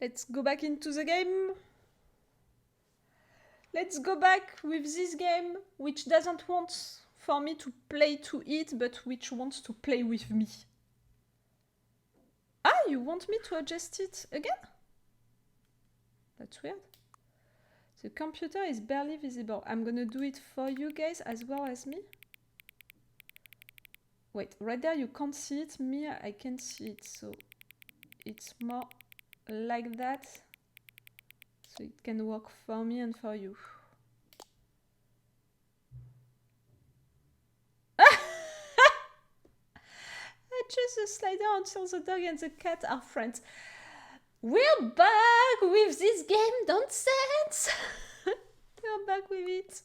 Let's go back into the game. Let's go back with this game, which doesn't want for me to play to it, but which wants to play with me. Ah, you want me to adjust it again? That's weird. The computer is barely visible. I'm gonna do it for you guys as well as me. Wait, right there you can't see it. Me, I can see it. So it's more like that. So it can work for me and for you. Adjust the slider until the dog and the cat are friends. We're back with this game nonsense. We're back with it.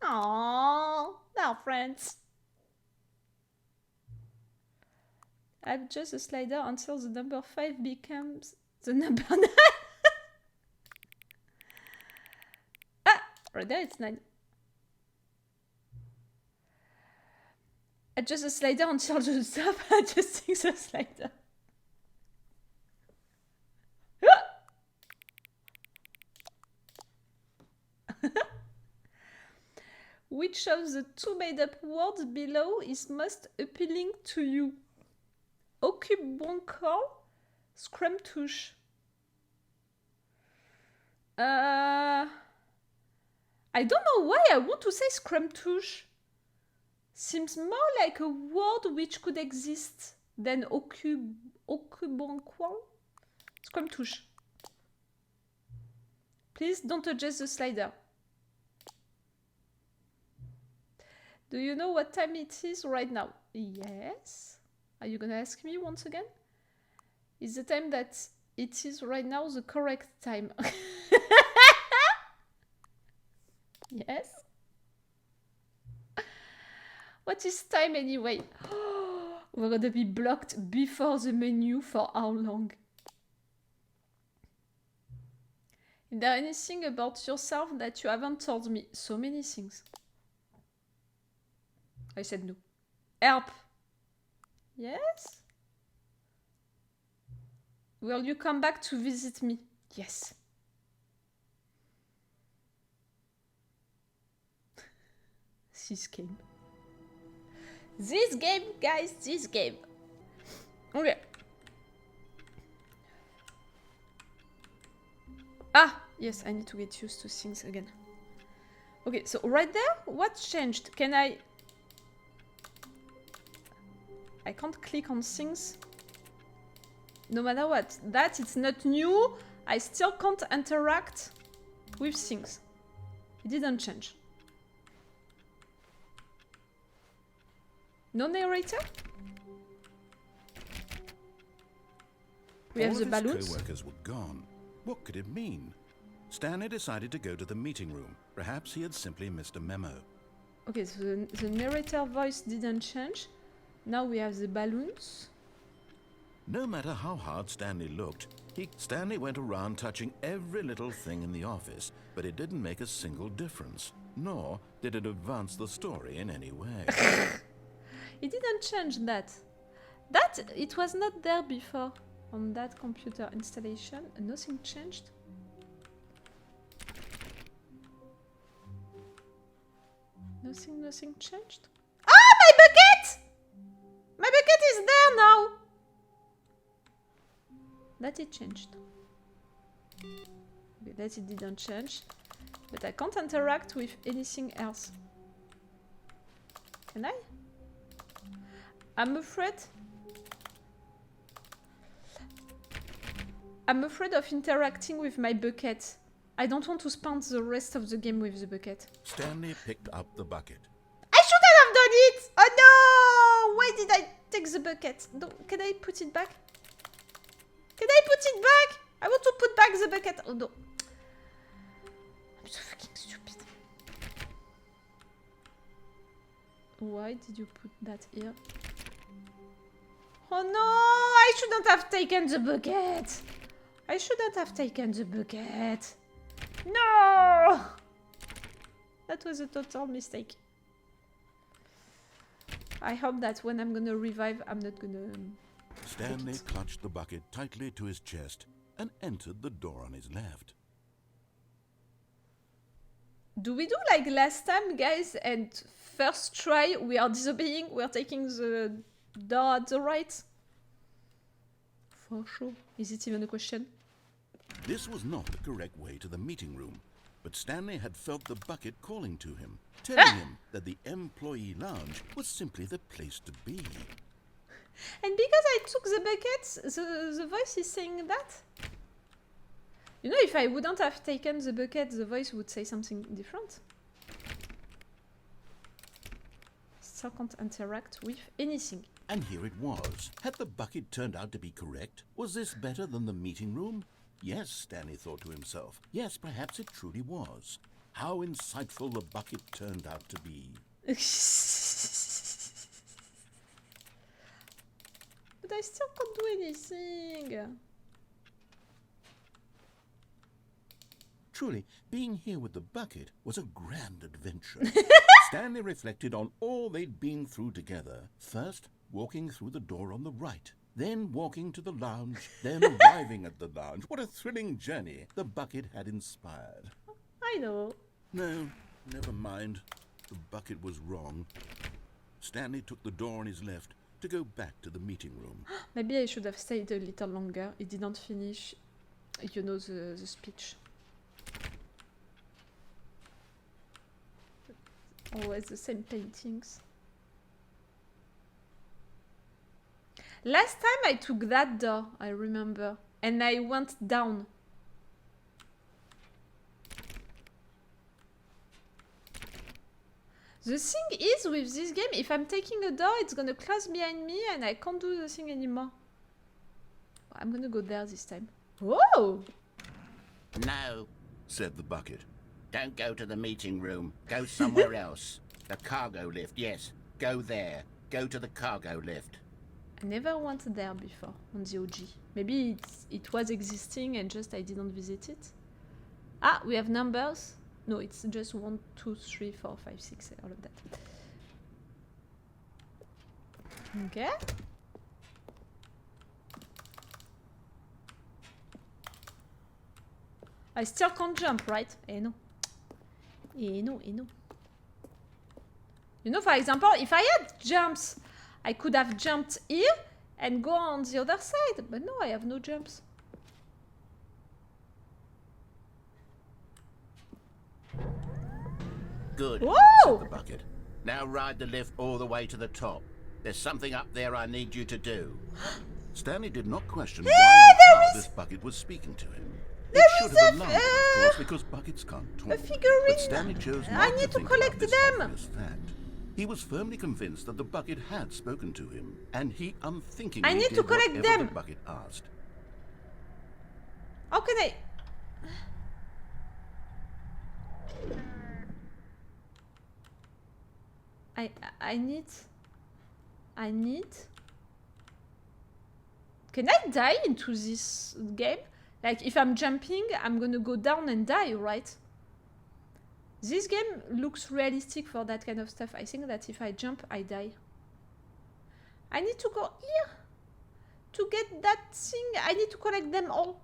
Aww, they're friends. Adjust the slider until the number 5 becomes the number 9. Ah, right there it's 9. Adjust the slider until the stop adjusting the slider. Which of the two made-up words below is most appealing to you? Occupable, scrumptious. I don't know why I want to say scrumptious. Seems more like a word which could exist than occupable. Scrumptious. Please don't adjust the slider. Do you know what time it is right now? Yes. Are you gonna ask me once again? Is the time that it is right now the correct time? Yes. What is time anyway? We're gonna be blocked before the menu for how long? Is there anything about yourself that you haven't told me? So many things. I said no. Help! Yes? Will you come back to visit me? Yes. This game. This game, guys, this game. Okay. Ah, yes, I need to get used to things again. Okay, so right there, what changed? Can I can't click on things. No matter what. That, it's not new. I still can't interact with things. It didn't change. No narrator? We have the balloons. All of his co-workers were gone. What could it mean? Stanley decided to go to the meeting room. Perhaps he had simply missed a memo. Okay, so the narrator voice didn't change. Now we have the balloons. No matter how hard Stanley looked, Stanley went around touching every little thing in the office, but it didn't make a single difference, nor did it advance the story in any way. It didn't change that. It was not there before on that computer installation. Nothing changed. Nothing changed. Ah, my bucket! My bucket is there now! That it changed. Okay, that it didn't change. But I can't interact with anything else. Can I? I'm afraid of interacting with my bucket. I don't want to spend the rest of the game with the bucket. Stanley picked up the bucket. I shouldn't have done it! Oh no! Why did I take the bucket? No, can I put it back? Can I put it back? I want to put back the bucket. Oh no. I'm so fucking stupid. Why did you put that here? Oh no! I shouldn't have taken the bucket! I shouldn't have taken the bucket! No! That was a total mistake. I hope that when I'm gonna revive, I'm not gonna Stanley clutched the bucket tightly to his chest and entered the door on his left. Do we do like last time, guys, and first try we are disobeying, we are taking the door at the right? For sure. Is it even a question? This was not the correct way to the meeting room, but Stanley had felt the bucket calling to him, telling him that the employee lounge was simply the place to be. And because I took the bucket, the voice is saying that? You know, if I wouldn't have taken the bucket, the voice would say something different. Still can't interact with anything. And here it was. Had the bucket turned out to be correct? Was this better than the meeting room? Yes, Stanley thought to himself. Yes, perhaps it truly was. How insightful the bucket turned out to be. But I still can't do anything. Truly, being here with the bucket was a grand adventure. Stanley reflected on all they'd been through together. First, walking through the door on the right. Then walking to the lounge. Then arriving at the lounge. What a thrilling journey the bucket had inspired. I know. No, never mind. The bucket was wrong. Stanley took the door on his left to go back to the meeting room. Maybe I should have stayed a little longer. It didn't finish, you know, the speech. Always the same paintings. Last time I took that door, I remember, and I went down. The thing is with this game, if I'm taking a door, it's gonna close behind me and I can't do the thing anymore. I'm gonna go there this time. Whoa! No, said the bucket. don't go to the meeting room. Go somewhere else. The cargo lift, yes. Go there. Go to the cargo lift. I never went there before on the OG. Maybe it was existing and just I didn't visit it. Ah, we have numbers. No, it's just 1, 2, 3, 4, 5, 6, all of that. Okay. I still can't jump, right? Eh no. Eh no, eh no. You know, for example, if I had jumps, I could have jumped here and go on the other side. But no, I have no jumps. Good, Whoa! said the bucket. Now ride the lift all the way to the top. There's something up there I need you to do. Stanley did not question Hey, why there or how is- this bucket was speaking to him. There It should is have a alarmed him, of course, because buckets can't talk. A figurine. But Stanley chose not I need to think collect about this them. obvious fact. He was firmly convinced that the bucket had spoken to him, and he unthinkingly I need did to collect whatever them. the bucket asked. How can I? I need. Can I die into this game? Like, if I'm jumping, I'm gonna go down and die, right? This game looks realistic for that kind of stuff. I think that if I jump, I die. I need to go here to get that thing. I need to collect them all.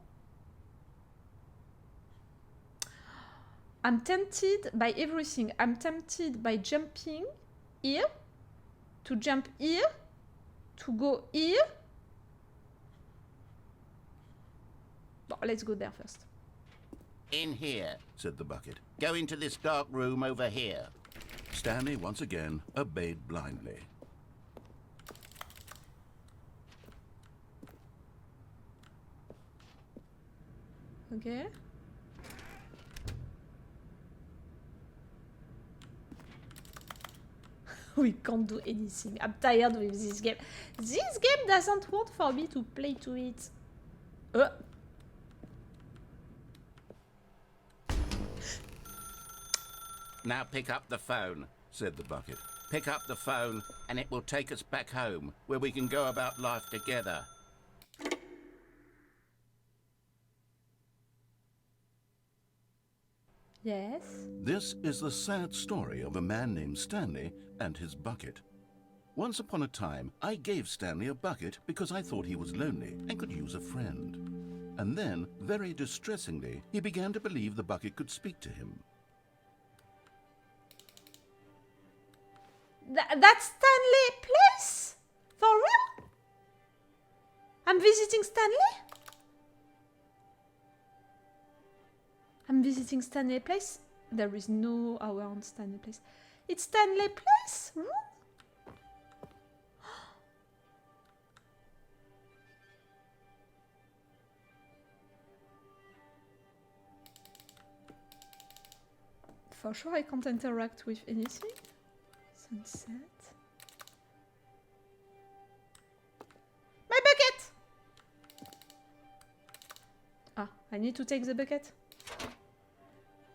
I'm tempted by everything. I'm tempted by jumping here, to jump here, to go here. Well, let's go there first. In here. Said the bucket. Go into this dark room over here. Stanley once again obeyed blindly. Okay. We can't do anything. I'm tired with this game. This game doesn't want for me to play to it. Now pick up the phone. Said the bucket. Pick up the phone and it will take us back home, where we can go about life together. Yes. This is the sad story of a man named Stanley and his bucket. Once upon a time, I gave Stanley a bucket because I thought he was lonely and could use a friend. And then, very distressingly, he began to believe the bucket could speak to him. That's Stanley Place? For real? I'm visiting Stanley? I'm visiting Stanley Place? There is no hour on Stanley Place. It's Stanley Place? Room? For sure I can't interact with anything. Sunset. My bucket! Ah, I need to take the bucket.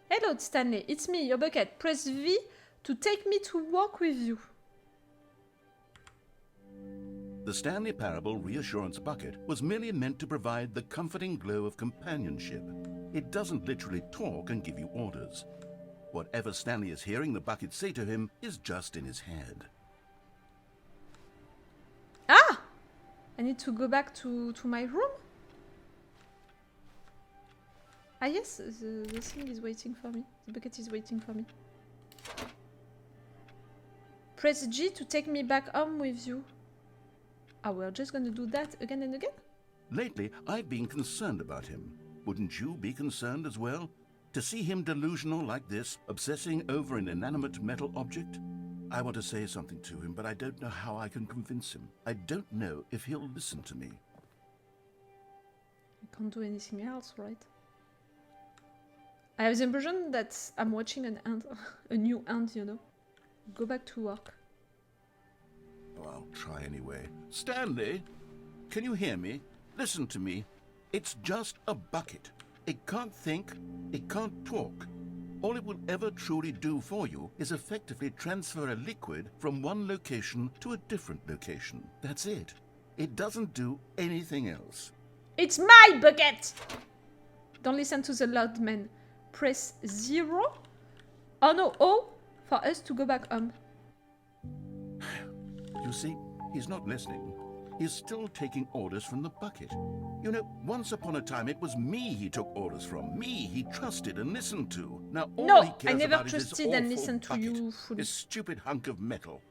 Hello, Stanley. It's me, your bucket. Press V to take me to walk with you. The Stanley Parable Reassurance Bucket was merely meant to provide the comforting glow of companionship. It doesn't literally talk and give you orders. Whatever Stanley is hearing the bucket say to him is just in his head. Ah! I need to go back to my room? Ah yes, the thing is waiting for me. The bucket is waiting for me. Press G to take me back home with you. Ah, we're just gonna do that again and again? Lately, I've been concerned about him. Wouldn't you be concerned as well? To see him delusional like this, obsessing over an inanimate metal object? I want to say something to him, but I don't know how I can convince him. I don't know if he'll listen to me. I can't do anything else, right? I have the impression that I'm watching an ant, a new ant, you know. Go back to work. Oh, I'll try anyway. Stanley, can you hear me? Listen to me. It's just a bucket. It can't think, it can't talk. All it will ever truly do for you is effectively transfer a liquid from one location to a different location. That's it. It doesn't do anything else. It's my bucket! Don't listen to the loud man. Press 0. Oh no, O for us to go back home. You see, he's not listening. He's still taking orders from the bucket. You know, once upon a time it was me he took orders from. Me he trusted and listened to. Now all No, he cares I never about is this trusted and awful listened to bucket, you fully. this stupid hunk of metal.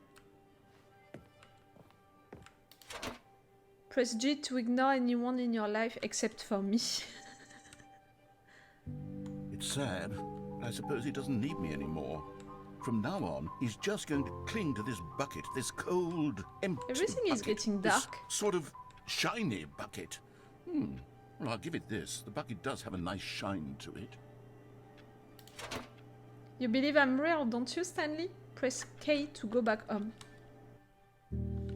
Press G to ignore anyone in your life except for me. It's sad, but I suppose he doesn't need me anymore. From now on, he's just going to cling to this bucket, this cold, empty Everything is bucket, getting this dark. sort of shiny bucket. Well, I'll give it this. The bucket does have a nice shine to it. You believe I'm real, don't you, Stanley? Press K to go back home.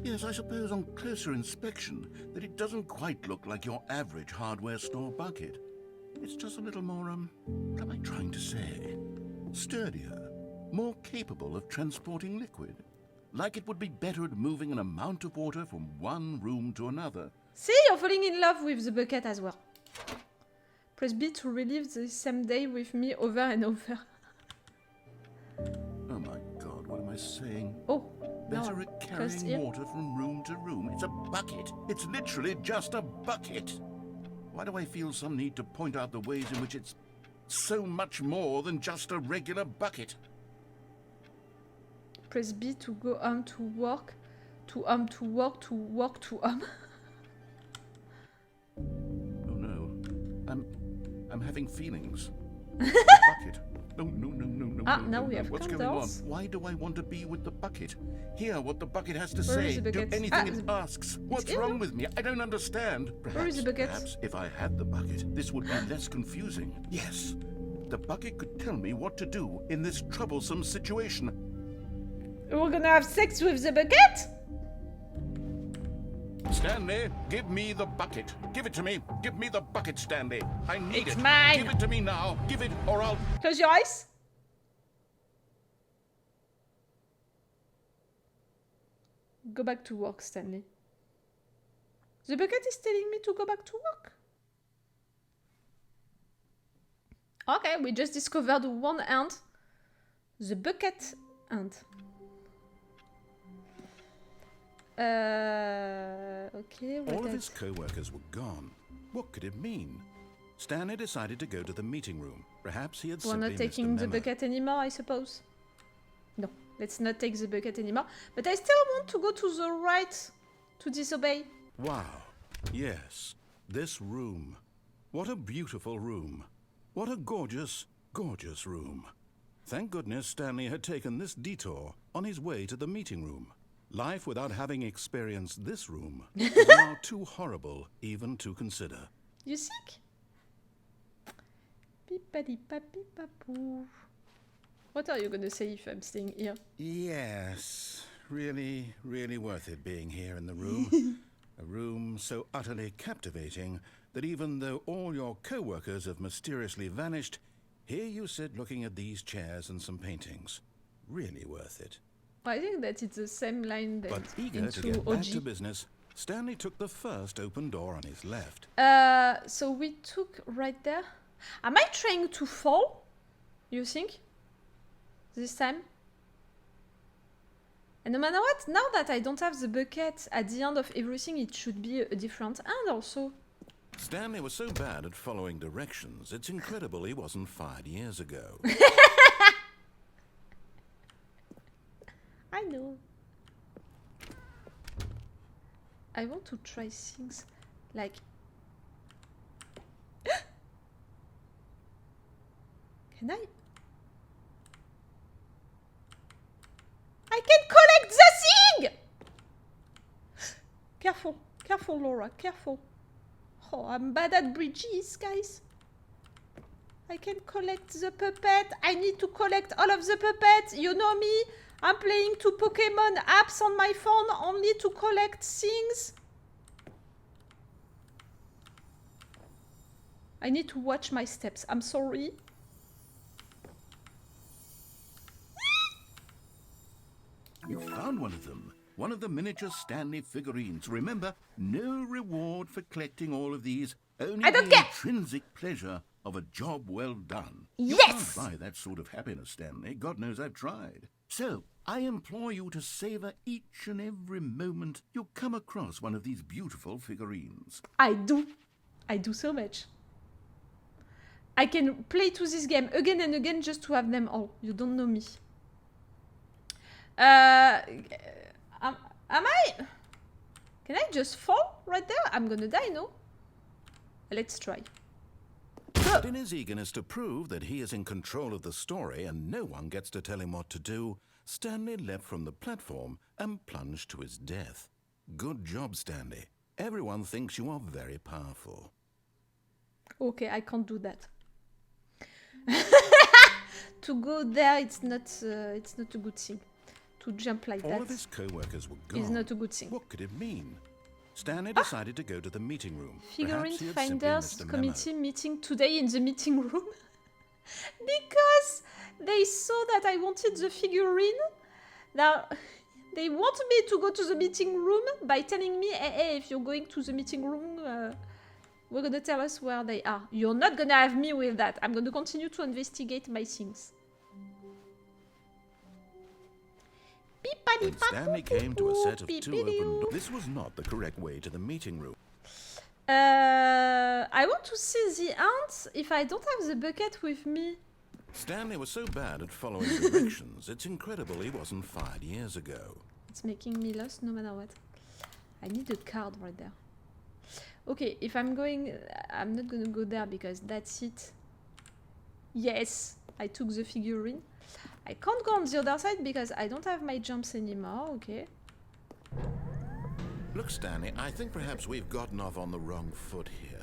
Yes, I suppose on closer inspection that it doesn't quite look like your average hardware store bucket. It's just a little more, what am I trying to say? Sturdier. More capable of transporting liquid. Like it would be better at moving an amount of water from one room to another. See, you're falling in love with the bucket as well. Press B to relive the same day with me over and over. Oh my god, what am I saying? Oh, Better no, at press carrying here. water from room to room. It's a bucket. It's literally just a bucket. Why do I feel some need to point out the ways in which it's so much more than just a regular bucket? Press B to go home to work, to home to work, to work to home. Oh no, I'm having feelings. Bucket. No. Ah, no, now no, we no. have What's going candles. on? Why do I want to be with the bucket? Hear what the bucket has to Where say. is the Do bucket? anything Ah, it asks. What's here. wrong with me? I don't understand. Where is the bucket? Perhaps if I had the bucket, this would be less confusing. Yes, the bucket could tell me what to do in this troublesome situation. We're gonna have sex with the bucket? Stanley, give me the bucket. Give it to me. Give me the bucket, Stanley. I need It's it. mine. Give it to me now. Give it, or I'll... Close your eyes. Go back to work, Stanley. The bucket is telling me to go back to work. Okay, we just discovered one ant. The bucket ant. Okay, All what of his else? co-workers were gone. What could it mean? Stanley decided to go to the meeting room. Perhaps he had We're simply not missed a taking the memo. bucket anymore, I suppose. No, let's not take the bucket anymore. But I still want to go to the right to disobey. Wow. Yes. This room. What a beautiful room. What a gorgeous, gorgeous room. Thank goodness Stanley had taken this detour on his way to the meeting room. Life without having experienced this room is now too horrible even to consider. You sick? Beep-a-dee-pa-beep-a-poo. What are you gonna say if I'm staying here? Yes, really, really worth it being here in the room. A room so utterly captivating that even though all your co-workers have mysteriously vanished, here you sit looking at these chairs and some paintings. Really worth it. I think that it's the same line that But eager to into get back to OG. business, Stanley took the first open door on his left. So we took right there. Am I trying to fall? You think? This time? And no matter what, now that I don't have the bucket at the end of everything, it should be a different end also. Stanley was so bad at following directions, it's incredible he wasn't fired years ago. I know. I want to try things like... Can I? I can collect the thing! Careful, careful, Laura, careful. Oh, I'm bad at bridges, guys. I can collect the puppet. I need to collect all of the puppets. You know me. I'm playing 2 Pokemon apps on my phone only to collect things. I need to watch my steps. I'm sorry. You found one of them. One of the miniature Stanley figurines. Remember, no reward for collecting all of these. Only I don't the care. intrinsic pleasure of a job well done. Yes! You can't buy that sort of happiness, Stanley. God knows I've tried. So, I implore you to savor each and every moment you come across one of these beautiful figurines. I do. I do so much. I can play to this game again and again just to have them all. You don't know me. Am I? Can I just fall right there? I'm gonna die, no? Let's try. But in his eagerness to prove that he is in control of the story and no one gets to tell him what to do, Stanley leapt from the platform and plunged to his death. Good job, Stanley. Everyone thinks you are very powerful. Okay, I can't do that. To go there, it's not a good thing. To jump like All that of his co-workers were gone. is not a good thing. What could it mean? Stanley decided to go to the meeting room. Figurine Perhaps he had simply Finders missed a memo. Committee meeting today in the meeting room. Because they saw that I wanted the figurine. Now, they want me to go to the meeting room by telling me, hey, if you're going to the meeting room, we're gonna tell us where they are. You're not gonna have me with that. I'm gonna continue to investigate my things. When Stanley came to a set of 2 open doors, this was not the correct way to the meeting room. I want to see the ants if I don't have the bucket with me. Stanley was so bad at following directions, it's incredible he wasn't fired years ago. It's making me lost no matter what. I need a card right there. Okay, if I'm going... I'm not gonna go there because that's it. Yes, I took the figurine. I can't go on the other side because I don't have my jumps anymore, okay. Look, Stanley, I think perhaps we've gotten off on the wrong foot here.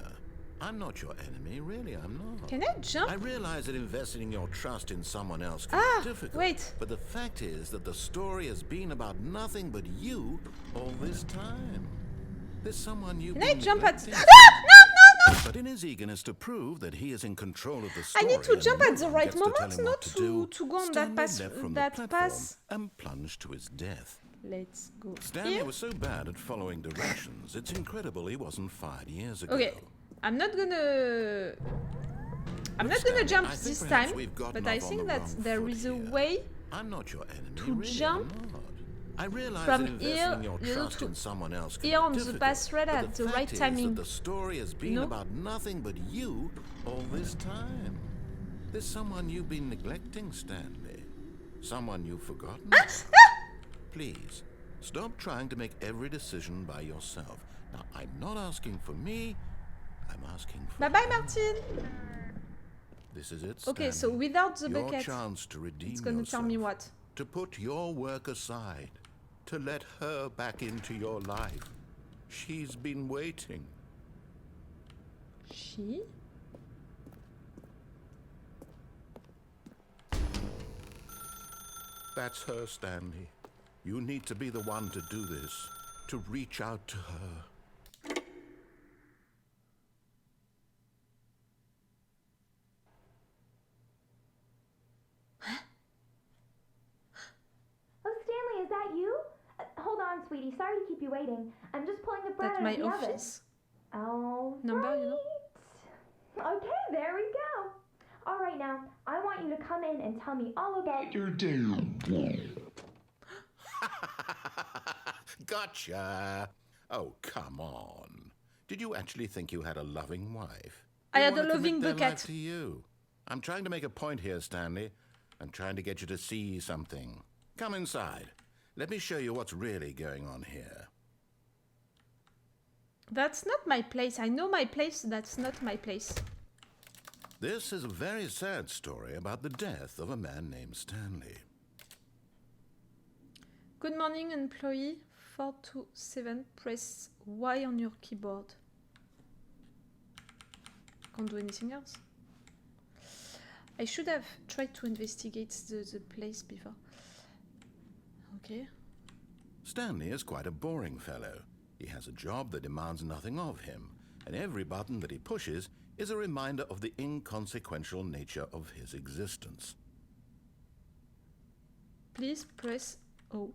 I'm not your enemy, really, I'm not. Can I jump? I realize that investing your trust in someone else can be difficult. Wait. But the fact is that the story has been about nothing but you all this time. There's someone you've Can I been jump at... neglecting. No! But in his eagerness to prove that he is in control of the I story, need to and jump no at the one right gets to tell moment, him not what to do, to go on that Stanley pass. leapt from That the platform pass. and plunged to his death. Let's go Stanley here. was so bad at following directions, it's incredible he wasn't fired years ago. Okay, I'm not gonna Stanley, jump I think this perhaps time, we've gotten but I off on think the that wrong there foot is a here. way I'm not your enemy, to really, jump I'm not. I realize From that investing here, your you trust to in someone else can here be on the difficult, pass thread but at the right fact is timing. that the story has been know? about nothing but you all this time. There's someone you've been neglecting, Stanley. Someone you've forgotten. Please, stop trying to make every decision by yourself. Now, I'm not asking for me, I'm asking for Bye-bye, you. Martin. This is it, Okay, so Stanley. without the Your bucket, chance to redeem it's gonna tell yourself. me what? To put your work aside. To let her back into your life. She's been waiting. She? That's her, Stanley. You need to be the one to do this. To reach out to her. Oh, Stanley, is that you? Hold on, sweetie. Sorry to keep you waiting. I'm just pulling the bread That's out my of the oven. office. Oh, Number, you know? Okay, there we go. All right, now, I want you to come in and tell me all about your day. Gotcha. Oh, come on. Did you actually think you had a loving wife? I They had a wanna commit loving their bucket. life to you. I'm trying to make a point here, Stanley. I'm trying to get you to see something. Come inside. Let me show you what's really going on here. That's not my place. I know my place. That's not my place. This is a very sad story about the death of a man named Stanley. Good morning, employee. 427. Press Y on your keyboard. Can't do anything else. I should have tried to investigate the place before. Okay. Stanley is quite a boring fellow. He has a job that demands nothing of him, and every button that he pushes is a reminder of the inconsequential nature of his existence. Please press O.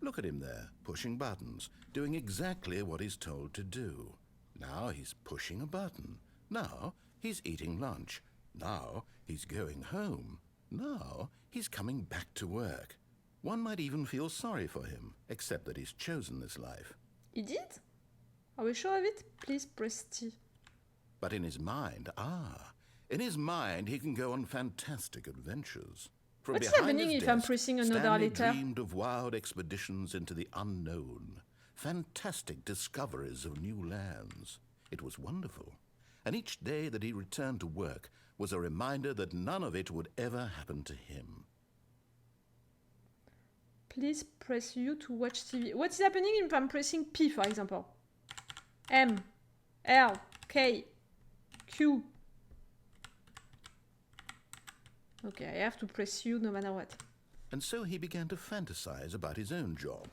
Look at him there, pushing buttons, doing exactly what he's told to do. Now he's pushing a button. Now he's eating lunch. Now he's going home. Now he's coming back to work. One might even feel sorry for him, except that he's chosen this life. He did? Are we sure of it? Please press T. But in his mind, he can go on fantastic adventures. From What's behind happening his if I'm desk, pressing another Stanley letter? dreamed of wild expeditions into the unknown, fantastic discoveries of new lands. It was wonderful. And each day that he returned to work was a reminder that none of it would ever happen to him. Please press U to watch TV. What is happening if I'm pressing P, for example? M, L, K, Q. Okay, I have to press U no matter what. And so he began to fantasize about his own job.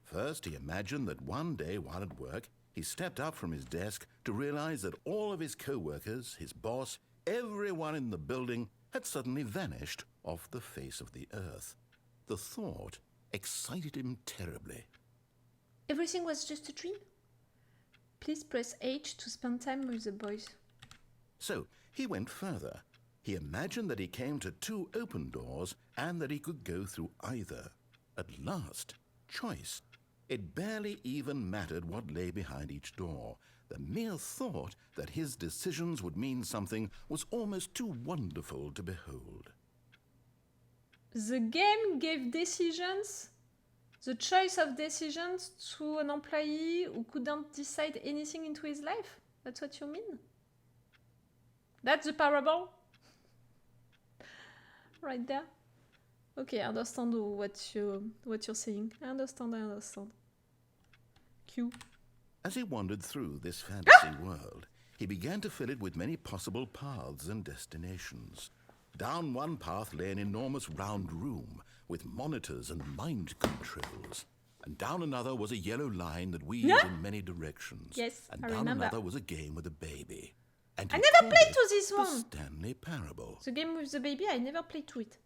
First, he imagined that one day while at work, he stepped up from his desk to realize that all of his co-workers, his boss, everyone in the building had suddenly vanished off the face of the earth. The thought excited him terribly. Everything was just a dream? Please press H to spend time with the boys. So he went further. He imagined that he came to two open doors and that he could go through either. At last, choice. It barely even mattered what lay behind each door. The mere thought that his decisions would mean something was almost too wonderful to behold. The game gave decisions, the choice of decisions to an employee who couldn't decide anything into his life? That's what you mean? That's the parable? Right there? Okay, I understand what you're saying. I understand. Q. As he wandered through this fantasy world, he began to fill it with many possible paths and destinations. Down one path lay an enormous round room with monitors and mind controls. And down another was a yellow line that weaved in many directions. Yes, and I down remember. another was a game with a baby. And I he never called played it to this the one. Stanley Parable. The game with the baby, I never played to it.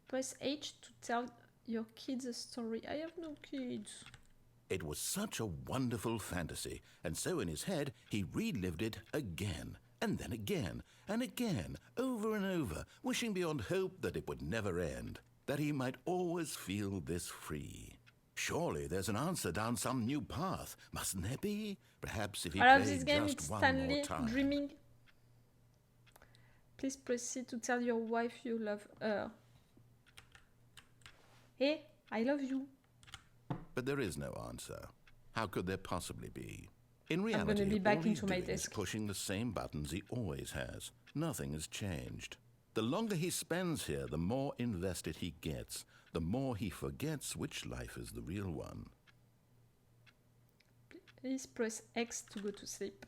Press H to tell your kids a story. I have no kids. It was such a wonderful fantasy, and so in his head he relived it again, and then again, and again, over and over, wishing beyond hope that it would never end, that he might always feel this free. Surely there's an answer down some new path, mustn't there be? Perhaps if he I love this played game, just it's one Stanley more time. dreaming. Please proceed to tell your wife you love her. Hey, I love you. But there is no answer. How could there possibly be? In gonna reality, be back all he's into my doing is desk. pushing the same buttons he always has. Nothing has changed. The longer he spends here, the more invested he gets, the more he forgets which life is the real one. Please press X to go to sleep.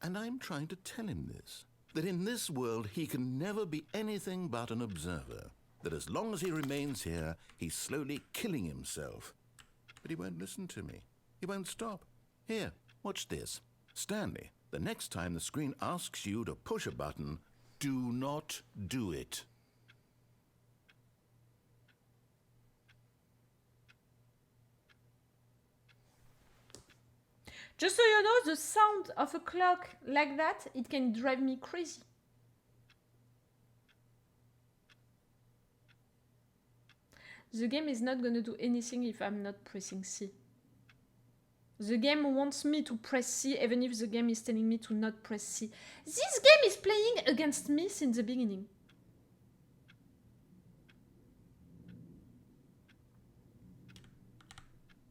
And I'm trying to tell him this, that in this world he can never be anything but an observer, that as long as he remains here, he's slowly killing himself. But he won't listen to me. He won't stop. Here, watch this. Stanley, the next time the screen asks you to push a button, do not do it. Just so you know, the sound of a clock like that, it can drive me crazy. The game is not going to do anything if I'm not pressing C. The game wants me to press C even if the game is telling me to not press C. This game is playing against me since the beginning.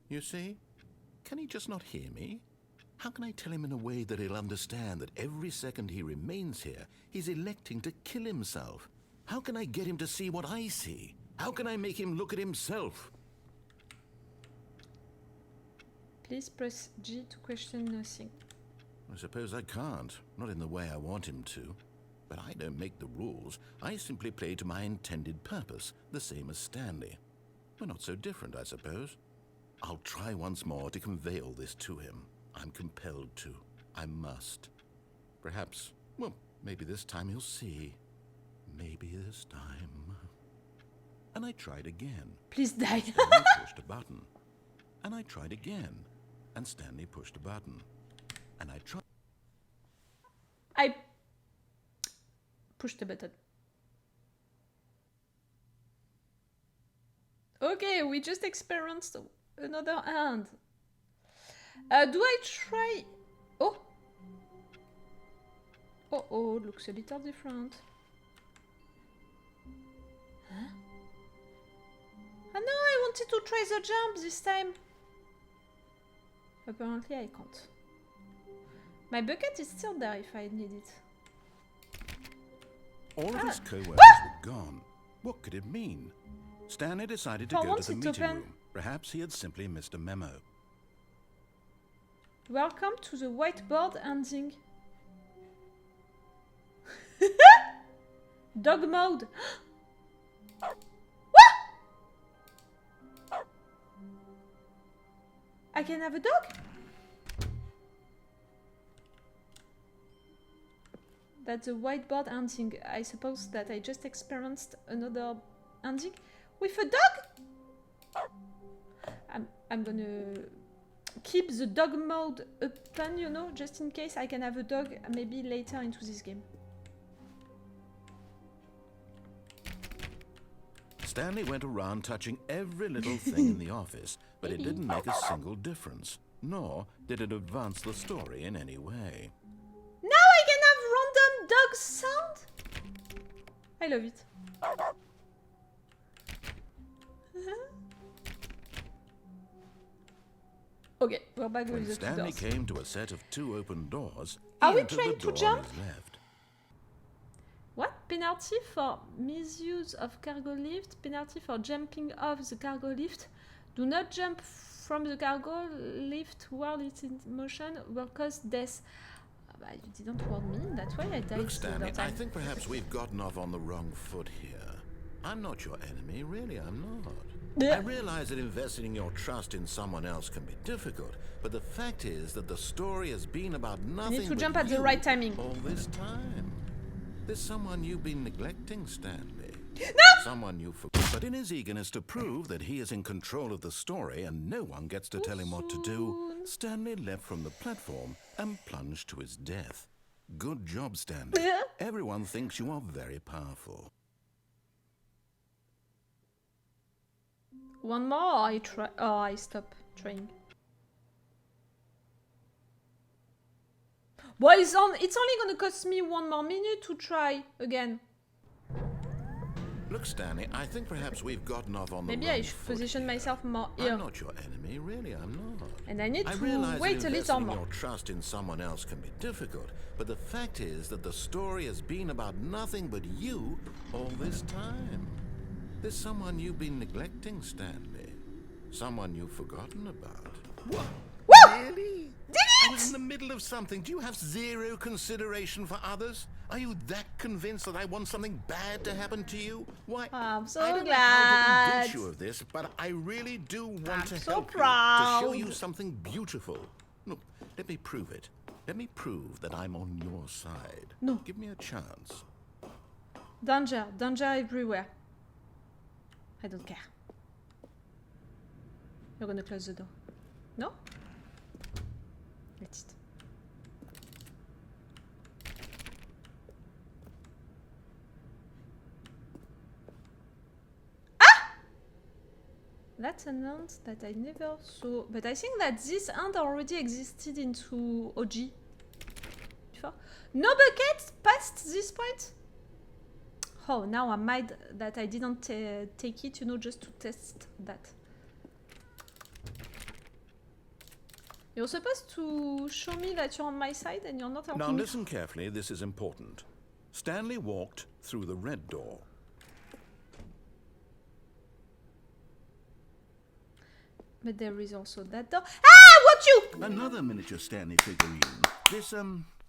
You see? Can he just not hear me? How can I tell him in a way that he'll understand that every second he remains here, he's electing to kill himself? How can I get him to see what I see? How can I make him look at himself? Please press G to question nothing. I suppose I can't, not in the way I want him to. But I don't make the rules. I simply play to my intended purpose, the same as Stanley. We're not so different, I suppose. I'll try once more to convey all this to him. I'm compelled to. I must. Perhaps, well, maybe this time he'll see. Maybe this time. And I tried again. Please die. Stanley pushed a button. And I tried again. And Stanley pushed a button. And I tried. I pushed the button. Okay, we just experienced another hand. Do I try... Oh! Oh, looks a little different. Huh? Ah no, I wanted to try the jump this time. Apparently I can't. My bucket is still there if I need it. All of his co-workers were gone. What could it mean? Stanley decided to For go once to the it's meeting open. room. Perhaps he had simply missed a memo. Welcome to the whiteboard ending. Dog mode. What? I can have a dog? That's a whiteboard ending. I suppose that I just experienced another ending with a dog? I'm gonna keep the dog mode open, you know, just in case I can have a dog maybe later into this game. Stanley went around touching every little thing in the office, but it didn't make a single difference, nor did it advance the story in any way. Now I can have random dog sound? I love it. Okay, we're back When with the two Stanley doors. came to a set of 2 open doors, Are he we entered trying the to door jump? on his left. What? Penalty for misuse of cargo lift, penalty for jumping off the cargo lift. Do not jump from the cargo lift while it's in motion, will cause death. You didn't warn me, that's why I died Look, the Stanley, other time. I think perhaps we've gotten off on the wrong foot here. I'm not your enemy, really, I'm not. I realize that investing your trust in someone else can be difficult, but the fact is that the story has been about nothing to but jump at the you right timing. all this time. There's someone you've been neglecting, Stanley. Someone you forgot. But in his eagerness to prove that he is in control of the story and no one gets to tell him what to do, Stanley leapt from the platform and plunged to his death. Good job, Stanley. Everyone thinks you are very powerful. One more, or I try. Oh, I stop trying. Well, it's only gonna cost me 1 more minute to try again. Look, Stanley, I think perhaps we've gotten off on Maybe the wrong I should foot position here. myself more here. I'm not your enemy, really, I'm not. And I need I to realize wait that a little investing more. your trust in someone else can be difficult, but the fact is that the story has been about nothing but you all this time. There's someone you've been neglecting, Stanley. Someone you've forgotten about. What? Woo! Really? Did I was it? in the middle of something. Do you have zero consideration for others? Are you that convinced that I want something bad to happen to you? Why? I'm so I don't know how to glad. convince you of this, but I really do want to so help you, to show you proud. something beautiful. Look, let me prove it. Let me prove that I'm on your side. No. Give me a chance. Danger, danger everywhere. I don't care. You're gonna close the door. No? Let it. Ah! That's an ant that I never saw. But I think that this ant already existed into OG. Before. No bucket past this point? Oh, now I'm mad that I didn't take it, you know, just to test that. You're supposed to show me that you're on my side and you're not helping Now me. listen carefully, this is important. Stanley walked through the red door. But there is also that door. Ah, what you? Another miniature Stanley figurine. This,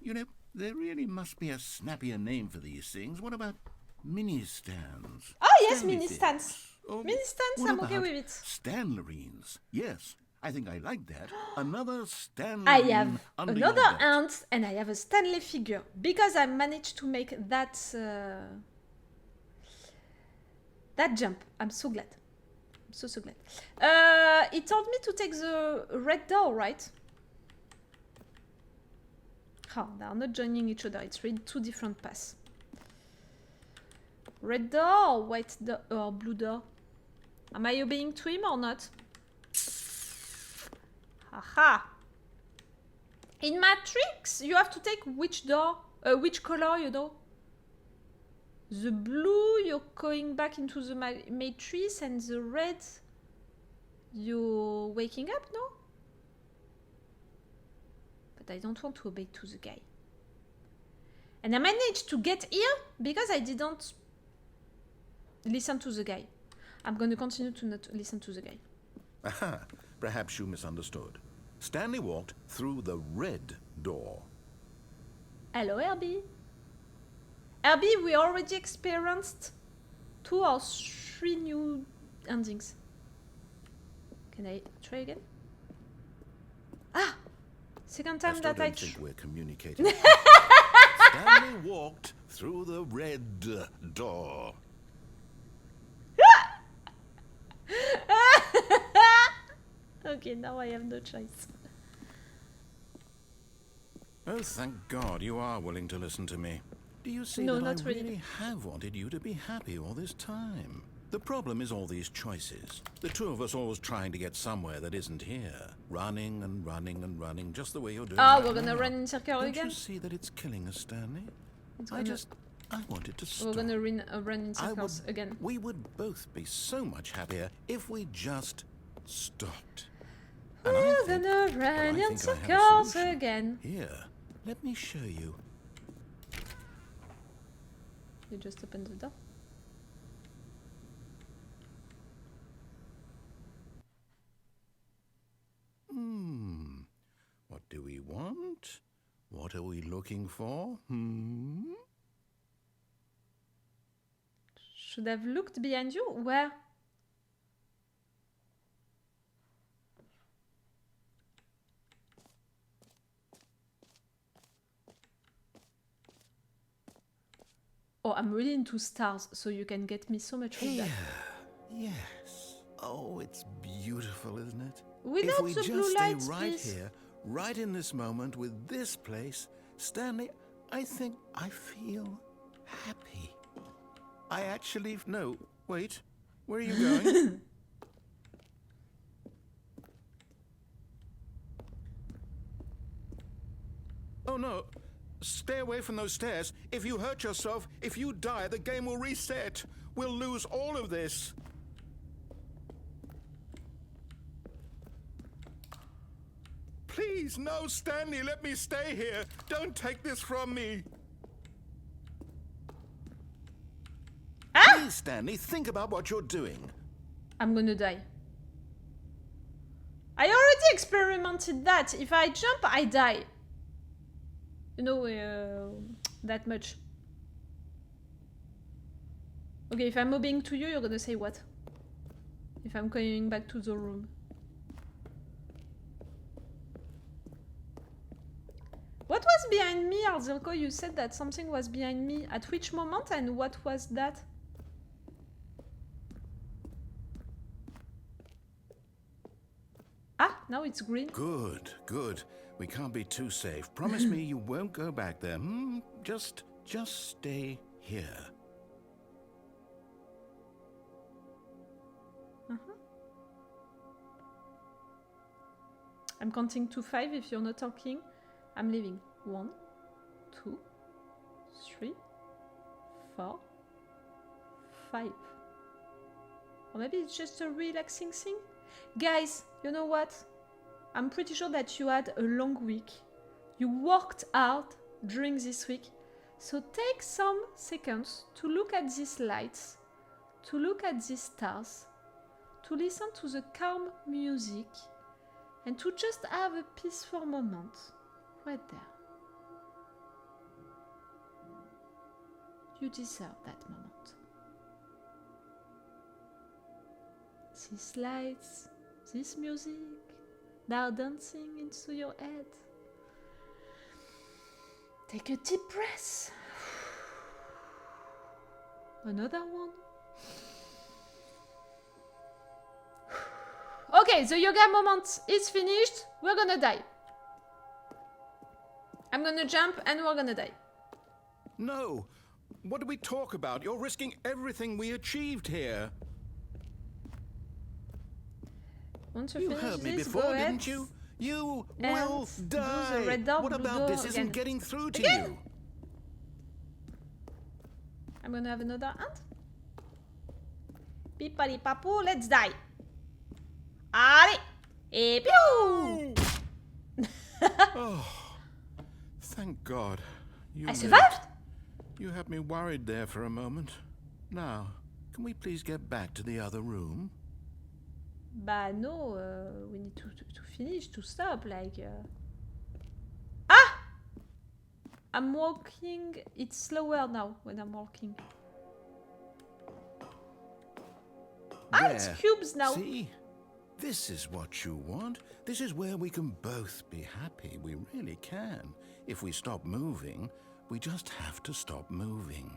you know, there really must be a snappier name for these things. What about mini stands? Oh, yes, Stanley mini things. stands. Or Mini stands, what I'm okay about with it. Stanlerines. Yes, I think I like that. Another Stanlerine I have under your another belt. ant and I have a Stanley figure because I managed to make that that jump. I'm so glad. I'm so glad. It told me to take the red door, right? Oh, they are not joining each other. It's really two different paths. Red door or white door or blue door? Am I obeying to him or not? Aha! In Matrix, you have to take which door, which color, you know? The blue, you're going back into the Matrix, and the red, you're waking up, no? But I don't want to obey to the guy. And I managed to get here because I didn't listen to the guy. I'm going to continue to not listen to the guy. Aha, perhaps you misunderstood. Stanley walked through the red door. Hello, Herbie. Herbie, we already experienced 2 or 3 new endings. Can I try again? Ah! Second time still that I don't think we're communicating. Stanley walked through the red door. Okay, now I have no choice. Oh, thank God you are willing to listen to me. Do you see No, that not I really. really have wanted you to be happy all this time? The problem is all these choices. The two of us always trying to get somewhere that isn't here. Running and running and running, just the way you're doing Oh, right we're gonna now. run in circle Don't again? you see that it's killing us, Stanley? It's I gonna- wanted to stop. We're gonna run in I circles would- again. We would both be so much happier if we just stopped. And I We're think- gonna well, I run in think I have a circles solution. again. Here, let me show you. You just opened the door. What do we want? What are we looking for? Should have looked behind you. Where? Oh, I'm really into stars, so you can get me so much with that. Yes. Oh, it's beautiful, isn't it? Without if we the just blue stay lights, right please. here, right in this moment with this place, Stanley, I think I feel happy. I actually... No, wait. Where are you going? Oh no. Stay away from those stairs. If you hurt yourself, if you die, the game will reset. We'll lose all of this. Please, no, Stanley, let me stay here. Don't take this from me. Ah! Please, Stanley, think about what you're doing. I'm gonna die. I already experimented that. If I jump, I die. You know, that much. Okay, if I'm mobbing to you, you're gonna say what? If I'm going back to the room. What was behind me, Arzilko? You said that something was behind me. At which moment and what was that? Ah, now it's green. Good, good. We can't be too safe. Promise me you won't go back there. Just stay here. I'm counting to 5. If you're not talking, I'm leaving. 1, 2, 3, 4, 5. Or maybe it's just a relaxing thing. Guys, you know what? I'm pretty sure that you had a long week. You worked hard during this week. So take some seconds to look at these lights, to look at these stars, to listen to the calm music, and to just have a peaceful moment right there. You deserve that moment. These lights, this music, they are dancing into your head. Take a deep breath. Another one. Okay, the yoga moment is finished. We're gonna die. I'm gonna jump and we're gonna die. No. What do we talk about? You're risking everything we achieved here. Once you You finish heard me this, before, go ahead. didn't you? You and will do the die. red door, What blue about door this isn't again. getting through to Again? you? I'm gonna have another hand. Pipali papu, let's die. Allez! Et pew! Oh, thank God. You I lived. survived! You had me worried there for a moment. Now, can we please get back to the other room? Bah no, we need to finish, to stop, like... Ah! I'm walking, it's slower now when I'm walking. Ah, it's There. cubes now. See? This is what you want. This is where we can both be happy. We really can. If we stop moving, we just have to stop moving.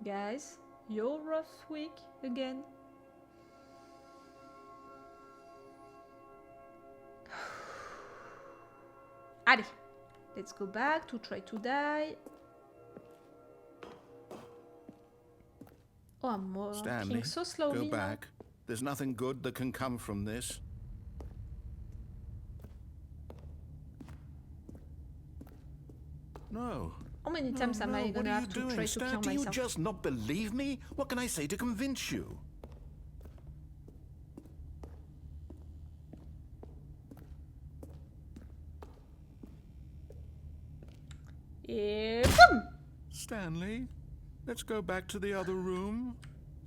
Guys, your rough week again. Allez, let's go back to try to die. Oh, I'm walking Stanley, so slowly go now. back. There's nothing good that can come from this. No. How many times am I what gonna are have you to doing, try to Stan? kill Do you myself? just not believe me? What can I say to convince you? Yeah, boom! Stanley, let's go back to the other room.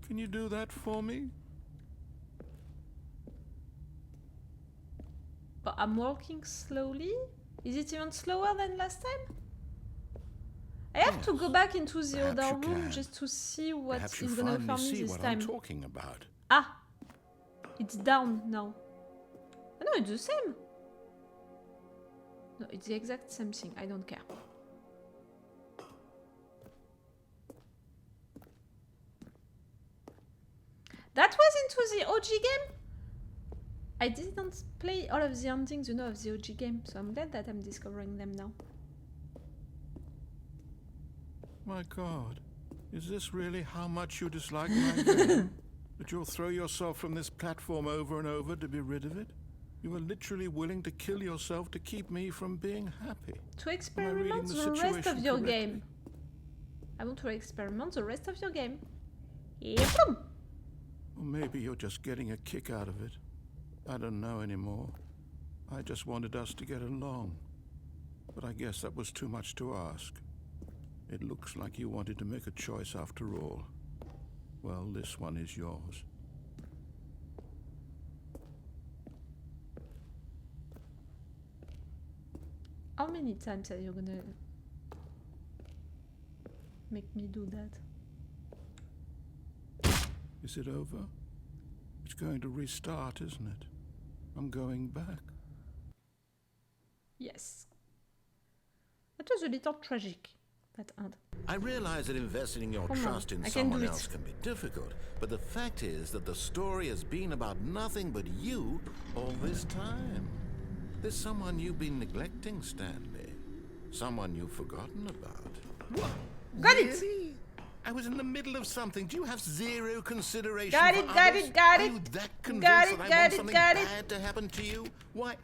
Can you do that for me? But I'm walking slowly. Is it even slower than last time? I have to Yes. go back into the Perhaps other you room can. just to see what Perhaps you is gonna finally farm me see this what time. I'm talking about. Ah! It's down now. Oh, no, it's the same. No, it's the exact same thing. I don't care. That was into the OG game? I didn't play all of the endings, you know, of the OG game, so I'm glad that I'm discovering them now. My God, is this really how much you dislike my game? That you'll throw yourself from this platform over and over to be rid of it? You were literally willing to kill yourself to keep me from being happy. To experiment the the rest of situation your correctly? game. I want to experiment the rest of your game. Yep. Or maybe you're just getting a kick out of it. I don't know anymore. I just wanted us to get along. But I guess that was too much to ask. It looks like you wanted to make a choice after all. Well, this one is yours. How many times are you gonna make me do that? Is it over? It's going to restart, isn't it? I'm going back. Yes. That was a little tragic, that end. I realize that investing your Come on, trust in I can do someone it. else can be difficult, but the fact is that the story has been about nothing but you all this time. There's someone you've been neglecting, Stanley. Someone you've forgotten about. What? Got it! Really? I was in the middle of something. Do you have zero consideration Got for it, got others? it, got Are it. you that convinced Got it, that I got want it, something got it. bad to happen to you? Why,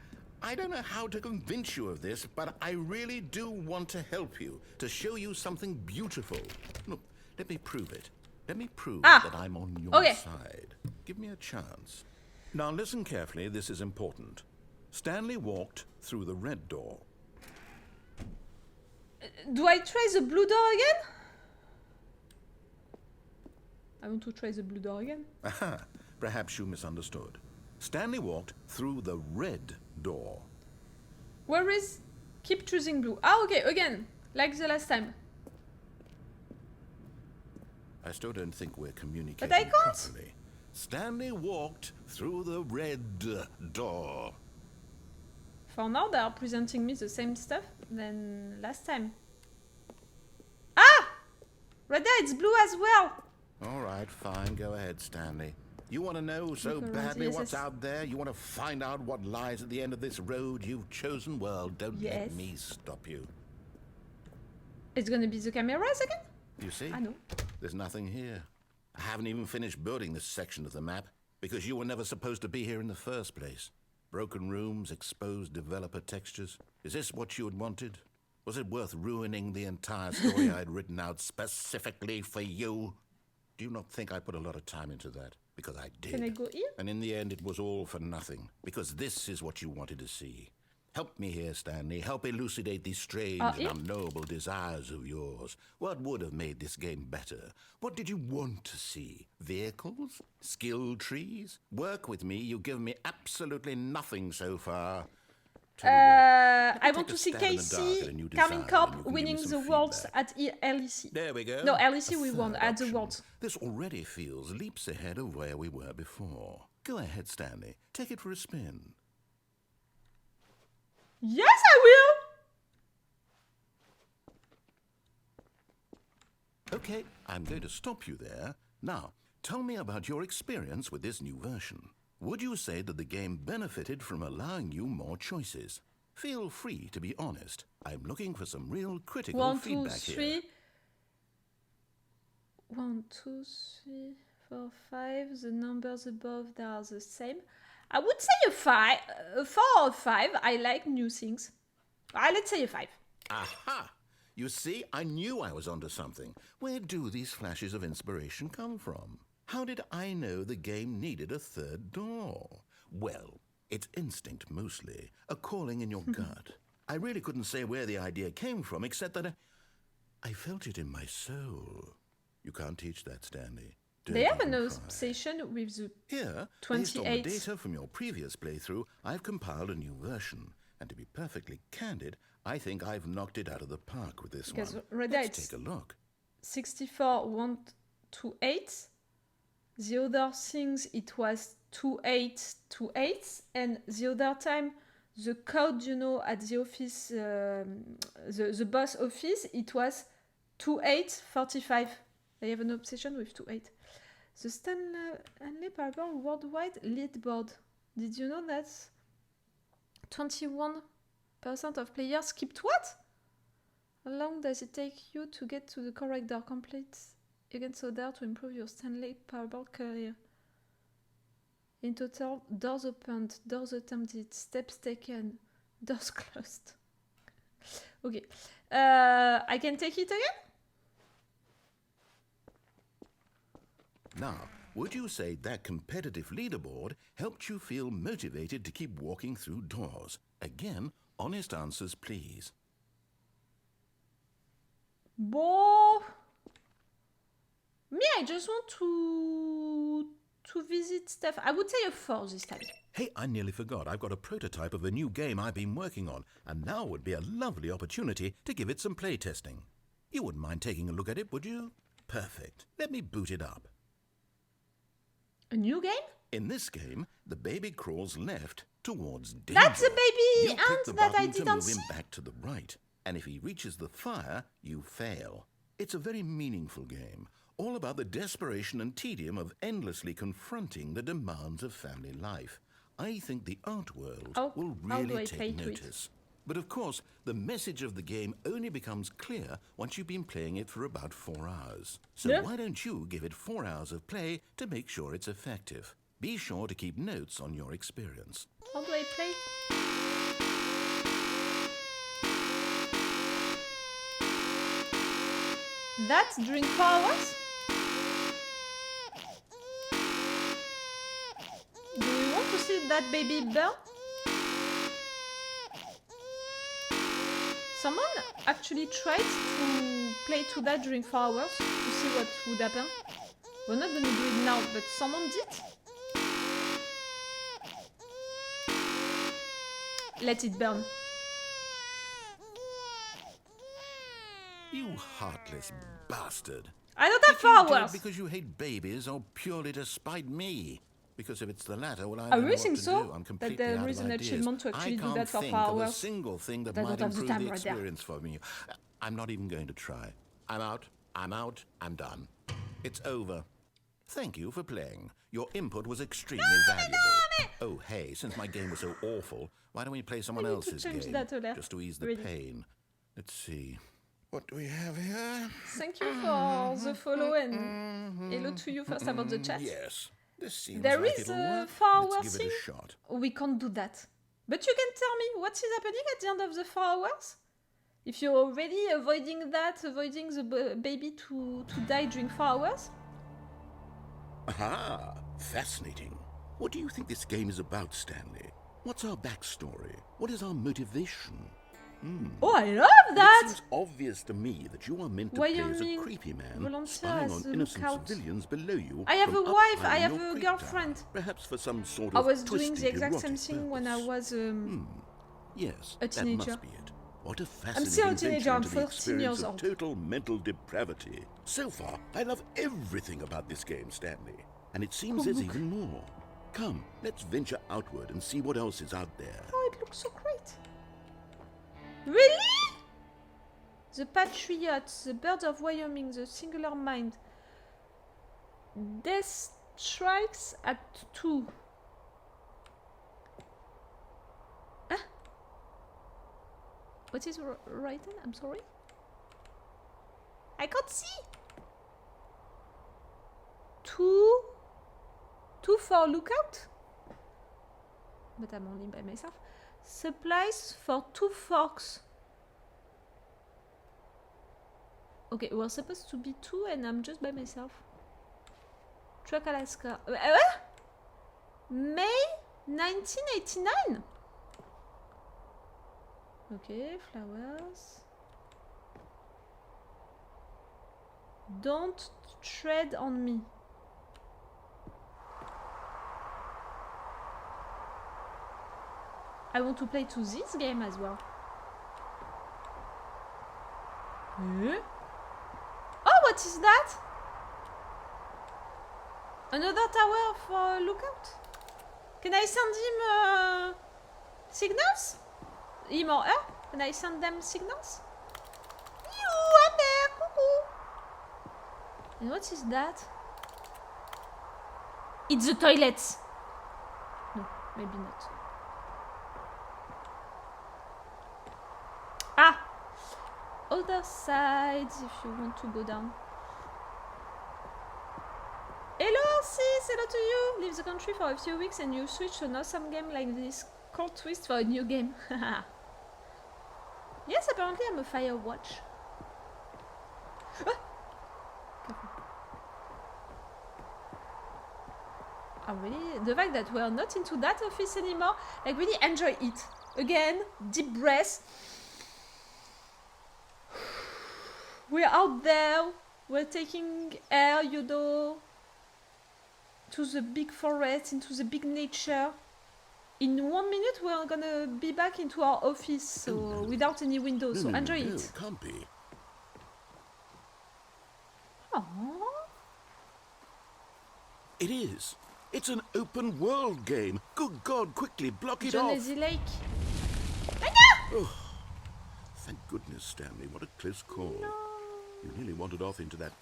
I don't know how to convince you of this, but I really do want to help you, to show you something beautiful. Look, let me prove it. Let me prove that I'm on your okay. side. Give me a chance. Now listen carefully, this is important. Stanley walked through the red door. Do I try the blue door again? I want to try the blue door again. Aha, perhaps you misunderstood. Stanley walked through the red door. Where is... Keep choosing blue. Ah, okay, again. Like the last time. I still don't think we're communicating But I can't. properly. Stanley walked through the red door. For now, they are presenting me the same stuff than last time. Ah! Right there, it's blue as well. All right, fine. Go ahead, Stanley. You want to know so Look around, badly yes, what's yes. out there? You want to find out what lies at the end of this road you've chosen? Well, don't Yes. let me stop you. It's gonna be the cameras again? You see? I know. There's nothing here. I haven't even finished building this section of the map because you were never supposed to be here in the first place. Broken rooms, exposed developer textures. Is this what you had wanted? Was it worth ruining the entire story I'd written out specifically for you? Do you not think I put a lot of time into that? Because I did. Can I go here? And in the end, it was all for nothing. Because this is what you wanted to see. Help me here, Stanley. Help elucidate these strange and it? unknowable desires of yours. What would have made this game better? What did you want to see? Vehicles? Skill trees? Work with me. You've given me absolutely nothing so far. Tell you what, I take want a to see stab in the dark at a Casey, new Carmine design, and you Corp can give winning me the some Worlds feedback. at LEC. There we go. No, LEC A we won third at the option. Worlds. This already feels leaps ahead of where we were before. Go ahead, Stanley. Take it for a spin. Yes, I will! Okay, I'm going to stop you there. Now, tell me about your experience with this new version. Would you say that the game benefited from allowing you more choices? Feel free to be honest. I'm looking for some real critical 1, 2, feedback here. 3. 1, 2, 3, 4, 5. The numbers above they are the same. I would say a 5, a 4 or 5. I like new things. Let's say a 5. Aha! You see, I knew I was onto something. Where do these flashes of inspiration come from? How did I know the game needed a third door? Well, it's instinct mostly, a calling in your gut. I really couldn't say where the idea came from, except that I felt it in my soul. You can't teach that, Stanley. Don't They have even an try. obsession with the Here, based on the 28. data from your previous playthrough, I've compiled a new version. And to be perfectly candid, I think I've knocked it out of the park with this Because one. right Let's there it's take a look. 64, 1 to 8. The other things it was 2, 8 to 8. And the other time, the code, you know, at the office, the boss office, it was 2, 8, 45. They have an obsession with 2, 8. The Stanley Parable worldwide lead board. Did you know that 21% of players skipped what? How long does it take you to get to the correct door? Complete against order to improve your Stanley Parable career. In total, doors opened, doors attempted, steps taken, doors closed. Okay. I can take it again? Now, would you say that competitive leaderboard helped you feel motivated to keep walking through doors? Again, honest answers, please. Bon. Me, I just want to visit stuff. I would say a 4 this time. Hey, I nearly forgot. I've got a prototype of a new game I've been working on, and now would be a lovely opportunity to give it some playtesting. You wouldn't mind taking a look at it, would you? Perfect. Let me boot it up. A new game? In this game, the baby crawls left towards danger. That's a baby You click the ant that I button to didn't move see. him back to the right, and if he reaches the fire, you fail. It's a very meaningful game, all about the desperation and tedium of endlessly confronting the demands of family life. I think the art world will how do I really play take to it? notice. But of course, the message of the game only becomes clear once you've been playing it for about 4 hours. So Yeah. why don't you give it 4 hours of play to make sure it's effective? Be sure to keep notes on your experience. How do I play? That's during 4 hours? Do you want to see that baby burn? Someone actually tried to play to that during 4 hours to see what would happen. We're not gonna do it now, but someone did. Let it burn. You heartless bastard. I don't have Did 4 you do it hours. because you hate babies or purely to spite me? Because if it's the latter, well, I I don't know really what think to so, do. I'm that completely there out is of an ideas. achievement to actually I do can't that for think 4 of a hours. single thing that But I might don't have the improve time the right there. experience for me. I'm not even going to try. I'm out. I'm done. It's over. Thank you for playing. Your input was extremely valuable. Oh, hey, since my game was so awful, why don't we play someone I need to else's change game? that, Ola. Just to ease the Really. pain. Let's see. What do we have here? Thank you for the follow and hello to you first about the chat. Yes. This seems There like is it'll a work. 4 Let's hour give thing. it a shot. We can't do that. But you can tell me what is happening at the end of the 4 hours? If you're already avoiding that, avoiding the baby to die during 4 hours? Aha! Fascinating. What do you think this game is about, Stanley? What's our backstory? What is our motivation? Oh, I love It that! seems obvious to me that you are meant to play as a Wyoming creepy man volunteer spying as on a innocent lookout. civilians below you. I have from a up wife, high I in have your a creep girlfriend. tower, perhaps for some sort I of was doing twisted the exact same erotic thing when I purpose. was Yes, a that teenager. must be it. What a I'm fascinating still a teenager, venture I'm into the 14 experience years of old. total mental depravity. So far, I love everything about this game, Stanley. And it seems there's even more. Come, let's venture outward and see what else is out there. Oh, it looks so great. Really? The Patriots, the Birds of Wyoming, the Singular Mind. Death strikes at 2. Huh? What is written? I'm sorry. I can't see. 2 for lookout. But I'm only by myself. Supplies for 2 forks. Okay, we're supposed to be 2 and I'm just by myself. Truck Alaska. May 1989. Okay, flowers. Don't tread on me. I want to play to this game as well. Oh, what is that? Another tower for lookout? Can I send him signals? Him or her? Can I send them signals? You, I'm there, cuckoo. And what is that? It's the toilets. No, maybe not. Ah! Other sides if you want to go down. Hello sis, hello to you! Leave the country for a few weeks and you switch to an awesome game like this. Cold twist for a new game. Yes, apparently I'm a Firewatch. Ah! Careful. I really, the fact that we are not into that office anymore, like really enjoy it. Again, deep breath. We're out there, we're taking air, you know, to the big forest, into the big nature. In 1 minute, we're gonna be back into our office, so without any windows, so enjoy it. Can't be. Aww. It is. It's an open world game. Good God, quickly block it off. Lazy Lake. Oh, thank goodness, Stanley. What a close call. No. You nearly wandered off into that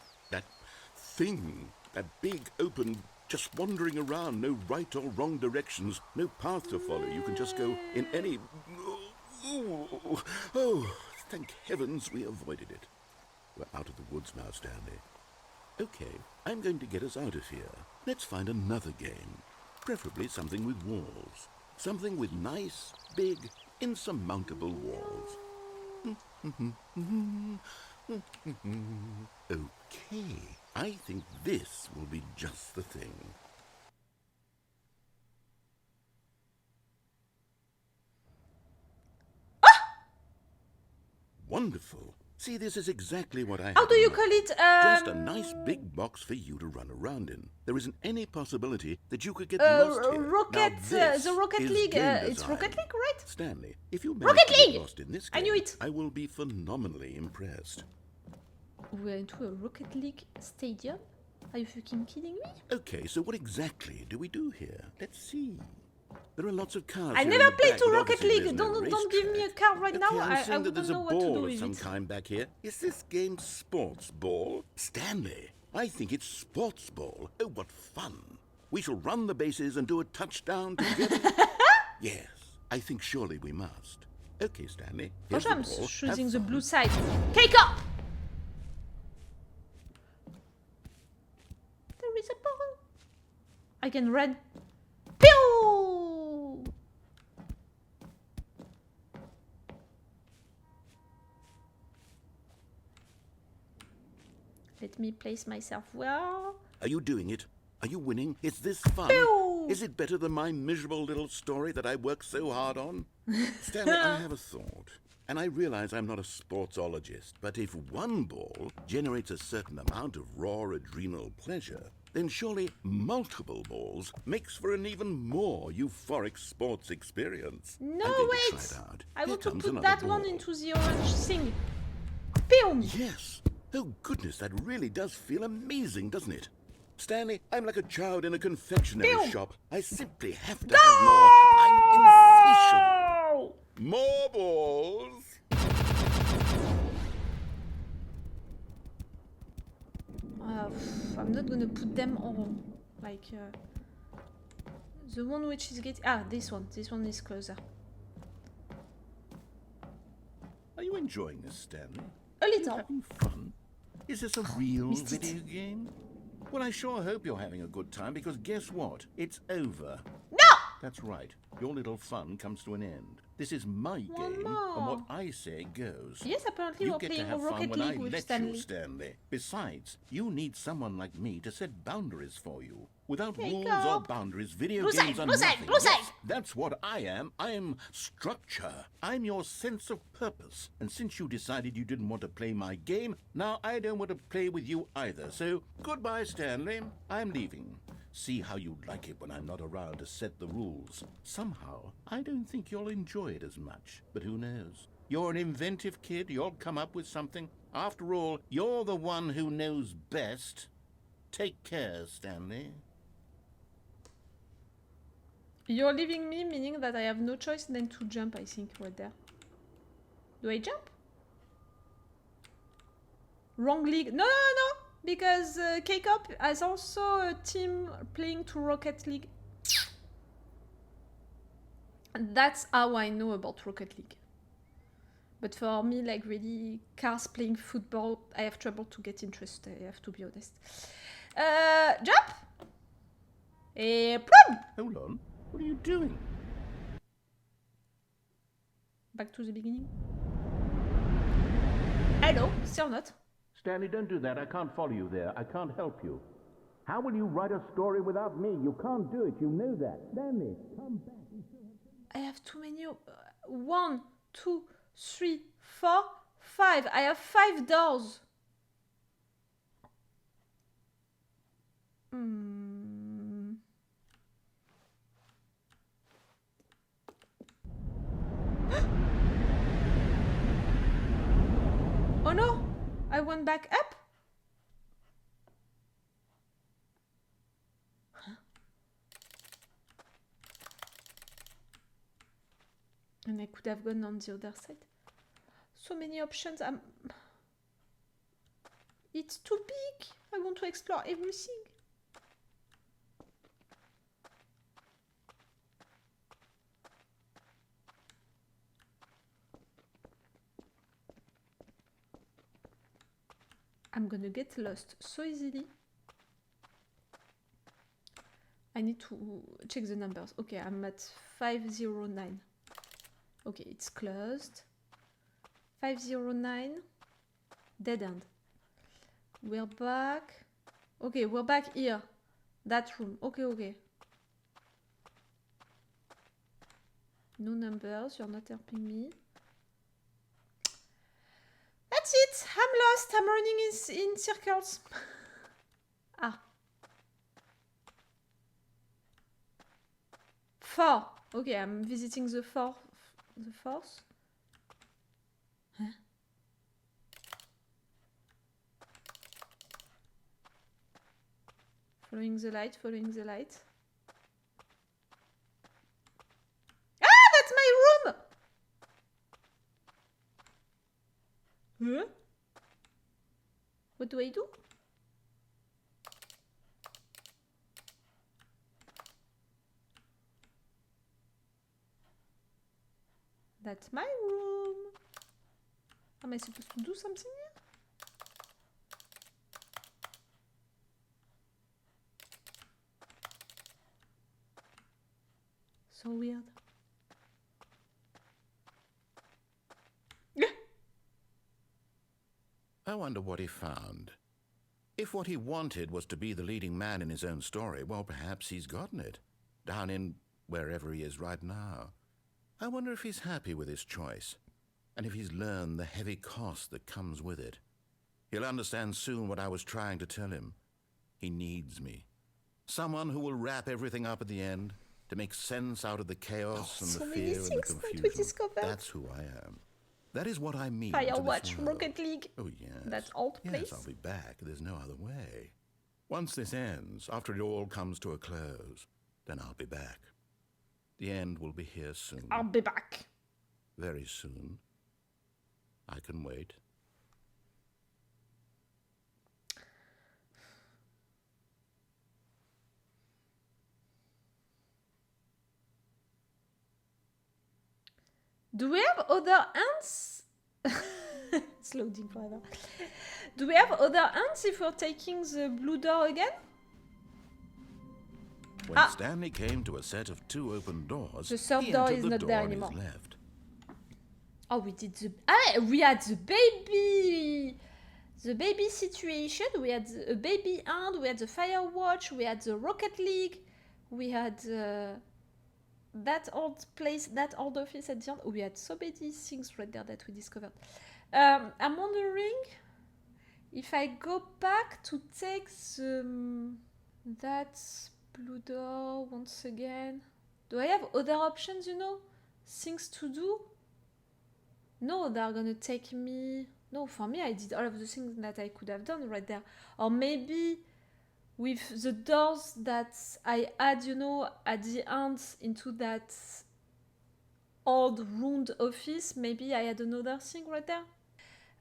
thing. That big, open, just wandering around. No right or wrong directions. No path to follow. You can just go in any... Oh, thank heavens we avoided it. We're out of the woods now, Stanley. Okay, I'm going to get us out of here. Let's find another game. Preferably something with walls. Something with nice, big, insurmountable walls. Okay, I think this will be just the thing. Wonderful. See, this is exactly what I How had do in you mind. call it? Just a nice big box for you to run around in. There isn't any possibility that you could get lost here. Rocket, Now, this the Rocket is League. game It's design. Rocket League, right? Stanley, if you Rocket manage to get League! lost in this I game, knew it. I will be phenomenally impressed. We're into a Rocket League stadium? Are you fucking kidding me? Okay, so what exactly do we do here? Let's see. There are lots of cars. I here never in the played back, to but Rocket obviously League. there's no Don't give me a racetrack. car right now. Okay, I'm I seeing that wouldn't there's a know what to ball do of with some it. kind back here. Is this game sports ball? Stanley, I think it's sports ball. Oh, what fun. We shall run the bases and do a touchdown together. Yes, I think surely we must. Okay, Stanley. For Here's sure, I'm the ball. choosing Have the fun. blue side. Keiko! There is a ball. I can run. Pew! Let me place myself well. Are you doing it? Are you winning? Is this fun? Pew! Is it better than my miserable little story that I worked so hard on? Stanley, I have a thought. And I realize I'm not a sportsologist, but if one ball generates a certain amount of raw adrenal pleasure, then surely multiple balls makes for an even more euphoric sports experience. No, I'm going to wait! try it out. I Here want to comes put another that one ball. into the orange thing. Pew! Yes. Oh, goodness, that really does feel amazing, doesn't it? Stanley, I'm like a child in a confectionery Pew! shop. I simply have to have more. I'm insatiable. More balls. I'm not gonna put them all. Like, the one which is getting... Ah, this one. This one is closer. Are you enjoying this, Stanley? A Are you little. having fun? Is this a real missed it. video game? Well, I sure hope you're having a good time, because guess what? It's over. No! That's right. Your little fun comes to an end. This is my One game, and more. what I say goes. Yes, apparently You we're get to playing a have fun Rocket when I League with let Stanley. you, Stanley. Besides, you need someone like me to set boundaries for you. Without Hey, rules go. or boundaries, video Blue games side, are blue side, nothing. blue Yes, side. that's what I am. I am structure. I'm your sense of purpose. And since you decided you didn't want to play my game, now I don't want to play with you either. So, goodbye, Stanley. I'm leaving. See how you like it when I'm not around to set the rules. Somehow, I don't think you'll enjoy it as much. But who knows? You're an inventive kid. You'll come up with something. After all, you're the one who knows best. Take care, Stanley. You're leaving me, meaning that I have no choice than to jump, I think, right there. Do I jump? Wrong league. No, no, no! Because K-Cup has also a team playing to Rocket League. And that's how I know about Rocket League. But for me, like really, cars playing football, I have trouble to get interested, I have to be honest. Jump! Plum! Hold on. What are you doing? Back to the beginning. Hello, still not. Stanley, don't do that. I can't follow you there. I can't help you. How will you write a story without me? You can't do it. You know that. Stanley, come back. I have too many. 1, 2, 3, 4, 5. I have 5 doors. Oh no! I went back up? Huh? And I could have gone on the other side. So many options. It's too big. I want to explore everything. I'm gonna get lost so easily. I need to check the numbers. Okay, I'm at 509. Okay, it's closed. 509. Dead end. We're back. Okay, we're back here. That room. Okay, okay. No numbers. You're not helping me. That's it. I'm lost. I'm running in circles. Ah. 4. Okay, I'm visiting the fourth. Huh? Following the light, following the light. Ah, that's my room! Huh? What do I do? That's my room. Am I supposed to do something here? So weird. I wonder what he found. If what he wanted was to be the leading man in his own story, well, perhaps he's gotten it. Down in wherever he is right now. I wonder if he's happy with his choice, and if he's learned the heavy cost that comes with it. He'll understand soon what I was trying to tell him. He needs me. Someone who will wrap everything up at the end, to make sense out of the chaos and so the many fear and the things that we confusion. discovered. That's who I am. That is what I mean to this Firewatch, world. Rocket League. Oh, yes. That's alt Yes, place. I'll be back. There's no other way. Once this ends, after it all comes to a close, then I'll be back. The end will be here soon. I'll be back. Very soon. I can wait. Do we have other ants? It's loading forever. Do we have other ants if we're taking the blue door again? When Stanley came to a set of 2 open doors, The third he door entered is the not door there on his anymore. left. Oh, we did the... Ah, we had the baby! The baby situation. We had a baby ant, we had the Firewatch, we had the Rocket League, we had that old place, that old office at the end. Oh, we had so many things right there that we discovered. I'm wondering if I go back to take that blue door once again. Do I have other options, you know? Things to do? No, they're gonna take me... No, for me, I did all of the things that I could have done right there. Or maybe with the doors that I had, you know, at the end into that old ruined office, maybe I had another thing right there.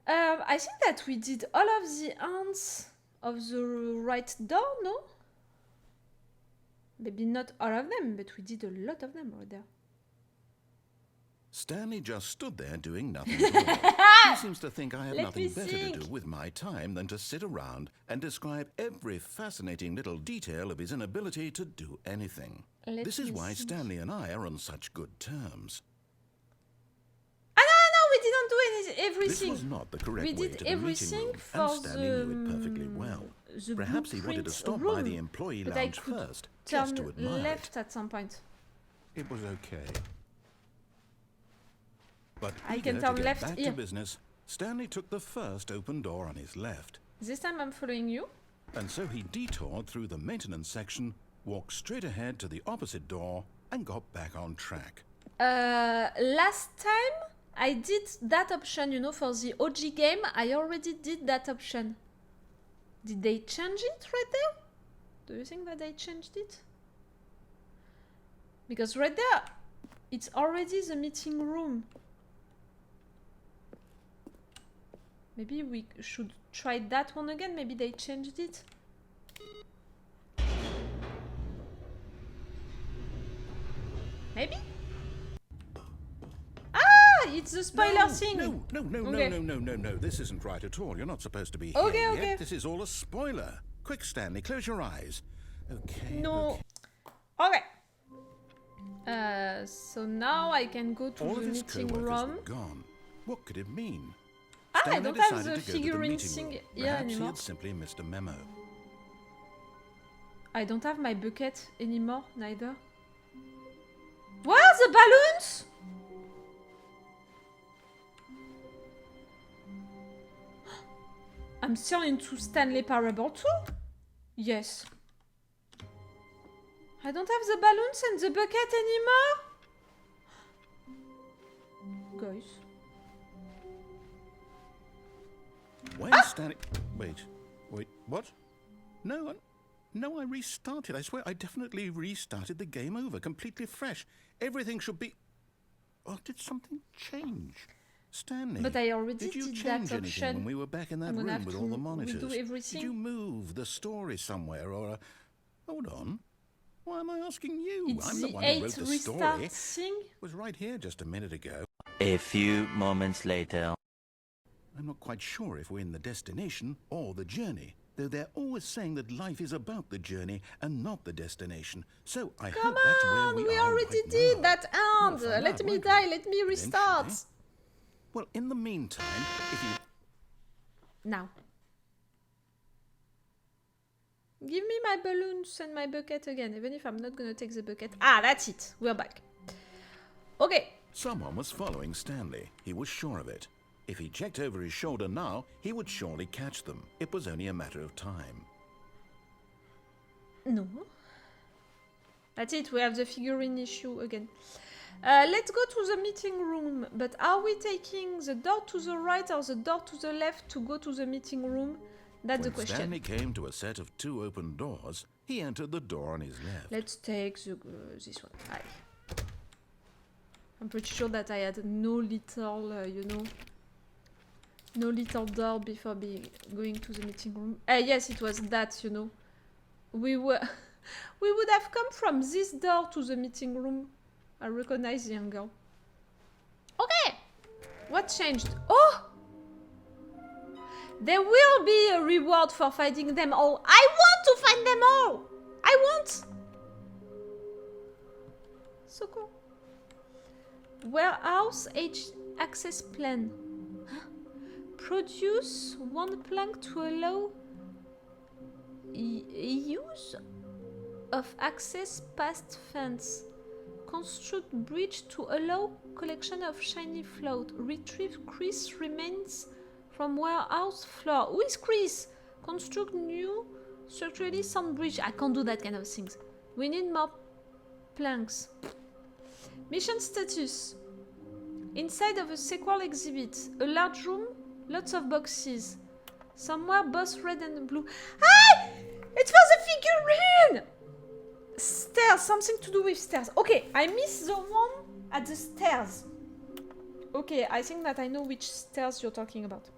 I think that we did all of the ends of the right door, no? Maybe not all of them, but we did a lot of them right there. Stanley just stood there doing nothing at all. He seems to think I have Let nothing me better think. to do with my time than to sit around and describe every fascinating little detail of his inability to do anything. Let This is me why think. Stanley and I are on such good terms. Ah, no, we didn't do This everything. was not the correct We way did to the meeting everything room, for and Stanley knew it perfectly well. the Perhaps he wanted to blueprint stop room, by the employee but I lounge could first, turn just to admire left at some point. it. It was okay. But I eager can to turn get left back here. to business, Stanley took the first open door on his left. This time I'm following you. And so he detoured through the maintenance section, walked straight ahead to the opposite door, and got back on track. Last time I did that option, you know, for the OG game, I already did that option. Did they change it right there? Do you think that they changed it? Because right there, it's already the meeting room. Maybe we should try that one again. Maybe they changed it. Maybe? Ah, it's the spoiler thing. No, Okay. no. This isn't right at all. You're not supposed to be Okay, here okay. yet. This is all a spoiler. Quick, Stanley, close your eyes. Okay. No. okay. Okay. So now I can go to All the of his meeting co-workers room. were gone. What could it mean? Ah, I Stanley don't have decided the to go to the figurine meeting thing room. here Perhaps he anymore. had simply missed a memo. I don't have my bucket anymore, neither. Where are the balloons? I'm still into Stanley Parable too? Yes. I don't have the balloons and the bucket anymore? Guys. When Stanley... Wait, what? No, I restarted. I swear, I definitely restarted the game over, completely fresh. Everything should be... Oh, did something change? Stanley, But I already did you did change that anything option. when we were back in that I'm gonna room have with to all the monitors? redo everything. Did you move the story somewhere or... Hold on. Why am I asking you? It's I'm the the one who 8 wrote the restart story. thing. It was right here just a minute ago. A few moments later. I'm not quite sure if we're in the destination or the journey, though they're always saying that life is about the journey and not the destination. So I Come hope that's where on, we we are already right did now. that end. We'll find Let out, me won't die, we? let me restart. Eventually. Well, in the meantime, if you... Now. Give me my balloons and my bucket again, even if I'm not gonna take the bucket. Ah, that's it. We're back. Okay. Someone was following Stanley. He was sure of it. If he checked over his shoulder now, he would surely catch them. It was only a matter of time. No. That's it. We have the figurine issue again. Let's go to the meeting room. But are we taking the door to the right or the door to the left to go to the meeting room? That's the When question. Stanley came to a set of 2 open doors, he entered the door on his left. Let's take the, this one. Aye. I'm pretty sure that I had no little, you know, no little door before going to the meeting room. Yes, it was that, you know. We would have come from this door to the meeting room. I recognize the angle. Okay. What changed? Oh! There will be a reward for finding them all. I want to find them all! I want! So cool. Warehouse access plan. Huh? Produce 1 plank to allow use of access past fence. Construct bridge to allow collection of shiny float. Retrieve Chris remains from warehouse floor. Who is Chris? Construct new structurally sound bridge. I can't do that kind of things. We need more planks. Mission status. Inside of a sequel exhibit. A large room, lots of boxes. Somewhere both red and blue. Ah! It's for the figurine! Stairs, something to do with stairs. Okay, I missed the one at the stairs. Okay, I think that I know which stairs you're talking about.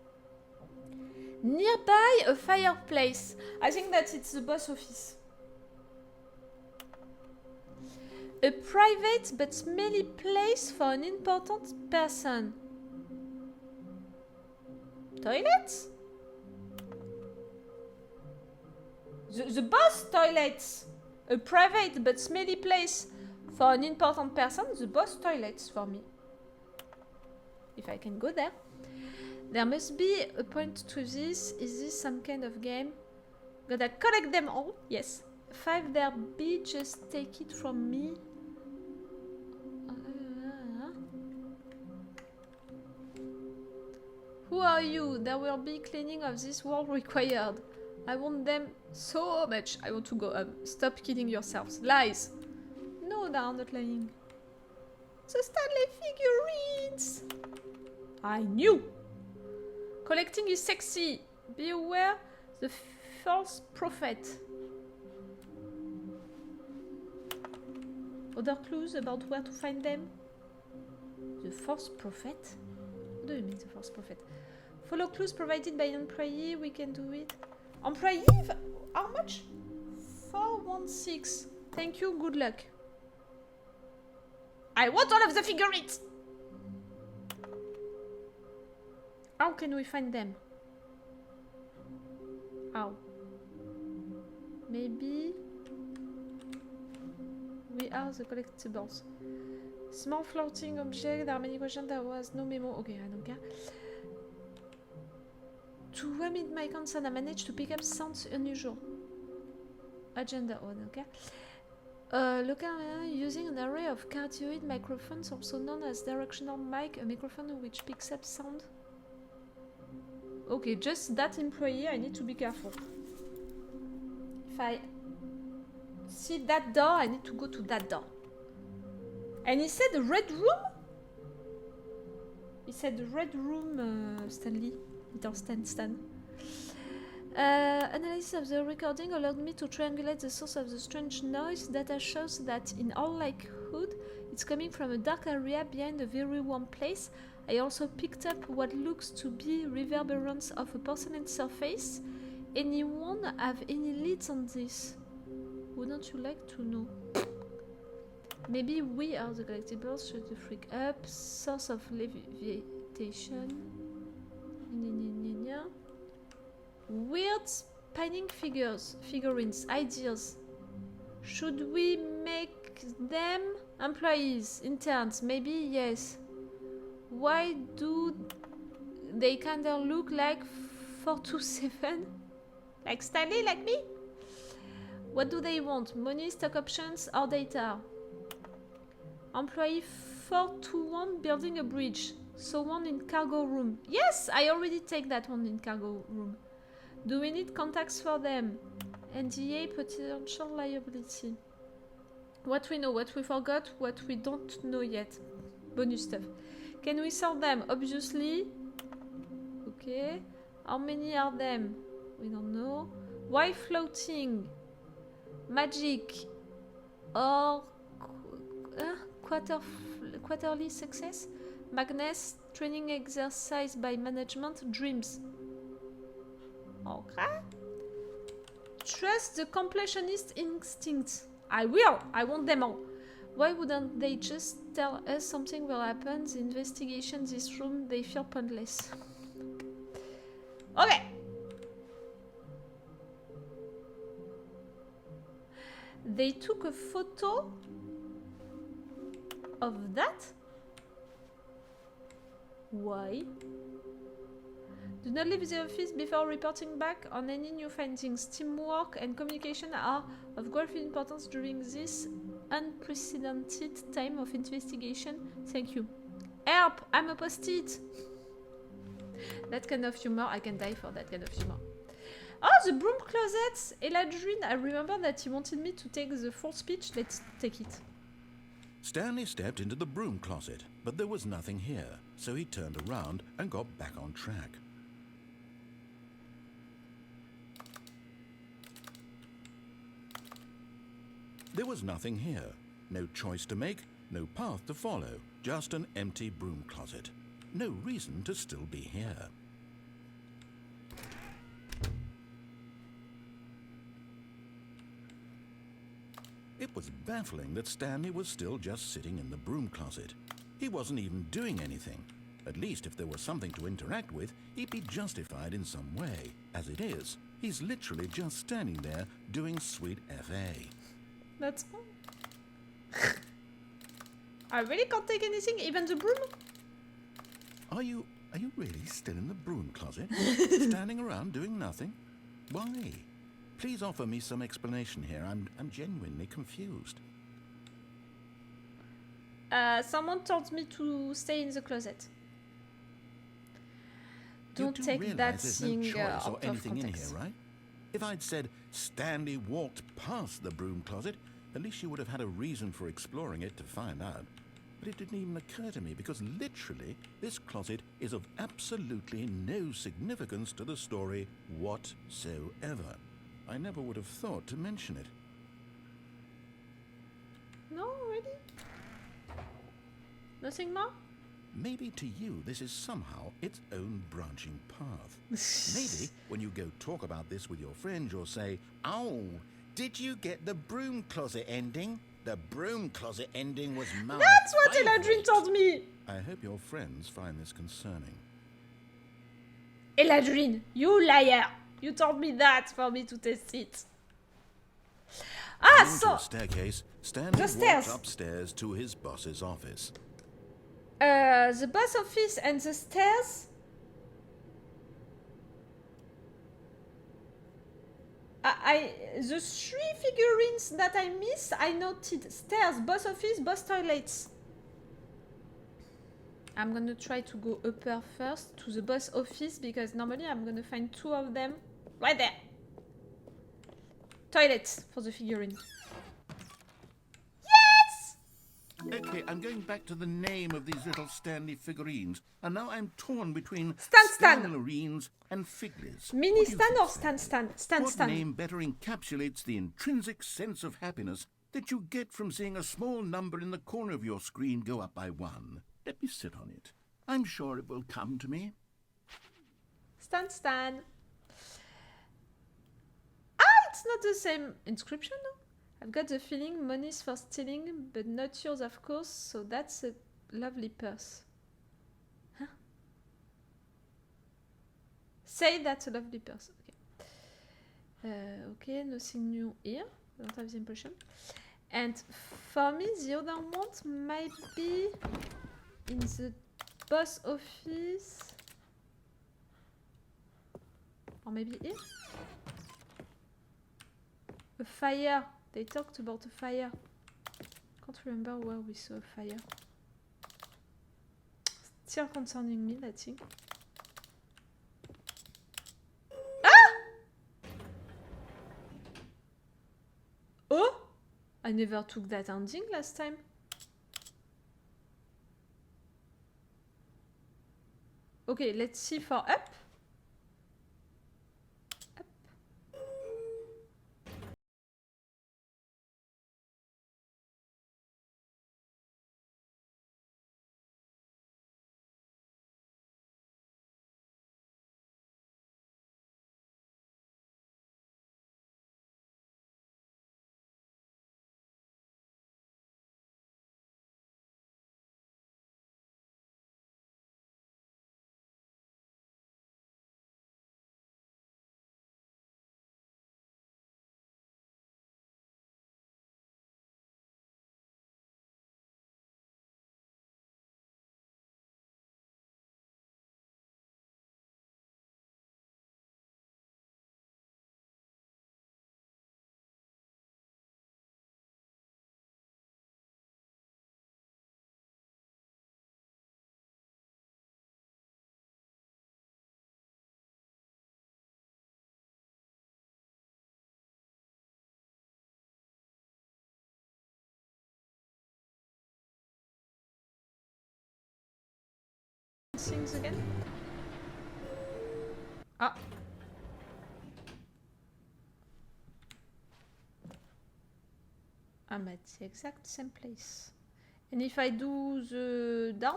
Nearby a fireplace. I think that it's the boss office. A private but smelly place for an important person. Toilets? The boss toilets. A private but smelly place for an important person. The boss toilets for me. If I can go there. There must be a point to this. Is this some kind of game? Gotta collect them all. Yes. 5 there be. Just take it from me. Who are you? There will be cleaning of this world required. I want them so much. I want to go up. Stop kidding yourselves. Lies. No, they are not lying. The Stanley figurines. I knew. Collecting is sexy. Be aware the false prophet. Other clues about where to find them? The false prophet? What do you mean the false prophet? Follow clues provided by an employee. We can do it. Employee? How much? 416. Thank you. Good luck. I want all of the figurines. How can we find them? How? Maybe we are the collectibles. Small floating object. There are many questions. There was no memo. Okay, I don't care. To remit my concern, I managed to pick up sounds unusual. Agenda on, okay. Local using an array of cardioid microphones, also known as directional mic, a microphone which picks up sound. Okay, just that employee, I need to be careful. If I see that door, I need to go to that door. And he said the red room? He said the red room, Stanley. Stan. Analysis of the recording allowed me to triangulate the source of the strange noise. Data shows that in all likelihood it's coming from a dark area behind a very warm place. I also picked up what looks to be reverberance of a porcelain surface. Anyone have any leads on this? Wouldn't you like to know? Maybe we are the collectibles. Shut the freak up. Source of levitation. Weird spinning figurines, ideas. Should we make them employees, interns? Maybe yes. Why do they kinda look like 427? Like Stanley, like me? What do they want? Money, stock options, or data? Employee 421 building a bridge. So one in cargo room. Yes, I already take that one in cargo room. Do we need contacts for them? NDA, potential liability. What we know, what we forgot, what we don't know yet. Bonus stuff. Can we sell them? Obviously. Okay. How many are them? We don't know. Why floating? Magic. Or quarterly success? Magnus, training exercise by management, dreams. Okay. Trust the completionist instincts. I will. I want them all. Why wouldn't they just tell us something will happen? The investigation, this room, they feel pointless. Okay. They took a photo of that. Why? Do not leave the office before reporting back on any new findings. Teamwork and communication are of great importance during this unprecedented time of investigation. Thank you. Help! I'm a post-it! That kind of humor, I can die for that kind of humor. Oh, the broom closets! Eladrin, I remember that he wanted me to take the full speech. Let's take it. Stanley stepped into the broom closet, but there was nothing here, so he turned around and got back on track. There was nothing here. No choice to make, no path to follow, just an empty broom closet. No reason to still be here. It was baffling that Stanley was still just sitting in the broom closet. He wasn't even doing anything. At least if there was something to interact with, he'd be justified in some way. As it is, he's literally just standing there doing sweet FA. That's all. I really can't take anything, even the broom. Are you really still in the broom closet? Standing around doing nothing? Why? Please offer me some explanation here. I'm genuinely confused. Someone told me to stay in the closet. You Don't do take realize that there's thing no choice or out of anything in context. here, right? If I'd said Stanley walked past the broom closet, at least you would have had a reason for exploring it to find out. But it didn't even occur to me because literally this closet is of absolutely no significance to the story whatsoever. I never would have thought to mention it. No, really? Nothing more? Maybe to you this is somehow its own branching path. Maybe when you go talk about this with your friends, you'll say, "Oh, did you get the broom closet ending? The broom closet ending was my That's what favorite." Eladrin told me! I hope your friends find this concerning. Eladrin, you liar! You told me that for me to test it. Ah, Going to so... a staircase, Stanley The stairs. walked upstairs to his boss's office. The boss office and the stairs... the 3 figurines that I missed, I noted. Stairs, boss office, boss toilets. I'm gonna try to go upper first to the boss office because normally I'm gonna find 2 of them right there. Toilets for the figurine. Yes! Okay, I'm going back to the name of these little Stanley figurines, and now I'm torn between Stan. Stanlarines and Figlies. Mini What do you Stan think, or Stanley? Stan? What Stan. name better encapsulates the intrinsic sense of happiness that you get from seeing a small number in the corner of your screen go up by 1? Let me sit on it. I'm sure it will come to me. Stan. It's not the same inscription, no? I've got the feeling money's for stealing, but not yours, of course, so that's a lovely purse. Huh? Say that's a lovely purse. Okay. Okay, nothing new here. I don't have the impression. And for me, the other ones might be in the boss office. Or maybe here? A fire. They talked about a fire. Can't remember where we saw a fire. Still concerning me, that thing. Ah! Oh! I never took that ending last time. Okay, let's see for up. Things again. Ah. I'm at the exact same place. And if I do the down?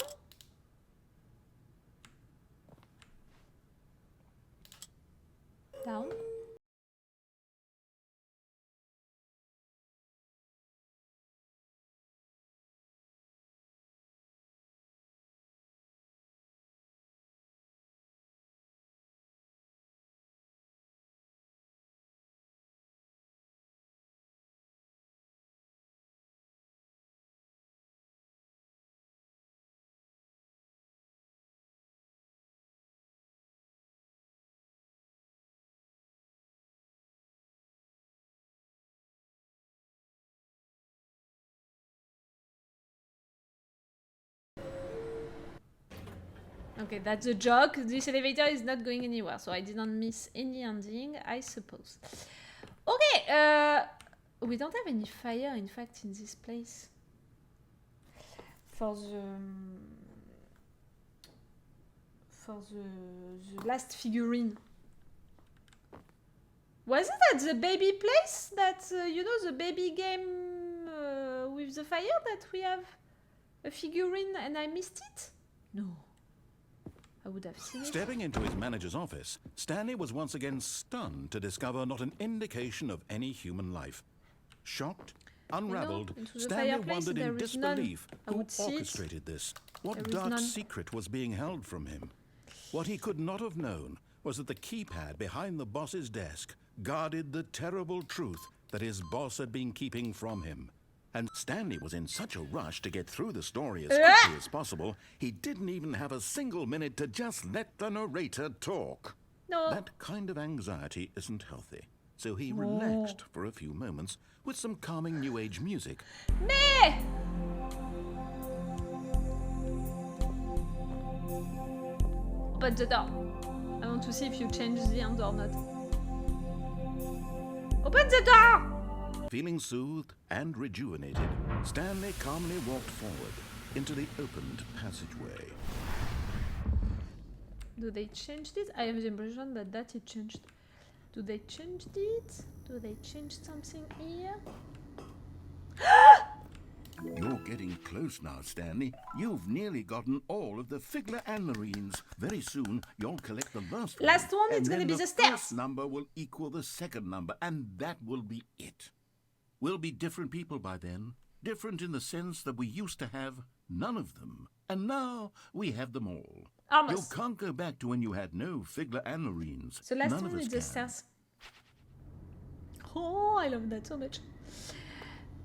Down. Okay, that's a joke. This elevator is not going anywhere, so I didn't miss any ending, I suppose. Okay, we don't have any fire, in fact, in this place. For the last figurine. Was it at the baby place that, you know, the baby game with the fire that we have a figurine and I missed it? No. I would have seen it. Stepping into his manager's office, Stanley was once again stunned to discover not an indication of any human life. Shocked, unraveled, Stanley wondered in disbelief who orchestrated this. What dark secret was being held from him? What he could not have known was that the keypad behind the boss's desk guarded the terrible truth that his boss had been keeping from him. And Stanley was in such a rush to get through the story as quickly as possible, he didn't even have a single minute to just let the narrator talk. No. That kind of anxiety isn't healthy, so he relaxed for a few moments with some calming New Age music. Mais open the door. I want to see if you change the end or not. Open the door! Feeling soothed and rejuvenated, Stanley calmly walked forward into the opened passageway. Do they change it? I have the impression that it changed. Do they change it? Do they change something here? You're getting close now, Stanley. You've nearly gotten all of the Figler and Marines. Very soon, you'll collect the last one. Last one, and it's gonna then be the the stairs. first number will equal the second number, and that will be it. We'll be different people by then. Different in the sense that we used to have none of them. And now we have them all. Almost. You can't go back to when you had no Figler and Marines. So last None of one us is the can. stairs. Oh, I love that so much.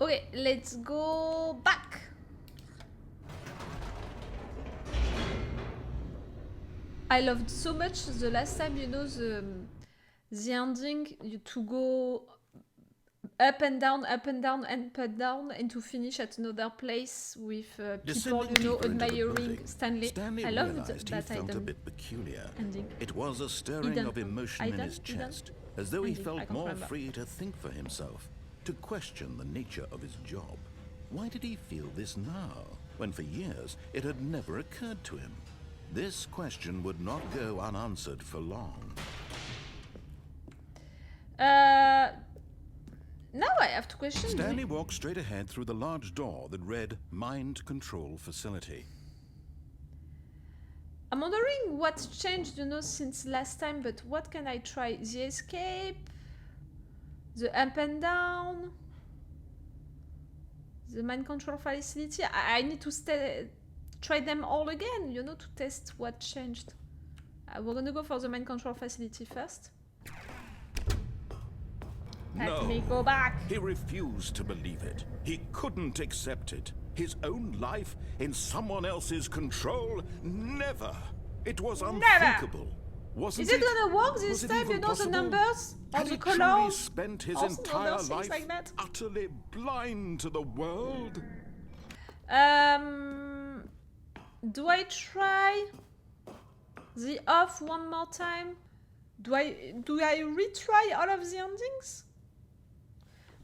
Okay, let's go back. I loved so much the last time, you know, the ending, to go up and down, up and down, up and down, and to finish at another place with people, Descending you know, deeper into the admiring building, Stanley. I loved realized he that felt a item. bit peculiar. Ending. It was a stirring of emotion in his Iden? chest, as though he Ending, I felt can't more remember. free to think for himself, to question the nature of his job. Why did he feel this now, when for years it had never occurred to him? This question would not go unanswered for long. Now I have to question. Stanley walked straight ahead through the large door that read Mind Control Facility. I'm wondering what's changed, you know, since last time, but what can I try? The escape? The up and down? The mind control facility? I need to try them all again, you know, to test what changed. We're gonna go for the mind control facility first. Let me go back. He refused to believe it. He couldn't accept it. His own life in someone else's control? Never. It was unthinkable. Wasn't Is it gonna work this Was it time, even you know, possible? the numbers? Or Had the he truly colors? spent his Or some entire other things life like that? utterly blind to the world? Do I try the off one more time? Do I retry all of the endings?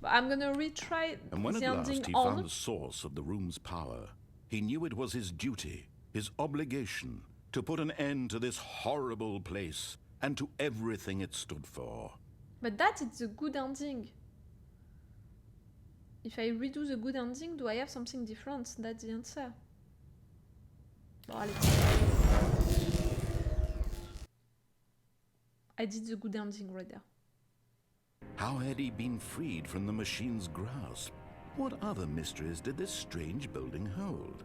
But I'm gonna retry And when the at last ending he on. found the source of the room's power, he knew it was his duty, his obligation, to put an end to this horrible place and to everything it stood for. But that is the good ending. If I redo the good ending, do I have something different? That's the answer. Bon, allez. I did the good ending right there. How had he been freed from the machine's grasp? What other mysteries did this strange building hold?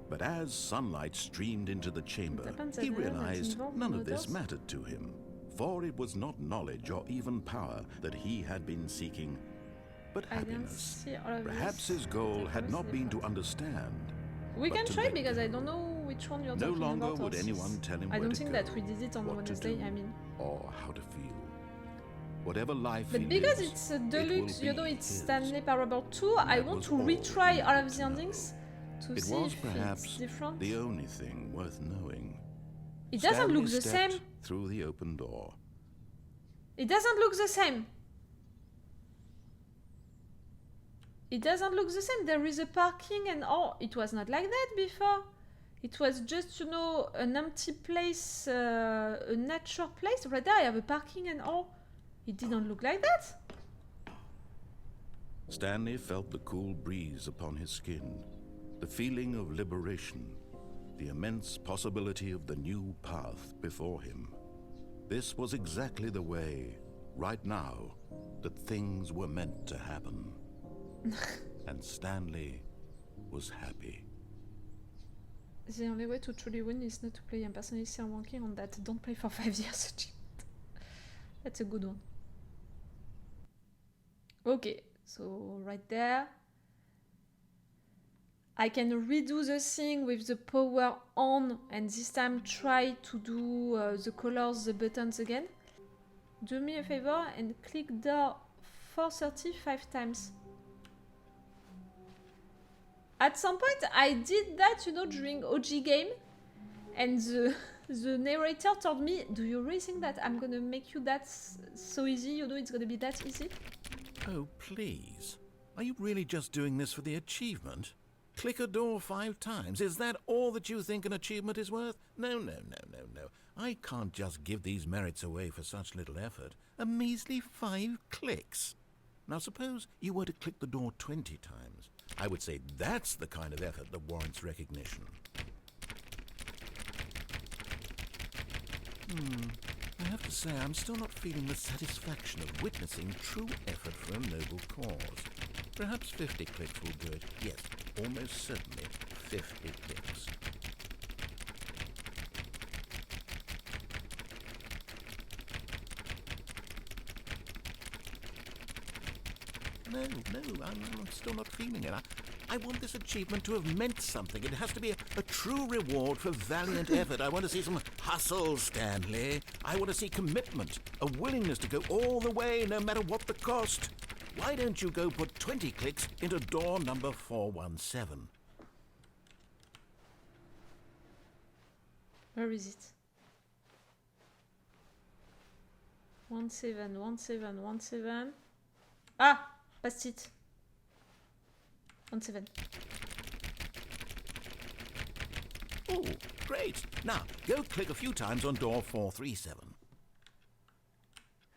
But as sunlight streamed into the chamber, he realized none of this mattered to him, for it was not knowledge or even power that he had been seeking, but happiness. Perhaps his goal had not been to understand. We but can to try let because go. I don't know which one you're No talking longer about. would anyone tell him I where don't to think go, that we did it on what to Wednesday, do, I mean. or how to feel. Whatever life he But because lives, it's a it deluxe, will you know, be it's his. Stanley Parable 2, I that want was to all retry he all needed of the to know. endings to It see was if perhaps it's different. the only thing worth knowing. It doesn't look Stanley the stepped same. through the open door. It doesn't look the same. It doesn't look the same. There is a parking and all. It was not like that before. It was just, you know, an empty place, a nature place. Right there, I have a parking and all. It didn't look like that. Stanley felt the cool breeze upon his skin, the feeling of liberation, the immense possibility of the new path before him. This was exactly the way, right now, that things were meant to happen. And Stanley was happy. The only way to truly win is not to play. I'm personally still working on that. Don't play for 5 years. That's a good one. Okay, so right there. I can redo the thing with the power on and this time try to do the colors, the buttons again. Do me a favor and click door 435 times. At some point I did that, you know, during OG game, and the narrator told me, do you really think that I'm gonna make you that so easy, you know, it's gonna be that easy? Oh, please. Are you really just doing this for the achievement? Click a door 5 times. Is that all that you think an achievement is worth? No. I can't just give these merits away for such little effort. A measly 5 clicks. Now suppose you were to click the door 20 times. I would say that's the kind of effort that warrants recognition. I have to say, I'm still not feeling the satisfaction of witnessing true effort for a noble cause. Perhaps 50 clicks will do it. Yes, almost certainly 50 clicks. No, I'm still not feeling it. I want this achievement to have meant something. It has to be a true reward for valiant effort. I want to see some hustle, Stanley. I want to see commitment, a willingness to go all the way, no matter what the cost. Why don't you go put 20 clicks into door number 417? Where is it? 171717. Ah! Past it. 17. Oh, great. Now, go click a few times on door 437.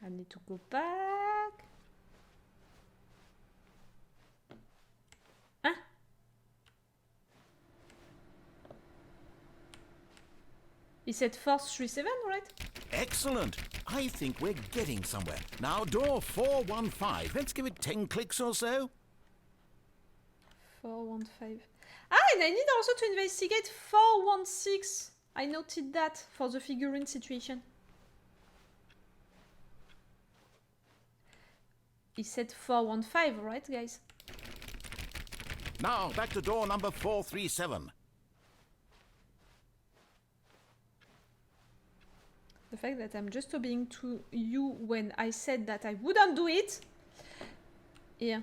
I need to go back. Huh? He said 437, right? Excellent. I think we're getting somewhere. Now, door 415. Let's give it 10 clicks or so. 415. Ah, and I need also to investigate 416. I noted that for the figurine situation. He said 415, right, guys? Now, back to door number 437. The fact that I'm just obeying to you when I said that I wouldn't do it. Yeah.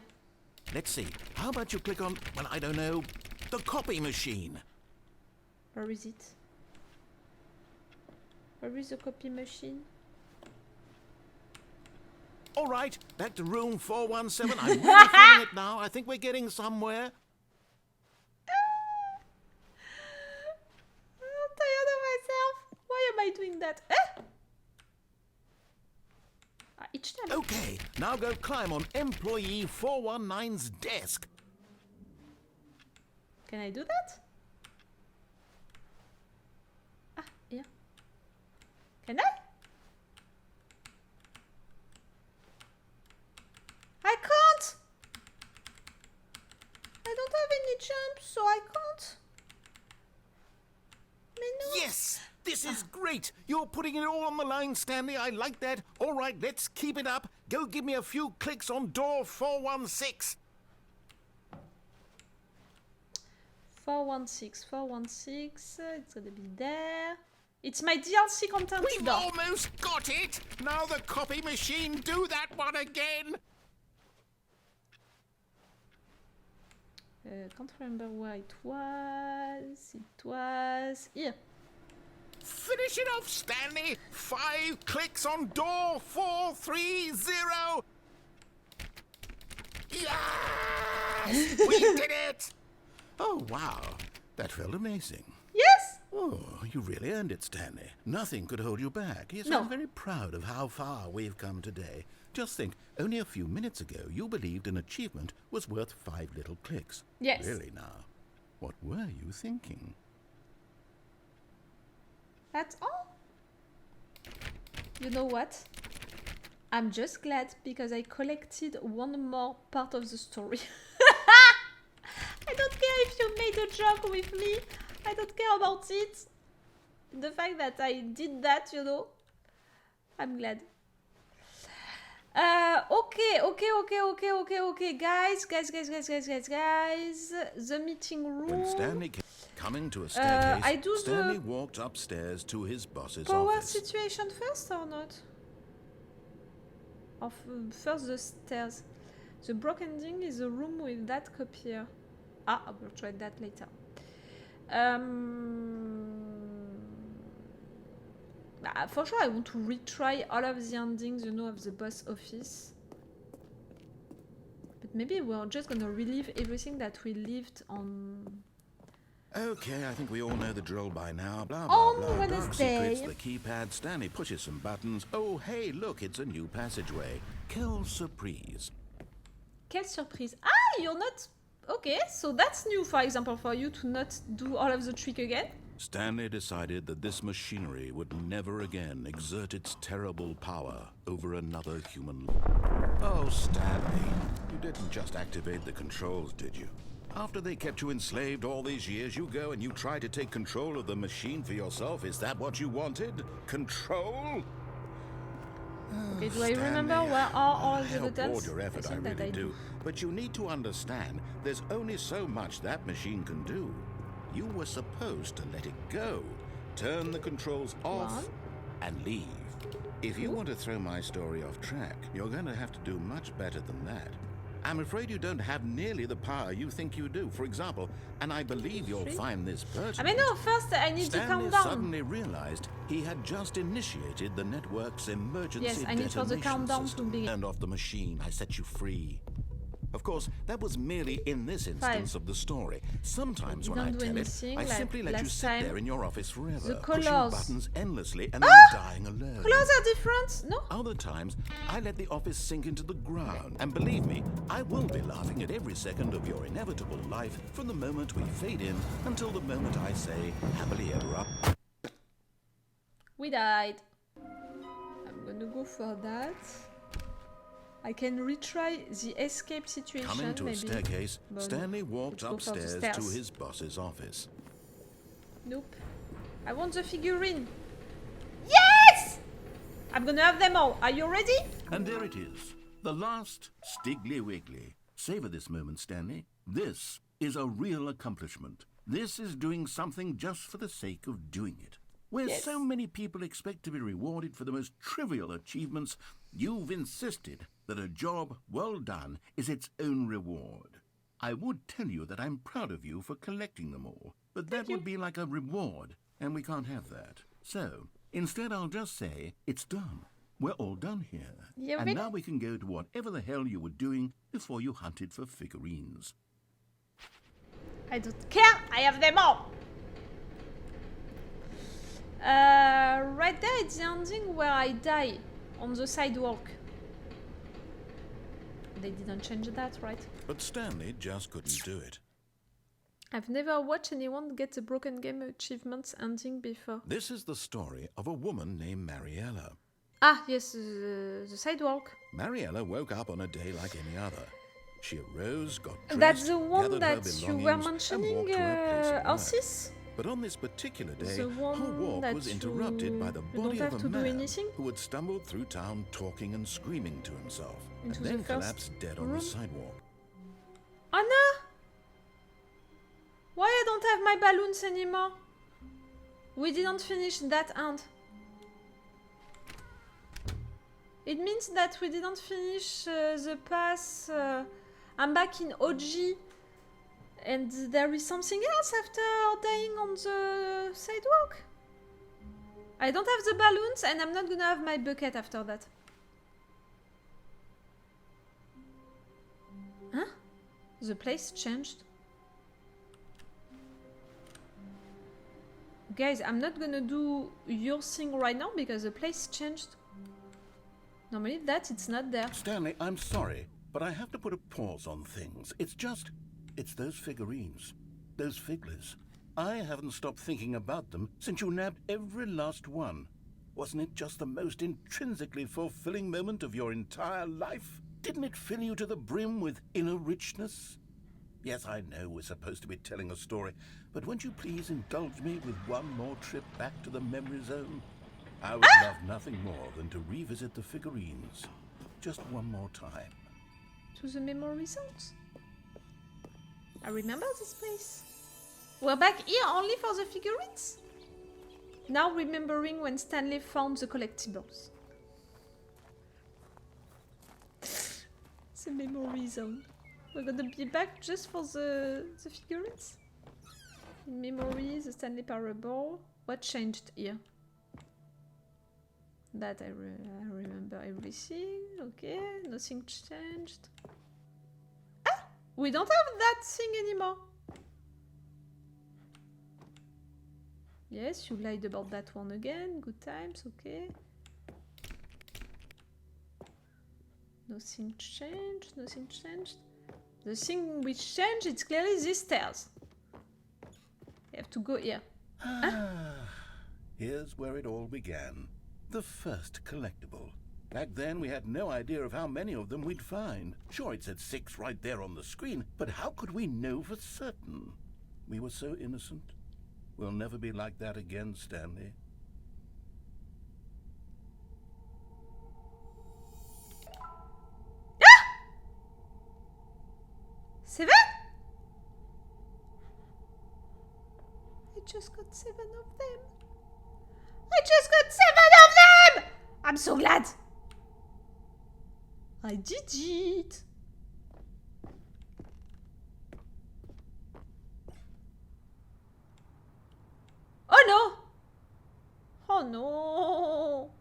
Let's see. How about you click on, well, I don't know, the copy machine? Where is it? Where is the copy machine? All right, back to room 417. I'm really feeling it now. I think we're getting somewhere. I'm tired of myself. Why am I doing that? Each time. Okay, now go climb on employee 419's desk. Can I do that? Ah, yeah. Can I? I can't! I don't have any jumps, so I can't. Menu. Yes, this is great. You're putting it all on the line, Stanley. I like that. All right, let's keep it up. Go give me a few clicks on door 416. 416. It's gonna be there. It's my DLC content. We've almost got it. Now the copy machine, do that one again. Can't remember where it was. It was here. Finish Finish it off, Stanley! 5 clicks on door 430! Yes! We did it! Oh, wow. That felt amazing. Yes! Oh, you really earned it, Stanley. Nothing could hold you back. Yes, No. I'm very proud of how far we've come today. Just think, only a few minutes ago, you believed an achievement was worth 5 little clicks. Yes. Really now, what were you thinking? That's all. You know what? I'm just glad because I collected one more part of the story. I don't care if you made a joke with me. I don't care about it. The fact that I did that, you know, I'm glad. Okay, guys. The meeting room. When Stanley came coming to a staircase, I do Stanley the walked upstairs to his boss's power office. situation first or not? Or first the stairs. The broken ending is a room with that copier. Ah, I will try that later. For sure, I want to retry all of the endings, you know, of the boss office. But maybe we're just gonna relive everything that we lived on. Okay, I think we all know the drill by now. Blah, On blah, blah. Dark Wednesday. secrets, the keypad. Stanley pushes some buttons. Oh, hey, look, it's a new passageway. Quelle surprise. Quelle surprise. Ah, you're not... Okay, so that's new, for example, for you to not do all of the trick again. Stanley decided that this machinery would never again exert its terrible power over another human. Oh, Stanley, you didn't just activate the controls, did you? After they kept you enslaved all these years, you go and you try to take control of the machine for yourself. Is that what you wanted? Control? Okay, do I Stanley, remember where are all the I applaud buttons? your effort, I think that really do. But you need to understand, there's only so much that machine can do. You were supposed to let it go, turn the controls off, One. and leave. If you want to throw my story off track, you're going to have to do much better than that. I'm afraid you don't have nearly the power you think you do. For example, and I believe you'll find this pertinent. I mean, no, first I need to Stanley calm down. suddenly realized he had just initiated the network's emergency Yes, I need for the detonation countdown to system. begin. Turned off the machine. I set you free. Of course, that was merely in this instance of the story. Sometimes when I Don't do tell it, anything I like simply let you last sit time. there in your office forever, The pushing colours. buttons endlessly and then dying alone. Colors are different, no? Other times, I let the office sink into the ground. And believe me, I will be laughing at every second of your inevitable life from the moment we fade in until the moment I say, happily ever up. We died. I'm gonna go for that. I can retry the escape situation, Coming to maybe. a staircase, But Stanley walked let's go for the upstairs to stairs. his boss's office. Nope. I want the figurine. Yes! I'm gonna have them all. Are you ready? And there it is, the last Stiggly Wiggly. Savor this moment, Stanley. This is a real accomplishment. This is doing something just for the sake of doing it. Where Yes. so many people expect to be rewarded for the most trivial achievements, you've insisted that a job well done is its own reward. I would tell you that I'm proud of you for collecting them all, but that would be like a reward, and we can't have that. So, instead I'll just say, it's done. We're all done here. Yeah, and really? now we can go to whatever the hell you were doing before you hunted for figurines. I don't care. I have them all. Right there, it's the ending where I die on the sidewalk. They didn't change that, right? But Stanley just couldn't do it. I've never watched anyone get a broken game achievements ending before. This is the story of a woman named Mariella. Ah, yes, the sidewalk. Mariella woke up on a day like any other. She arose, got dressed, That's the one gathered her that you were belongings, and mentioning, walked to her place of work. Alcis? But on this particular day, The her one walk that was interrupted by the you body don't of have a to do man anything? who had stumbled through town talking and screaming to himself, Into and the then first collapsed dead on room? the sidewalk. Anna! Why I don't have my balloons anymore? We didn't finish that end. It means that we didn't finish the pass. I'm back in OG. And there is something else after dying on the sidewalk? I don't have the balloons and I'm not gonna have my bucket after that. Huh? The place changed? Guys, I'm not gonna do your thing right now because the place changed. Normally it's not there. Stanley, I'm sorry, but I have to put a pause on things. It's those figurines, those figglers. I haven't stopped thinking about them since you nabbed every last one. Wasn't it just the most intrinsically fulfilling moment of your entire life? Didn't it fill you to the brim with inner richness? Yes, I know we're supposed to be telling a story, but won't you please indulge me with one more trip back to the memory zone? I would love nothing more than to revisit the figurines. Just one more time. To the memory zones? I remember this place. We're back here only for the figurines? Now remembering when Stanley found the collectibles. The memory zone. We're gonna be back just for the figurines? In memory, the Stanley Parable. What changed here? That I remember everything. Okay, nothing changed. Ah! We don't have that thing anymore. Yes, you lied about that one again. Good times, okay. Nothing changed, nothing changed. The thing which changed, it's clearly these stairs. You have to go here. Here's where it all began. The first collectible. Back then, we had no idea of how many of them we'd find. Sure, it said 6 right there on the screen, but how could we know for certain? We were so innocent. We'll never be like that again, Stanley. Seven? I just got 7 of them. I just got 7 of them! I'm so glad. I did it. Oh no! Oh no!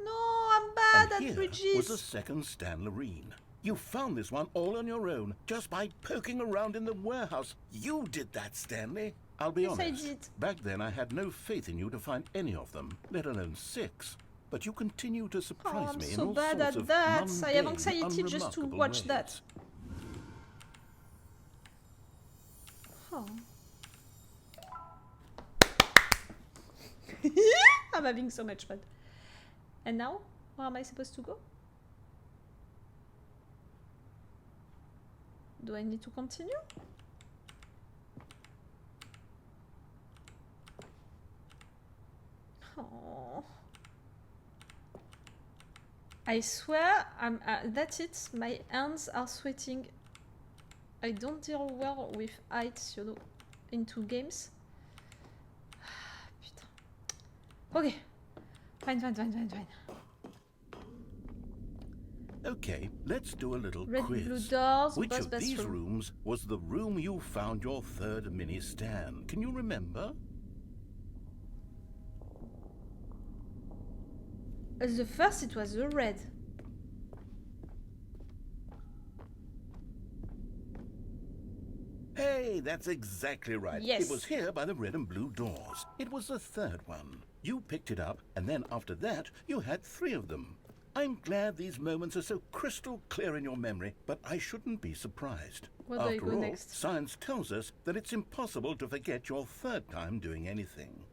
No, I'm bad And at here bridges. was the second Stanlerine. You found this one all on your own, just by poking around in the warehouse. You did that, Stanley. I'll be Yes, I honest. did. Back then, I had no faith in you to find any of them, let alone 6. But you continue to surprise I'm me in so all bad sorts at of that. I have mundane, anxiety just to unremarkable watch ways. that. Oh. I'm having so much fun. And now, where am I supposed to go? Do I need to continue? Oh. I swear, that's it. My hands are sweating. I don't deal well with heights, you know, into games. Putain. Okay. Fine. Okay, let's do a little Red, quiz. blue doors, Which bus of these bathroom. rooms was the room you found your third mini Stan? Can you remember? The first, it was the red. Hey, that's exactly right. Yes. It was here by the red and blue doors. It was the third one. You picked it up, and then after that, you had 3 of them. I'm glad these moments are so crystal clear in your memory, but I shouldn't be surprised. Where do I After go all, next? science tells us that it's impossible to forget your third time doing anything.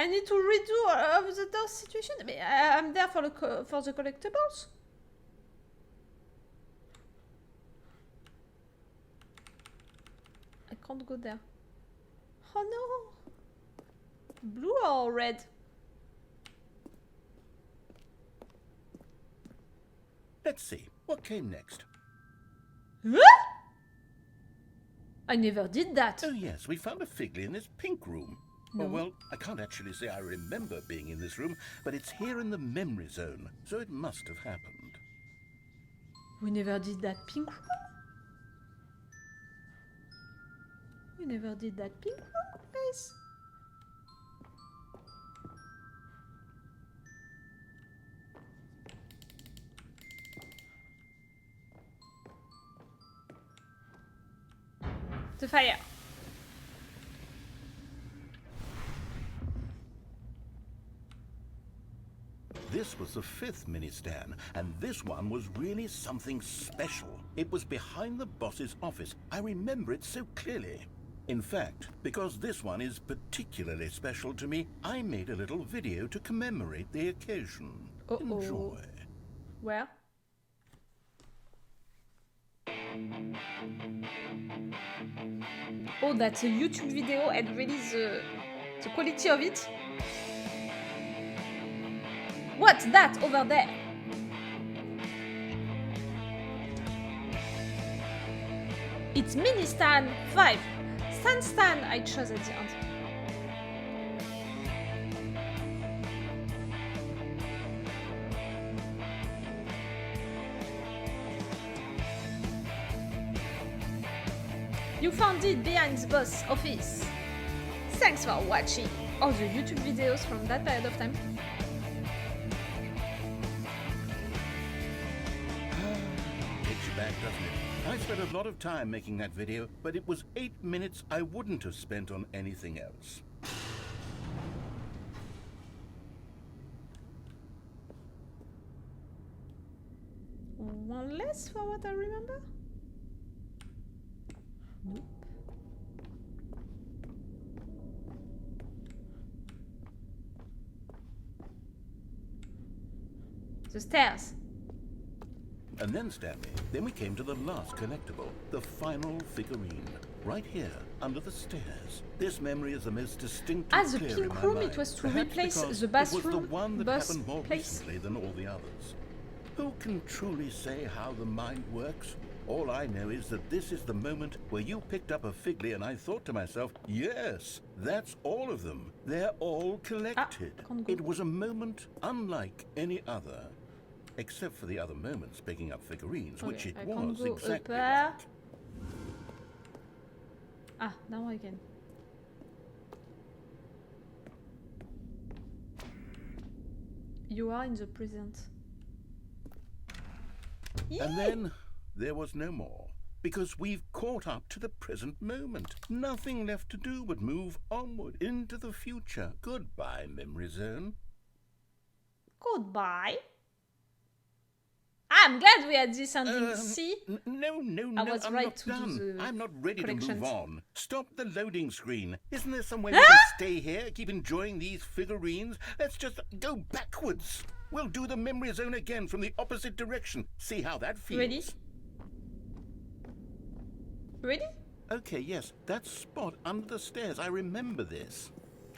I need to redo the door situation. But I'm there for the collectibles. I can't go there. Oh no! Blue or red? Let's see, what came next? Huh? I never did that. Oh yes, we found a Figley in this pink room. No. Oh, well, I can't actually say I remember being in this room, but it's here in the memory zone, so it must have happened. We never did that pink room. We never did that pink room, guys. The fire. This was the 5th mini-stand, and this one was really something special. It was behind the boss's office. I remember it so clearly. In fact, because this one is particularly special to me, I made a little video to commemorate the occasion. Enjoy. Where? Oh, that's a YouTube video and really the quality of it. What's that over there? It's mini stand 5. Stand I chose at the end. You found it behind the boss office. Thanks for watching all the YouTube videos from that period of time. Takes you back, doesn't it? I spent a lot of time making that video, but it was 8 minutes I wouldn't have spent on anything else. One less for what I remember? Nope. The stairs. And then, Stanley, then we came to the last collectible, the final figurine, right here, under the stairs. This memory is the most distinct and the clear pink in my room, mind. it was to Perhaps replace because the it was the bathroom one that bus happened more place. recently than all the others. Who can truly say how the mind works? All I know is that this is the moment where you picked up a Figley and I thought to myself, yes, that's all of them. They're all collected. can't go. It was a moment unlike any other. Except for the other moments picking up figurines, which Okay, it I can't was go exactly up like. Ah, now I can. You are in the present. And then there was no more, because we've caught up to the present moment. Nothing left to do but move onward into the future. Goodbye, Memory Zone. Goodbye. I'm glad we had this ending. See? No, I was I'm right not to do done. the I'm not ready to move collections. on. Stop the loading screen. Isn't there some way we can stay here, keep enjoying these figurines? Let's just go backwards. We'll do the Memory Zone again from the opposite direction. See how that feels. Ready? Ready? Okay, yes, that spot under the stairs. I remember this.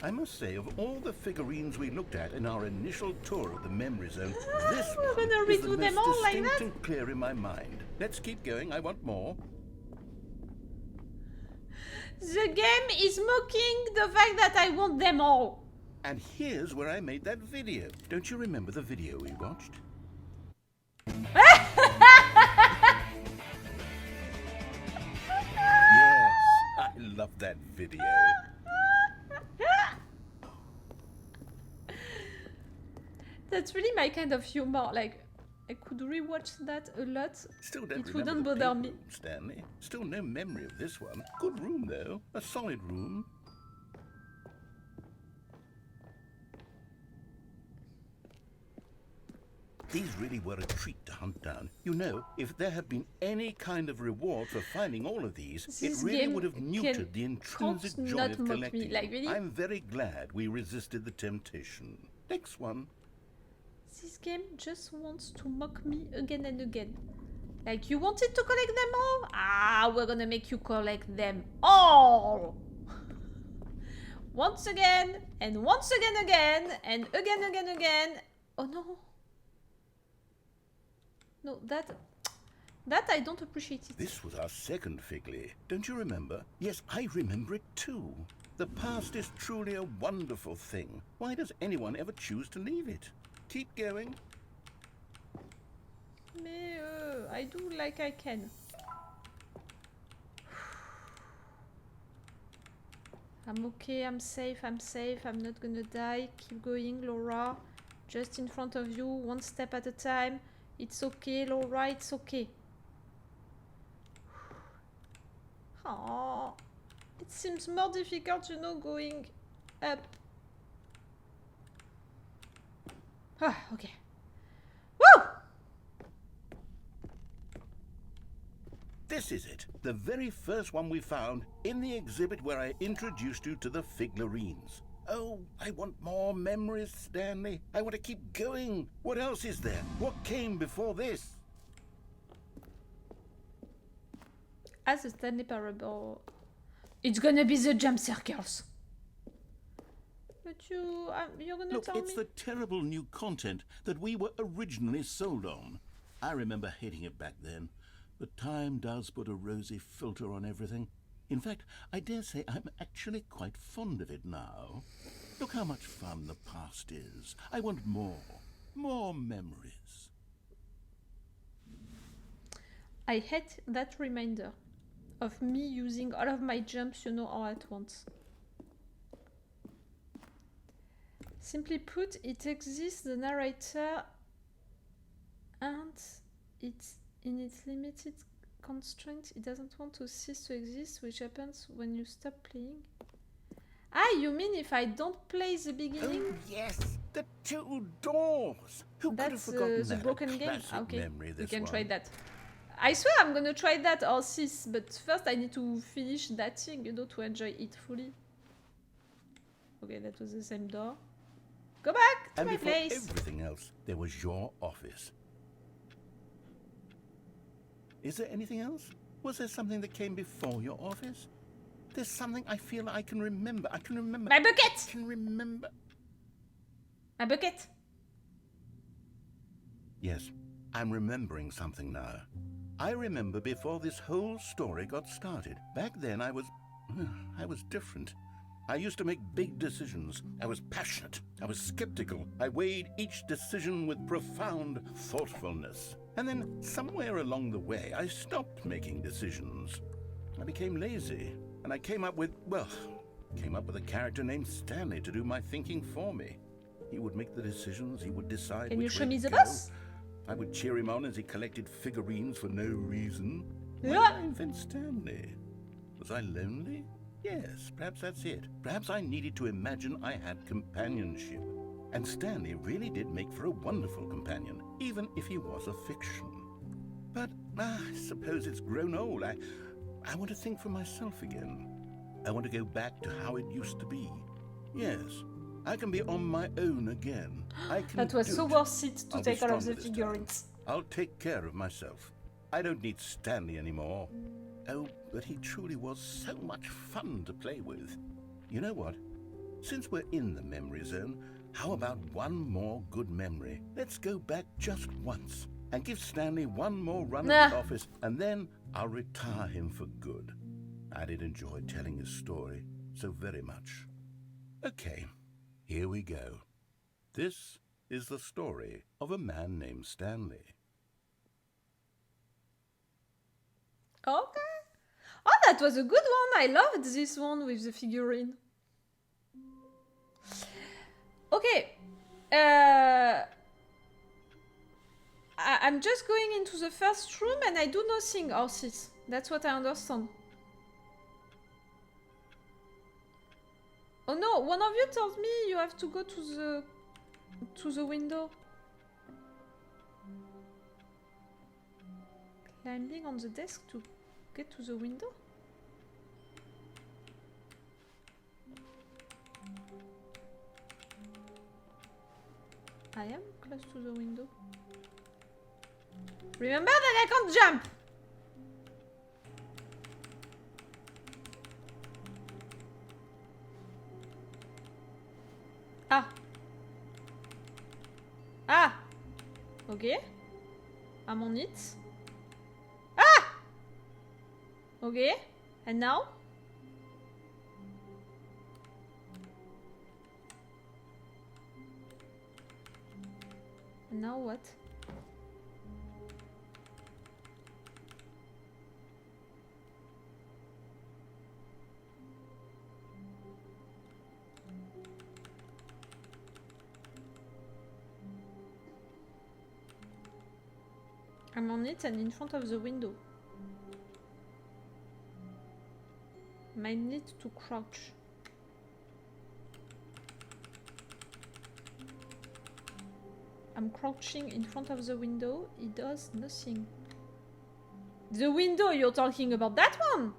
I must say, of all the figurines we looked at in our initial tour of the Memory Zone, this We're one gonna is the redo them most all like distinct that? and clear in my mind. Let's keep going. I want more. The game is mocking the fact that I want them all. And here's where I made that video. Don't you remember the video we watched? Yes, I love that video. That's really my kind of humor. Like, I could rewatch that a lot. Still don't It remember wouldn't the bother pink me. room, Stanley. Still no memory of this one. Good room, though. A solid room. These really were a treat to hunt down. You know, if there had been any kind of reward for finding all of these, This it really game would have neutered the intrinsic can't joy not of mock me, collecting. like, really? I'm very glad we resisted the temptation. Next one. This game just wants to mock me again and again. Like, you wanted to collect them all? Ah, we're gonna make you collect them all! Once again, and once again, and again. Oh no. No, that I don't appreciate it. This was our second Figley. Don't you remember? Yes, I remember it too. The past is truly a wonderful thing. Why does anyone ever choose to leave it? Keep going. Mais I do like I can. I'm okay, I'm safe, I'm not gonna die. Keep going, Laura. Just in front of you, one step at a time. It's okay, Laura, it's okay. Oh, it seems more difficult, you know, going up. Ah, okay. Woo! This is it, the very first one we found in the exhibit where I introduced you to the figurines. Oh, I want more memories, Stanley. I want to keep going. What else is there? What came before this? As a Stanley Parable, it's gonna be the jump circles. But you're gonna Look, tell it's me? the terrible new content that we were originally sold on. I remember hating it back then. But time does put a rosy filter on everything. In fact, I dare say I'm actually quite fond of it now. Look how much fun the past is. I want more memories. I hate that reminder of me using all of my jumps, you know, all at once. Simply put, it exists, the narrator, and it's in its limited constraint. It doesn't want to cease to exist, which happens when you stop playing. Ah, you mean if I don't play the beginning? Oh, yes, the two doors. Who could have That's forgotten the that? broken A game. classic Okay, memory, we this can one. try that. I swear I'm gonna try that or sis, but first I need to finish that thing, you know, to enjoy it fully. Okay, that was the same door. Go back to And my before place. everything else, there was your office. Is there anything else? Was there something that came before your office? There's something I feel I can remember. I can remember. My bucket! I can remember. My bucket! Yes, I'm remembering something now. I remember before this whole story got started. Back then I was different. I used to make big decisions. I was passionate. I was skeptical. I weighed each decision with profound thoughtfulness. And then somewhere along the way, I stopped making decisions. I became lazy, and I came up with a character named Stanley to do my thinking for me. He would make the decisions, he would decide Can you which show way me to the go. boss? I would cheer him on as he collected figurines for no reason. Why Yeah. did I invent Stanley? Was I lonely? Yes, perhaps that's it. Perhaps I needed to imagine I had companionship. And Stanley really did make for a wonderful companion, even if he was a fiction. But I suppose it's grown old. I want to think for myself again. I want to go back to how it used to be. Yes, I can be on my own again. I can That was do so it. worth it to I'll be take all of stronger the this time. figurines. I'll take care of myself. I don't need Stanley anymore. Oh, but he truly was so much fun to play with. You know what? Since we're in the memory zone, how about one more good memory? Let's go back just once and give Stanley one more run at the Nah. office, and then I'll retire him for good. I did enjoy telling his story so very much. Okay, here we go. This is the story of a man named Stanley. Okay. Oh, that was a good one. I loved this one with the figurine. Okay. I'm just going into the first room and I do nothing, horses. That's what I understand. Oh no, one of you told me you have to go to the window. Climbing on the desk to get to the window? I am close to the window. Remember that I can't jump! Ah! Ah! Okay. I'm on it. Ah! Okay. And now? And now what? I'm on it and in front of the window. Might need to crouch. I'm crouching in front of the window. It does nothing. The window, you're talking about that one?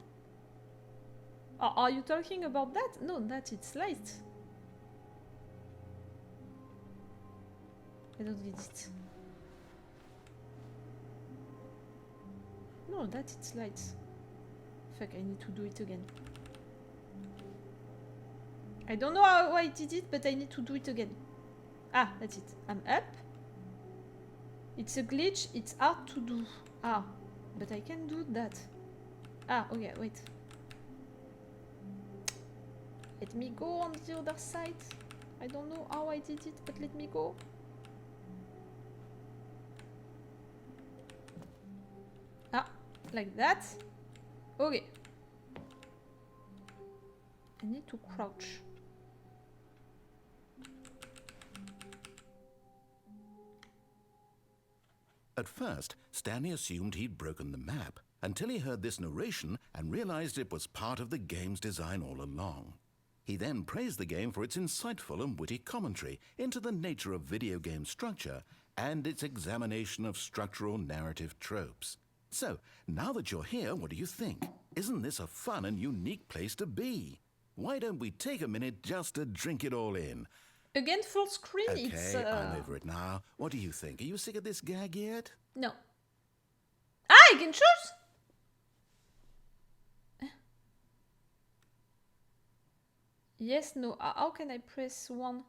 Or are you talking about that? No, that it's light. I don't get it. No, that it's light. Fuck, I need to do it again. I don't know how I did it, but I need to do it again. Ah, that's it. I'm up. It's a glitch. It's hard to do. Ah, but I can do that. Ah, okay, wait. Let me go on the other side. I don't know how I did it, but let me go. Ah, like that. Okay. I need to crouch. At first, Stanley assumed he'd broken the map until he heard this narration and realized it was part of the game's design all along. He then praised the game for its insightful and witty commentary into the nature of video game structure and its examination of structural narrative tropes. So, now that you're here, what do you think? Isn't this a fun and unique place to be? Why don't we take a minute just to drink it all in? Again, full screen, Okay, it's... I'm over it now. What do you think? Are you sick of this gag yet? No. Ah, I can choose! Yes, no. How can I press 1?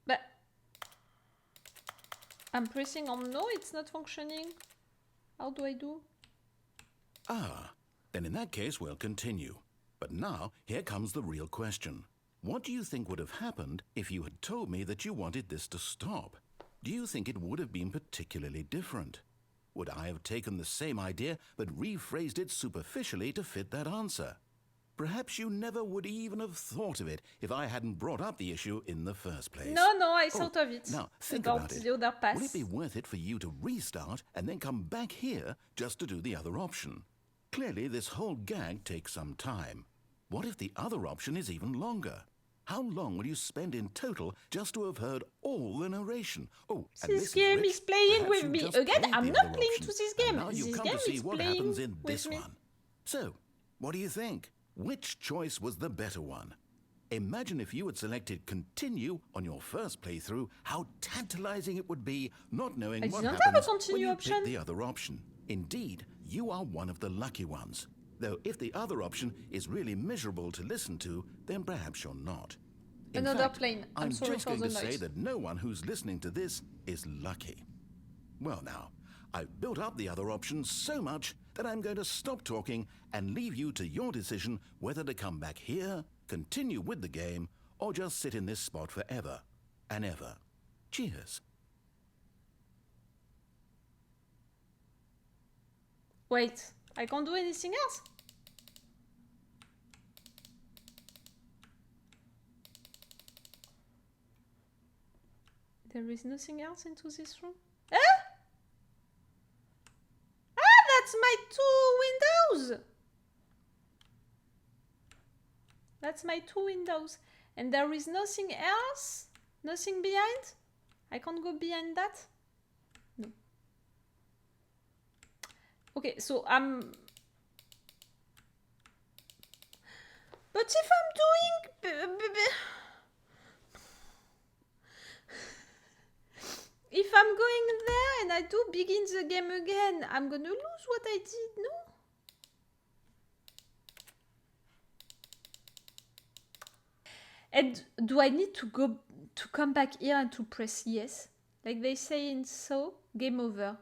But I'm pressing on no, it's not functioning. How do I do? Ah, then in that case we'll continue. But now, here comes the real question. What do you think would have happened if you had told me that you wanted this to stop? Do you think it would have been particularly different? Would I have taken the same idea but rephrased it superficially to fit that answer? Perhaps you never would even have thought of it if I hadn't brought up the issue in the first place. No, I thought of it. Now, think about about it. the other pass. Would it be worth it for you to restart and then come back here just to do the other option? Clearly, this whole gag takes some time. What if the other option is even longer? How long will you spend in total just to have heard all the narration? Oh, and This game rich. is playing Perhaps with you me. just Again, played I'm the not other playing option, to this and game. now you This come game to see is what playing happens in with this me. one. So, what do you think? Which choice was the better one? Imagine if you had selected continue on your first playthrough, how tantalizing it would be not knowing I what didn't have a happens when continue you option. pick the other option. Indeed, you are one of the lucky ones. Though if the other option is really miserable to listen to, then perhaps you're not. In Another fact, plane. I'm sorry just for going the to say noise. that no one who's listening to this is lucky. Well now, I've built up the other options so much that I'm going to stop talking and leave you to your decision whether to come back here, continue with the game, or just sit in this spot forever and ever. Cheers. Wait, I can't do anything else? There is nothing else into this room? Eh? Ah, that's my 2 windows! That's my 2 windows. And there is nothing else? Nothing behind? I can't go behind that? No. Okay, so I'm... But if I'm doing... If I'm going there and I do begin the game again, I'm gonna lose what I did, no? And do I need to go to come back here and to press yes? Like they say in So, game over.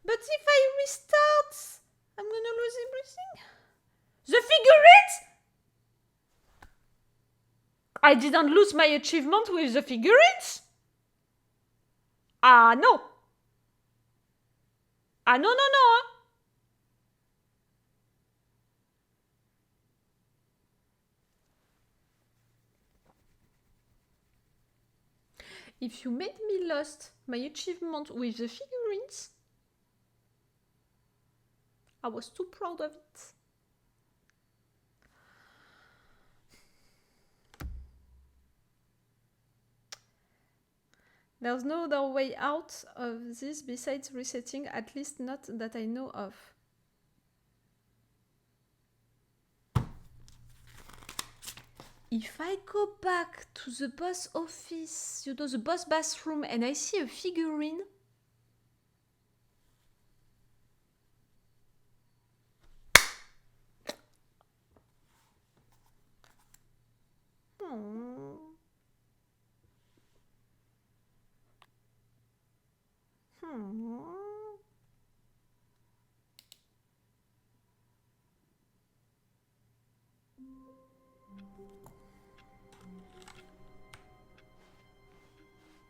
But if I restart, I'm gonna lose everything. The figurines? I didn't lose my achievement with the figurines? Ah, no. Ah, no. If you made me lost my achievement with the figurines, I was too proud of it. There's no other way out of this besides resetting, at least not that I know of. If I go back to the boss office, you know, the boss bathroom, and I see a figurine,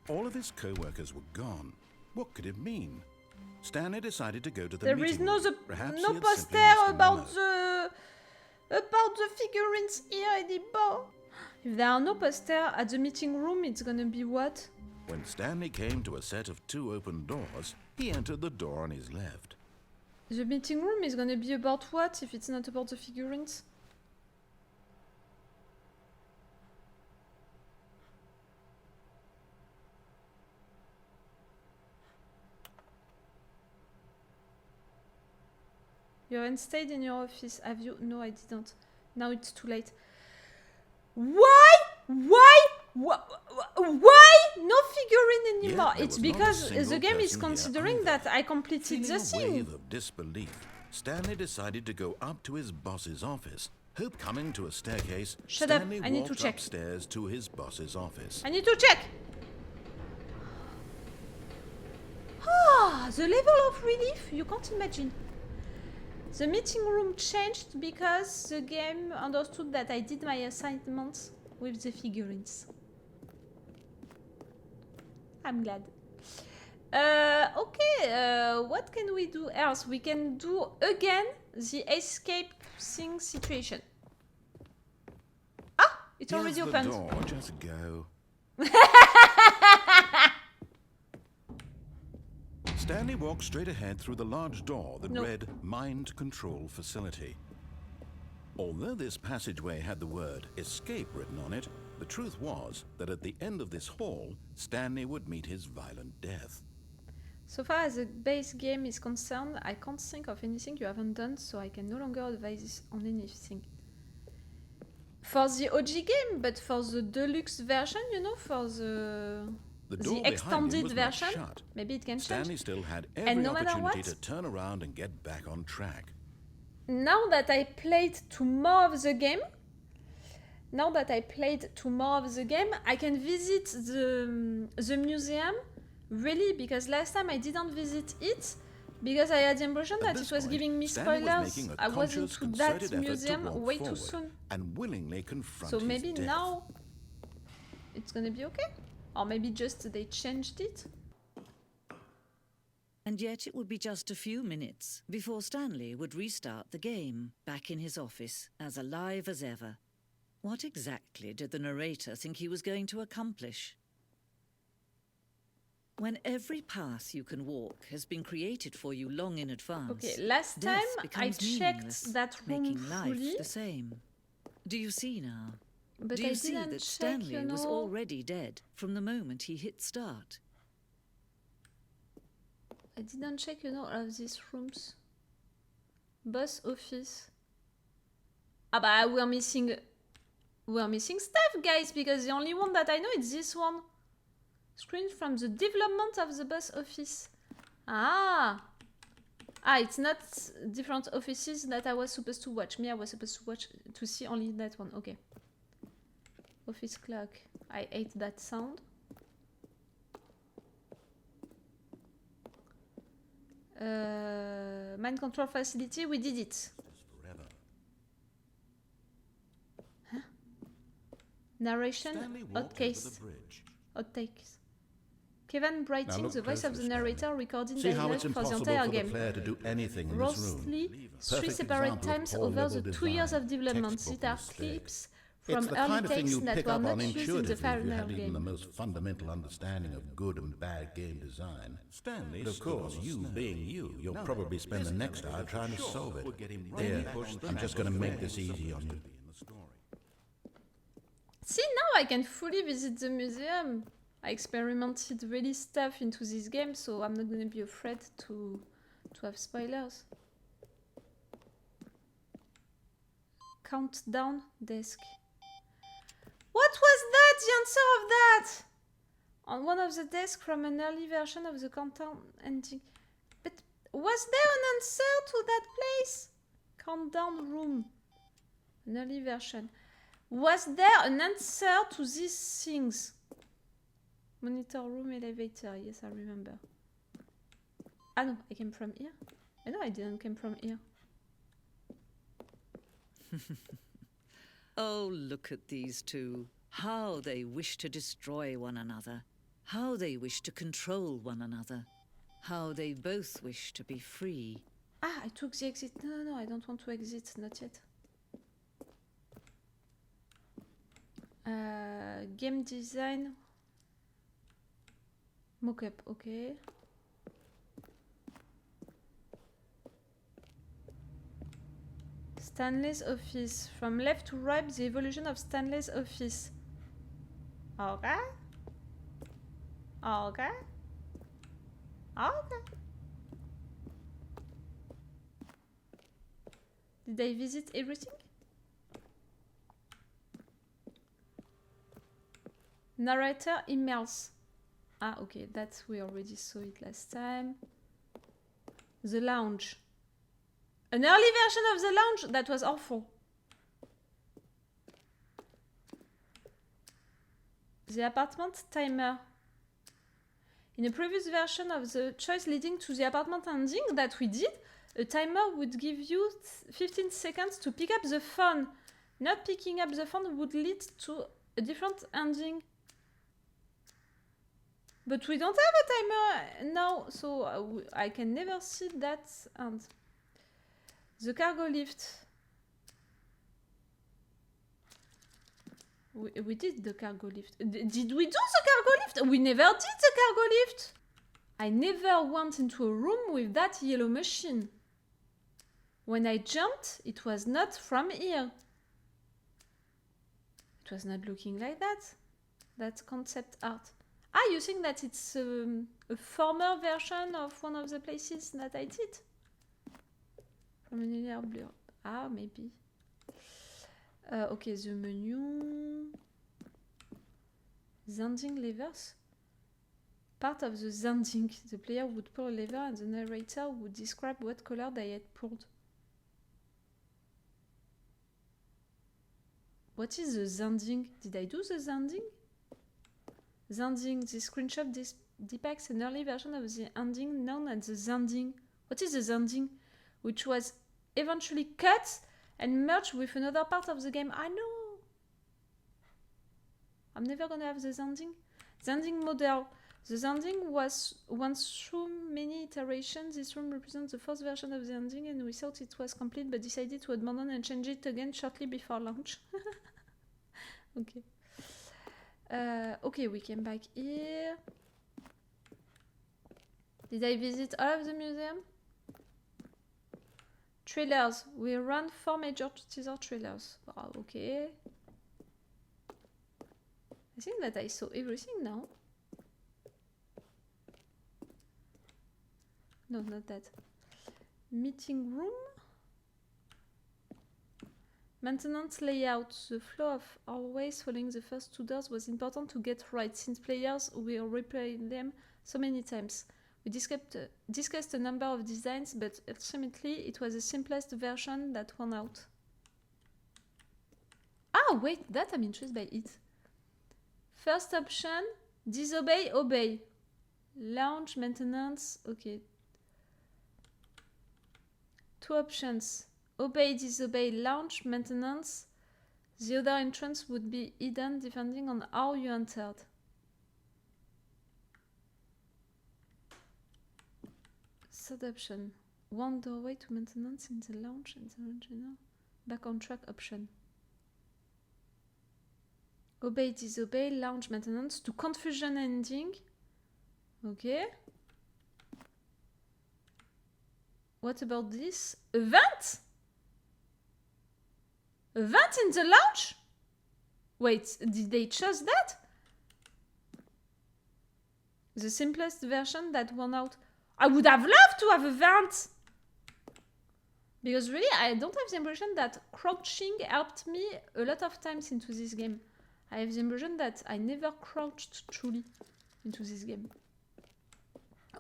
All of his co-workers were gone. What could it mean? Stanley decided to go to the there meeting is no room. Perhaps he no had simply poster missed a about memo. the figurines here anymore. If there are no poster at the meeting room, it's gonna be what? When Stanley came to a set of 2 open doors, he entered the door on his left. The meeting room is gonna be about what if it's not about the figurines? You haven't stayed in your office, have you? No, I didn't. Now it's too late. Why? Why? No figurine anymore. there It's was not a because single the game is person here considering either. that I completed Feeling the a thing. wave of disbelief, Stanley decided to go up to his boss's office. Hope coming to a staircase, Shut up, Stanley I need to walked check. upstairs to his boss's office. I need to check. Ah, the level of relief you can't imagine. The meeting room changed because the game understood that I did my assignments with the figurines. I'm glad. Okay, what can we do else? We can do again the escape thing situation. Ah, it's already Here's opened. the door, just go. Stanley walked straight ahead through the large door that Nope. read Mind Control Facility. Although this passageway had the word escape written on it, the truth was that at the end of this hall, Stanley would meet his violent death. So far as the base game is concerned, I can't think of anything you haven't done, so I can no longer advise on anything. For the OG game, but for the deluxe version, you know, for the door behind him extended was not version, shut. maybe it can change. Stanley still had every no matter opportunity what- to turn around and get back on track. Now that I played to more of the game, I can visit the museum, really, because last time I didn't visit it, because I had the impression At that this it was point, giving me Stanley was spoilers. making a I was conscious, into that concerted effort to museum walk way too forward soon. and willingly confront So his maybe death. now it's gonna be okay? Or maybe just they changed it? And yet it would be just a few minutes before Stanley would restart the game, back in his office, as alive as ever. What exactly did the narrator think he was going to accomplish? When every path you can walk has been created for you long in advance, Okay, last death time I becomes meaningless, checked that room making life fully, the same. Do you see now? but Do you I see didn't that check, Stanley you know. was already dead from the moment he hit start? I didn't check, you know, all of these rooms. Boss office. Ah bah, we're missing stuff, guys, because the only one that I know is this one. Screen from the development of the boss office. Ah, it's not different offices that I was supposed to watch. I was supposed to watch to see only that one. Okay. Office clock. I hate that sound. Mind control facility, we did it. Forever. Narration, Stanley walked over outtakes. the bridge. Outtakes. Kevin Brighting, look the voice of the closer, narrator, recording See how it's dialogue for the impossible entire for the game. player to do anything in this room. Roughly 3 Perfect separate example of times poor over the level 2 years of design. development. These Textbook are mistake. clips from It's the early kind of thing takes you that pick were up not on used in the intuitively if you final had even the game. most fundamental understanding of good and bad game design. Stanley, But of course, you being you, you'll probably spend the next hour trying to solve it. Here, I'm just going to make this easy on you. See, now I can fully visit the museum. I experimented really stuff into this game, so I'm not gonna be afraid to have spoilers. Countdown desk. What was that? The answer of that? On one of the desks from an early version of the countdown ending. But was there an answer to that place? Countdown room. An early version. Was there an answer to these things? Monitor room, elevator. Yes, I remember. Ah no, I came from here. No, I didn't come from here. Oh, look at these two. How they wish to destroy one another. How they wish to control one another. How they both wish to be free. Ah, I took the exit. No, I don't want to exit. Not yet. Game design. Mockup, okay. Stanley's office. From left to right, the evolution of Stanley's office. Okay. Okay. Okay. Did I visit everything? Narrator emails. Ah, okay, that we already saw it last time. The lounge. An early version of the lounge? That was awful. The apartment timer. In a previous version of the choice leading to the apartment ending that we did, a timer would give you 15 seconds to pick up the phone. Not picking up the phone would lead to a different ending. But we don't have a timer now, so I can never see that end. The cargo lift. We did the cargo lift. Did we do the cargo lift? We never did the cargo lift. I never went into a room with that yellow machine. When I jumped, it was not from here. It was not looking like that. That's concept art. Ah, you think that it's a former version of one of the places that I did? From an earlier blur. Ah, maybe. Okay, the menu. Zending levers. Part of the zending. The player would pull a lever and the narrator would describe what color they had pulled. What is the zending? Did I do the zending? Zending. This screenshot depicts an early version of the ending known as the zending. What is the zending? Which was eventually cut and merged with another part of the game. I know. I'm never gonna have the zending. Zending model. The zending was once through many iterations. This room represents the first version of the ending, and we thought it was complete, but decided to abandon and change it again shortly before launch. Okay. Okay, we came back here. Did I visit all of the museum? Trailers. We ran 4 major teaser trailers. Oh, okay. I think that I saw everything now. No, not that. Meeting room. Maintenance layout. The flow of always following the first 2 doors was important to get right, since players will replay them so many times. We discussed a number of designs, but ultimately it was the simplest version that won out. Ah, wait, that I'm interested by it. First option, disobey, obey. Launch, maintenance, okay. 2 options. Obey, disobey, launch, maintenance. The other entrance would be hidden depending on how you entered. Third option. One doorway to maintenance in the launch and the original. Back on track option. Obey, disobey, launch, maintenance, to confusion ending. Okay. What about this? Event? Event in the launch? Wait, did they choose that? The simplest version that won out. I would have loved to have event! Because really, I don't have the impression that crouching helped me a lot of times into this game. I have the impression that I never crouched truly into this game.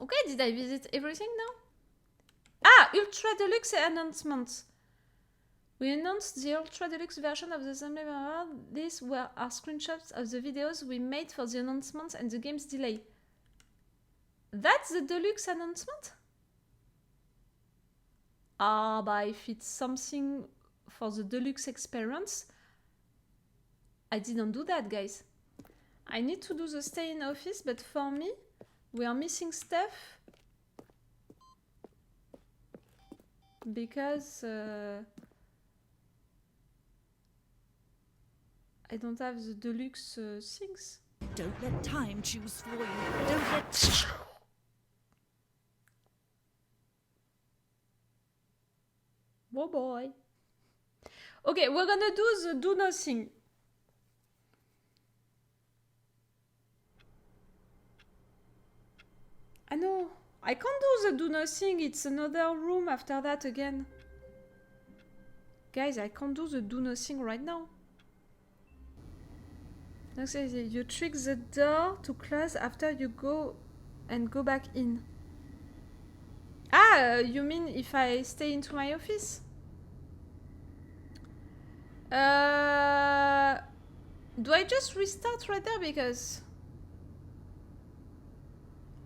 Okay, did I visit everything now? Ah, Ultra Deluxe announcement. We announced the Ultra Deluxe version of the Stanley Parable. These were our screenshots of the videos we made for the announcements and the game's delay. That's the Deluxe announcement? Ah, but if it's something for the Deluxe experience, I didn't do that, guys. I need to do the stay in office, but for me, we are missing stuff. Because I don't have the Deluxe things. Don't let time choose for you. Don't let... Oh boy. Okay, we're gonna do the do nothing. I know. I can't do the do nothing. It's another room after that again. Guys, I can't do the do nothing right now. Next is you trick the door to close after you go back in. Ah, you mean if I stay into my office? Do I just restart right there? Because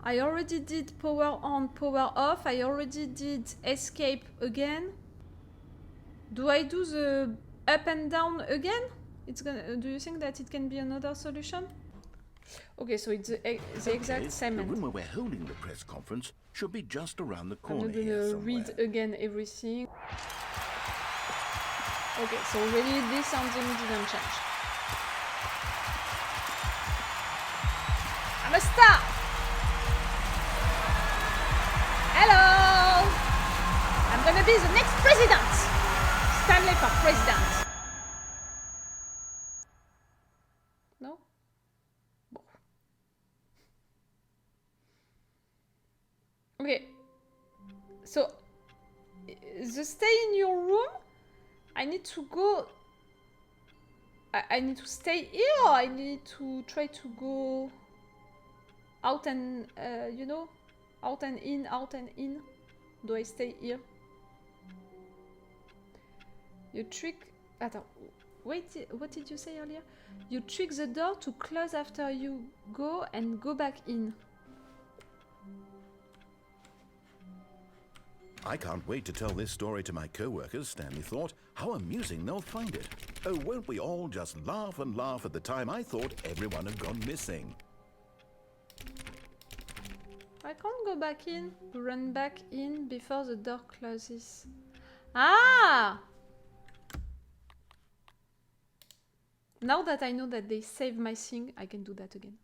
I already did power on, power off. I already did escape again. Do I do the up and down again? It's gonna. Do you think that it can be another solution? Okay, so it's the exact same. The room where we're holding the press conference should be just around the I'm corner not here gonna somewhere. read again everything. Okay, so really this engine didn't change. I'm a star! Hello! I'm gonna be the next president! Stanley for president! No? Bon. Okay. So, the stay in your room, I need to go... I need to stay here, or I need to try to go out and, you know, out and in, out and in. Do I stay here? You trick... Attends, wait, what did you say earlier? You trick the door to close after you go and go back in. I can't wait to tell this story to my co-workers, Stanley thought. How amusing they'll find it. Oh, won't we all just laugh and laugh at the time I thought everyone had gone missing. I can't go back in, run back in before the door closes. Ah! Now that I know that they saved my thing, I can do that again.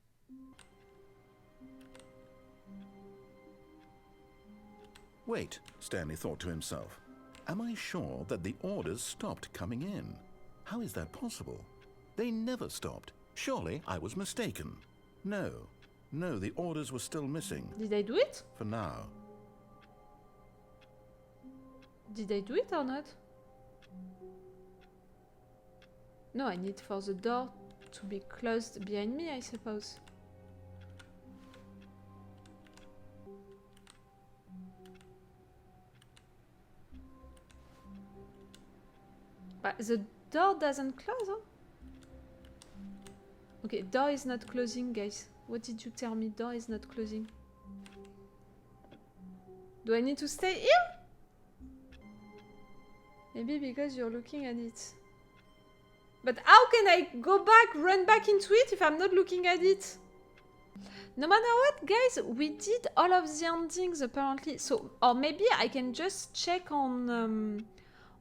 Wait, Stanley thought to himself. Am I sure that the orders stopped coming in? How is that possible? They never stopped. Surely I was mistaken. No, the orders were still missing. Did I do it? For now. Did I do it or not? No, I need for the door to be closed behind me, I suppose. But the door doesn't close, huh? Okay, door is not closing, guys. What did you tell me? Door is not closing. Do I need to stay here? Maybe because you're looking at it. But how can I go back, run back into it if I'm not looking at it? No matter what, guys, we did all of the endings apparently. So, or maybe I can just check on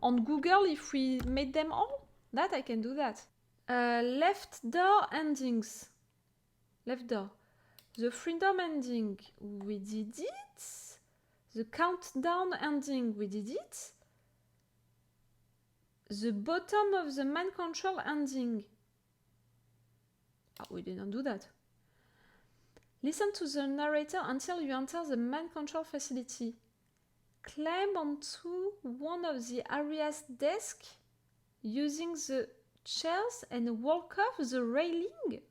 Google if we made them all. That I can do that. Left door endings. Left door. The freedom ending, we did it. The countdown ending, we did it. The bottom of the mind control ending. Oh, we didn't do that. Listen to the narrator until you enter the mind control facility. Climb onto one of the area's desks using the chairs and walk off the railing.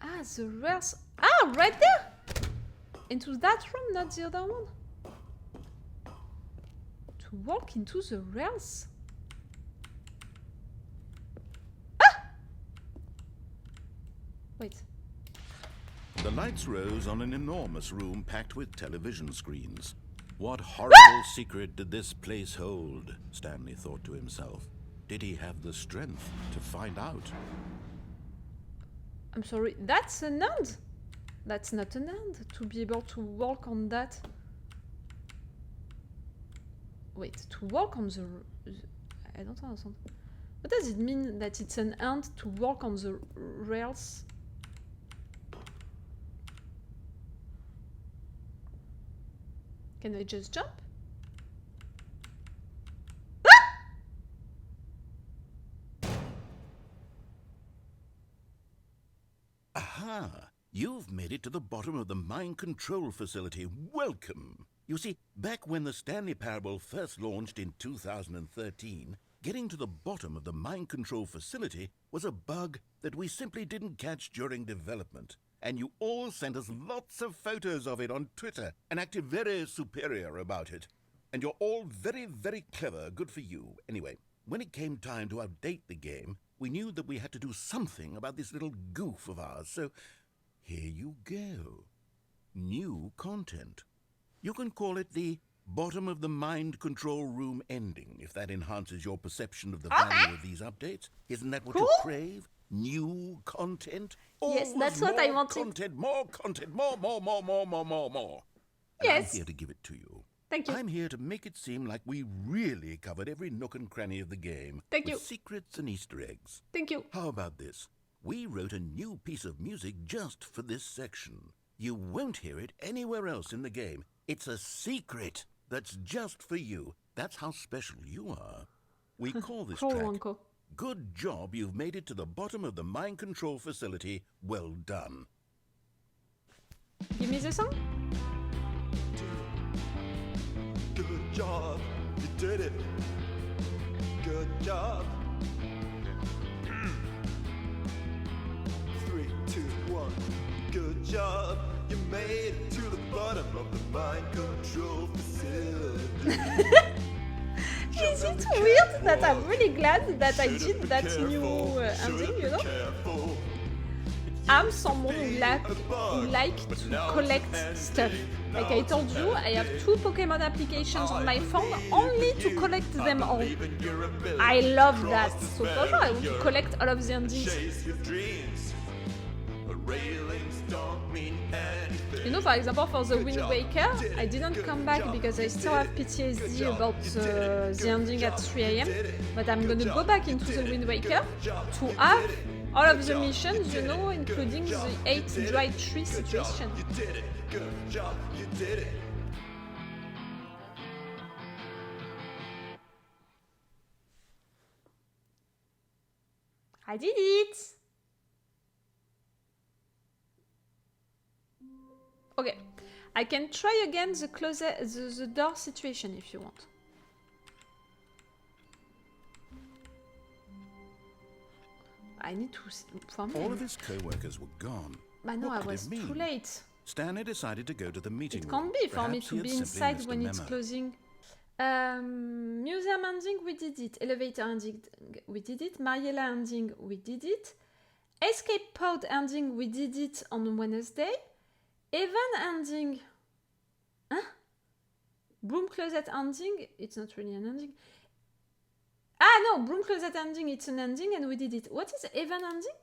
Ah, the rails. Ah, right there! Into that room, not the other one. To walk into the rails. Ah! Wait. The lights rose on an enormous room packed with television screens. What horrible secret did this place hold? Stanley thought to himself. Did he have the strength to find out? I'm sorry, that's an end. That's not an end, to be able to walk on that. Wait, to walk on the... I don't understand. What does it mean that it's an end to walk on the rails? Can I just jump? Aha! You've made it to the bottom of the mind control facility. Welcome! You see, back when the Stanley Parable first launched in 2013, getting to the bottom of the mind control facility was a bug that we simply didn't catch during development. And you all sent us lots of photos of it on Twitter and acted very superior about it. And you're all very, very clever. Good for you. Anyway, when it came time to update the game, we knew that we had to do something about this little goof of ours, so here you go. New content. You can call it the bottom of the mind control room ending, if that enhances your perception of the value of these updates. Isn't that what you crave? New content? Yes, Always that's what I more wanted. more content, more. And Yes. I'm here to give it to you. Thank you. I'm here to make it seem like we really covered every nook and cranny of the game. Thank with you. secrets and Easter eggs. Thank you. How about this? We wrote a new piece of music just for this section. You won't hear it anywhere else in the game. It's a secret that's just for you. That's how special you are. We call this track, Uncle. Good Job You've Made It to the Bottom of the Mind Control Facility. Well done. Give me the song. Good job, you did it. Good job. 3, 2, 1. Good job, you made it to the bottom of the mind control facility. Is it weird that I'm really glad that I did that new ending, you know? I'm someone who like to collect stuff. Like I told you, I have 2 Pokemon applications on my phone only to collect them all. I love that. So for sure I want to collect all of the endings. You know, for example, for the Wind Waker, I didn't come back because I still have PTSD about the ending at 3 AM. But I'm gonna go back into the Wind Waker to have all of the missions, you know, including the 8 dry tree situation. Good job, you did it. I did it! Okay, I can try again the door situation if you want. I need to for me. All of his co-workers were gone. But no, What I could it was mean? too late. Stanley decided to go to the meeting It room. can't be for me Perhaps to he had be simply inside missed when a it's memo. closing. Museum ending, we did it. Elevator ending, we did it. Mariella ending, we did it. Escape pod ending, we did it on Wednesday. Even ending. Huh? Broom closet ending, it's not really an ending. Ah no, broom closet ending, it's an ending and we did it. What is even ending?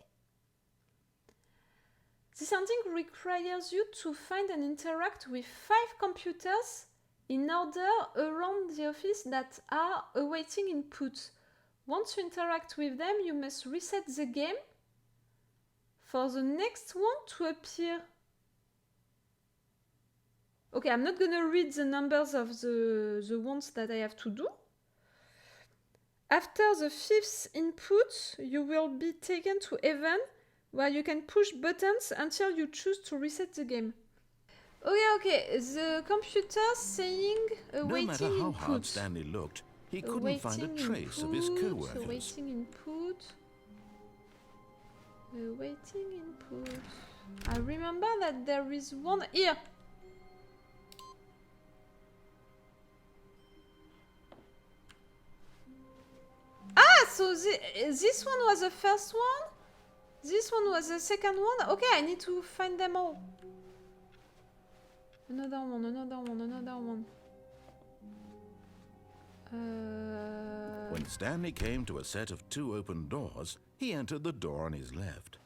This ending requires you to find and interact with 5 computers in order around the office that are awaiting input. Once you interact with them, you must reset the game for the next one to appear. Okay, I'm not gonna read the numbers of the ones that I have to do. After the 5th input, you will be taken to heaven, where you can push buttons until you choose to reset the game. Okay, the computer saying awaiting No matter how input. hard Stanley looked, he couldn't find a trace of his co-workers. Awaiting input. Awaiting input. I remember that there is one here. Ah, so this one was the first one. This one was the second one. Okay, I need to find them all. Another one, another one, another one. When Stanley came to a set of 2 open doors, he entered the door on his left.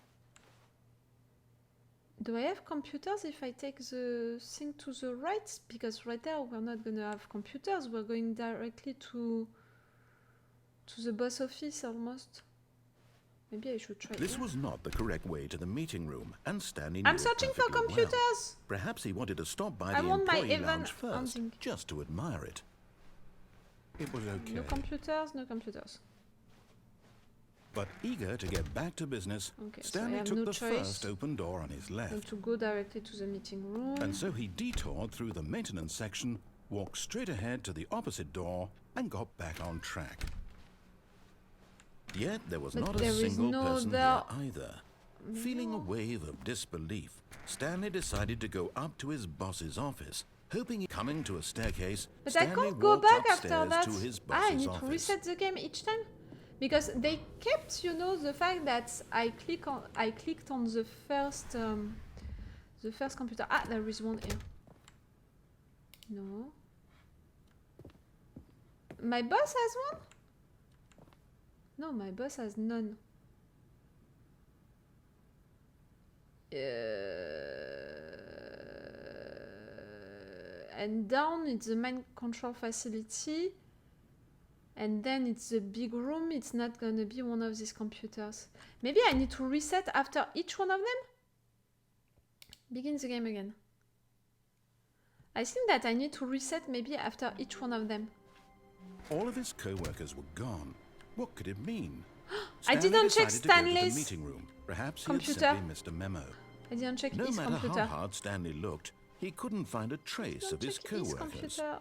Do I have computers if I take the thing to the right? Because right there we're not gonna have computers. We're going directly to the boss office almost. Maybe I should try. This was not the correct way to the meeting room, and Stanley knew I'm it searching for perfectly computers. well. Perhaps he wanted to stop by I the want my employee event lounge first, ending. just to admire it. It was okay. No computers, no computers. But eager to get back to business, Okay, so I Stanley have took no the choice first open door on his And left. to go directly to the meeting room. And so he detoured through the maintenance section, walked straight ahead to the opposite door, and got back on track. Yet there was But not a there is single no person there. here either. Feeling a wave of disbelief, Stanley decided to go up to his boss's office, hoping he coming to a staircase. But Stanley I can't go walked back after upstairs that. to his I boss's need office. to reset the game each time. Because they kept, you know, the fact that I clicked on the first computer. Ah, there is one here. No. My boss has one? No, my boss has none. And down it's the main control facility. And then it's the big room. It's not gonna be one of these computers. Maybe I need to reset after each one of them? Begin the game again. I think that I need to reset maybe after each one of them. All of his co-workers were gone. What could it mean? I didn't check decided to go to the Stanley's meeting room. Perhaps he computer. had simply missed a memo. I didn't check No his matter computer. how hard Stanley looked, he couldn't find a trace of his Check his co-workers. computer.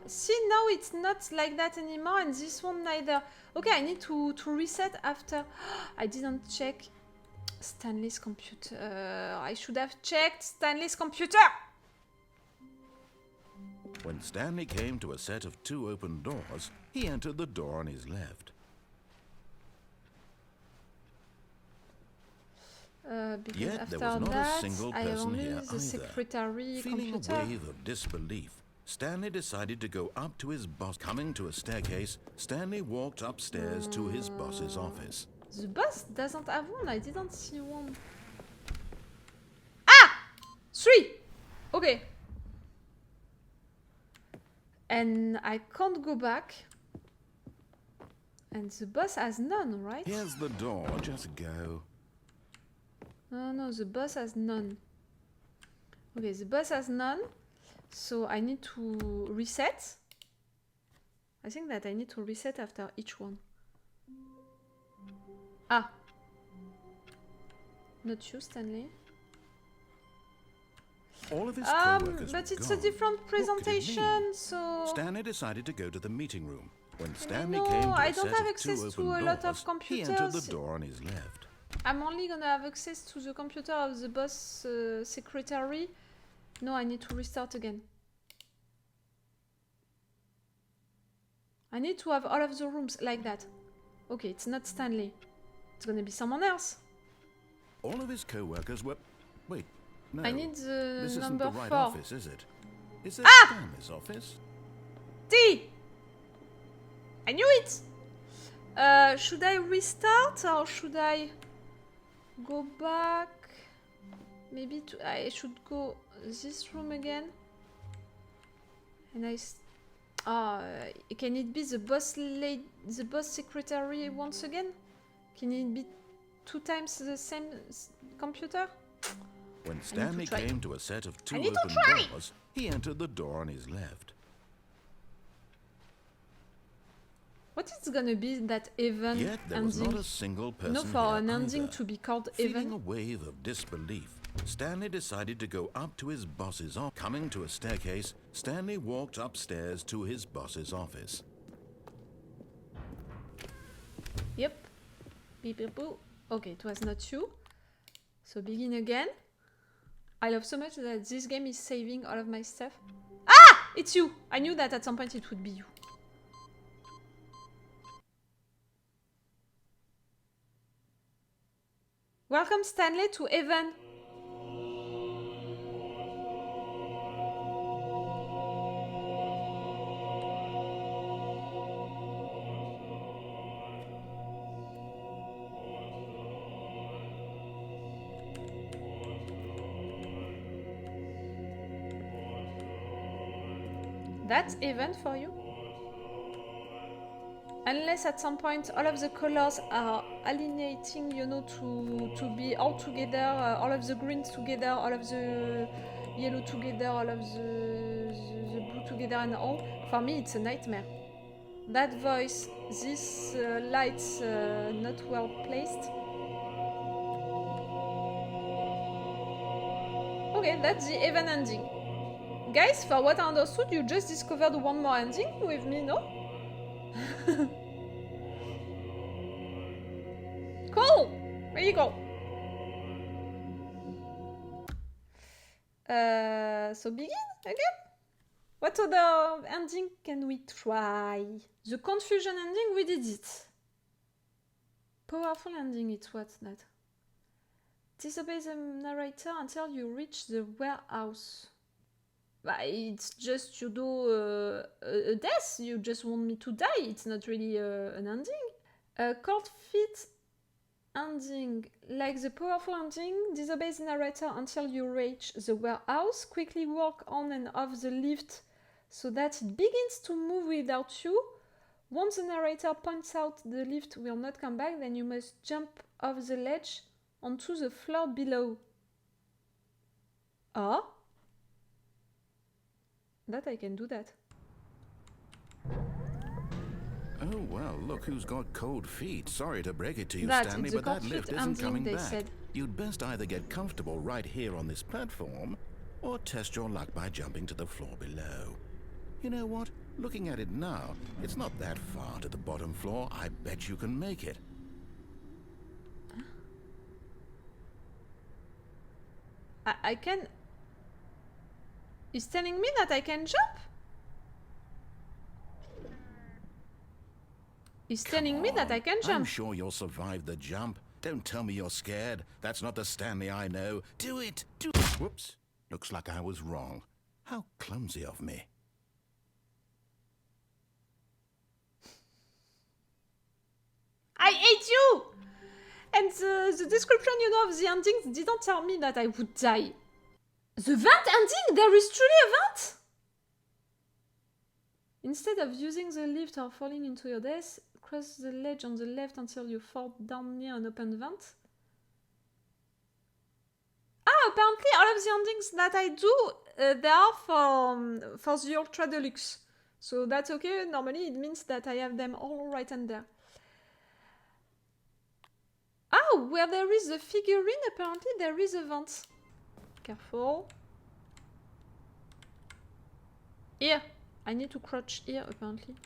See, now it's not like that anymore, and this one neither. Okay, I need to reset after. I didn't check Stanley's computer. I should have checked Stanley's computer! When Stanley came to a set of 2 open doors, he entered the door on his left. Because Yet after there was not that, a single I person only here the either. secretary Feeling computer. a wave of disbelief, Stanley decided to go up to his boss. Coming to a staircase, Stanley walked upstairs to his boss's office. The boss doesn't have one. I didn't see one. Ah! 3! Okay. And I can't go back. And the boss has none, right? Here's the door, just go. No, the boss has none. Okay, the boss has none. So I need to reset. I think that I need to reset after each one. Ah. Not you, Stanley. All of his co-workers But were it's gone. a different What could it mean? presentation, so... Stanley decided to go to the meeting room. When I Stanley know, came to I a don't set have of access 2 to open a lot of doors, he entered the computers. door on his left. I'm only gonna have access to the computer of the boss secretary. No, I need to restart again. I need to have all of the rooms like that. Okay, it's not Stanley. It's gonna be someone else. All of his co-workers were... Wait, no. I need the This isn't number the right 4. office, is it? Is this Ah! Stanley's office? D! I knew it! Should I restart or should I go back? Maybe I should go this room again. And Can it be the boss secretary once again? Can it be 2 times the same computer? When Stanley came to a set of 2 need to open try. doors, he entered the door on his left. What is gonna be that even Yet there was ending? not a single person No, for here an ending either. to be called Feeling even. a wave of disbelief, Stanley decided to go up to his boss's office. Coming to a staircase, Stanley walked upstairs to his boss's office. Yep. Beep, beep, boo. Okay, it was not you. So begin again. I love so much that this game is saving all of my stuff. Ah! It's you! I knew that at some point it would be you. Welcome, Stanley, to Heaven. That's Heaven for you? Unless at some point all of the colors are alienating, you know, to be all together, all of the greens together, all of the yellow together, all of the blue together and all. For me, it's a nightmare. That voice, this lights not well placed. Okay, that's the Heaven ending. Guys, for what I understood, you just discovered one more ending with me, no? Cool! There you go. So begin again? What other ending can we try? The confusion ending, we did it. Powerful ending, it's what's that? Disobey the narrator until you reach the warehouse. It's just you do a death, you just want me to die, it's not really an ending. Cold feet ending, like the powerful ending, disobey the narrator until you reach the warehouse, quickly walk on and off the lift so that it begins to move without you. Once the narrator points out the lift will not come back, then you must jump off the ledge onto the floor below. Ah? That I can do that. Oh, well, look who's got cold feet. Sorry to break it to you, That, Stanley, it's a but that cold lift feet isn't ending, coming they back. said. You'd best either get comfortable right here on this platform or test your luck by jumping to the floor below. You know what? Looking at it now, it's not that far to the bottom floor. I bet you can make it. I can... He's telling me that I can jump? He's telling me that I can I'm jump. sure you'll survive the jump. Don't tell me you're scared. That's not the Stanley I know. Do it! Do it! Whoops. Looks like I was wrong. How clumsy of me. I hate you! And the description, you know, of the endings didn't tell me that I would die. The vent ending? There is truly a vent? Instead of using the lift or falling into your death, cross the ledge on the left until you fall down near an open vent. Ah, apparently all of the endings that I do, they are for the Ultra Deluxe. So that's okay, normally it means that I have them all right in there. Ah, where there is a figurine, apparently there is a vent. Careful. Here. I need to crouch here, apparently.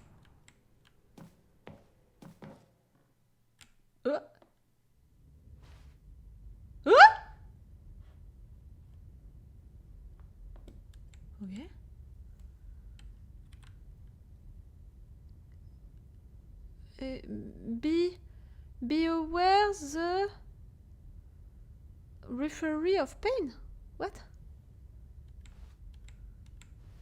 Okay. Be aware the referee of pain. What?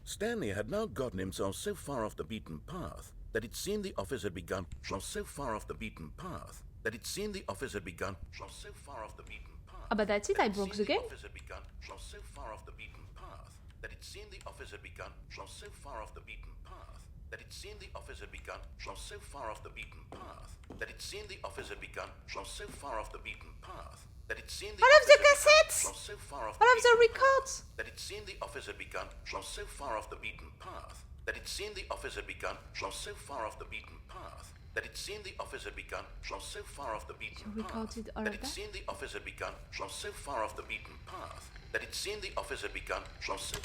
Stanley had now gotten himself so far off the beaten path that it seemed the office had begun. So far off the beaten path that it seemed the office had begun. So far off the beaten path. Ah, but that's it. I broke the game. So far off the beaten path that it seemed the office had begun. So far off the beaten path that it seemed the office had begun from so far off the beaten path, that it seemed the office had begun from so far off the beaten path, that it seemed the All of the office had begun cassettes! from so far off All of the beaten records! path, that it seemed the office had begun from so far off the beaten path, that it seemed the office had begun from so far off the beaten path, that it seemed the office had begun from so far off the beaten You path, recorded all that of it that? seemed the office had begun from so far off the beaten path, that it seemed the office had begun from so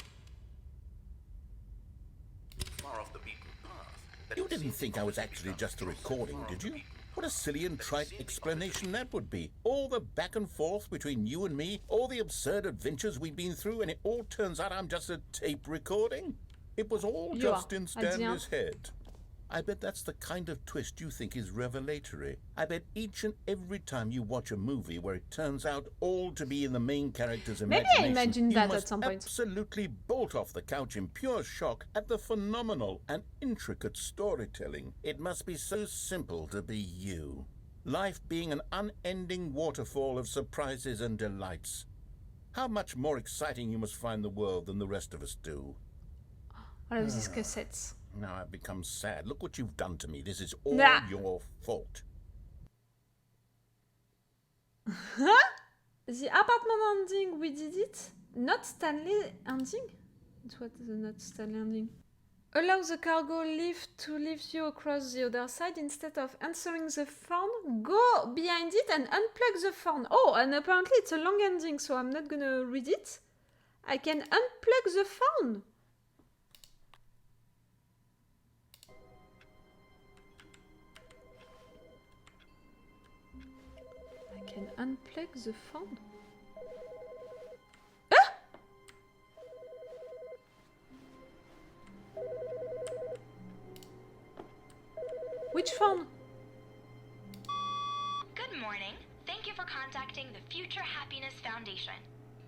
far off the beaten path. that You it didn't seemed think the I was office had actually begun just a from so recording, far did off the you? beaten What a silly and that it trite seemed the explanation that would be. All the back and forth between you and me, all the absurd adventures we've been through, and it all turns out I'm just a tape recording? It was all You just are. in Stanley's head. I bet that's the kind of twist you think is revelatory. I bet each and every time you watch a movie where it turns out all to be in the main character's Maybe I imagination, imagined you that must at some point. absolutely bolt off the couch in pure shock at the phenomenal and intricate storytelling. It must be so simple to be you. Life being an unending waterfall of surprises and delights. How much more exciting you must find the world than the rest of us do. All of these cassettes. Now I've become sad. Look what you've done to me. This is all Nah. your fault. The apartment ending, we did it. Not Stanley ending? It was not Stanley ending. Allow the cargo lift to lift you across the other side instead of answering the phone. Go behind it and unplug the phone. Oh, and apparently it's a long ending, so I'm not gonna read it. I can unplug the phone. I can unplug the phone. Ah! Which phone? Good morning. Thank you for contacting the Future Happiness Foundation.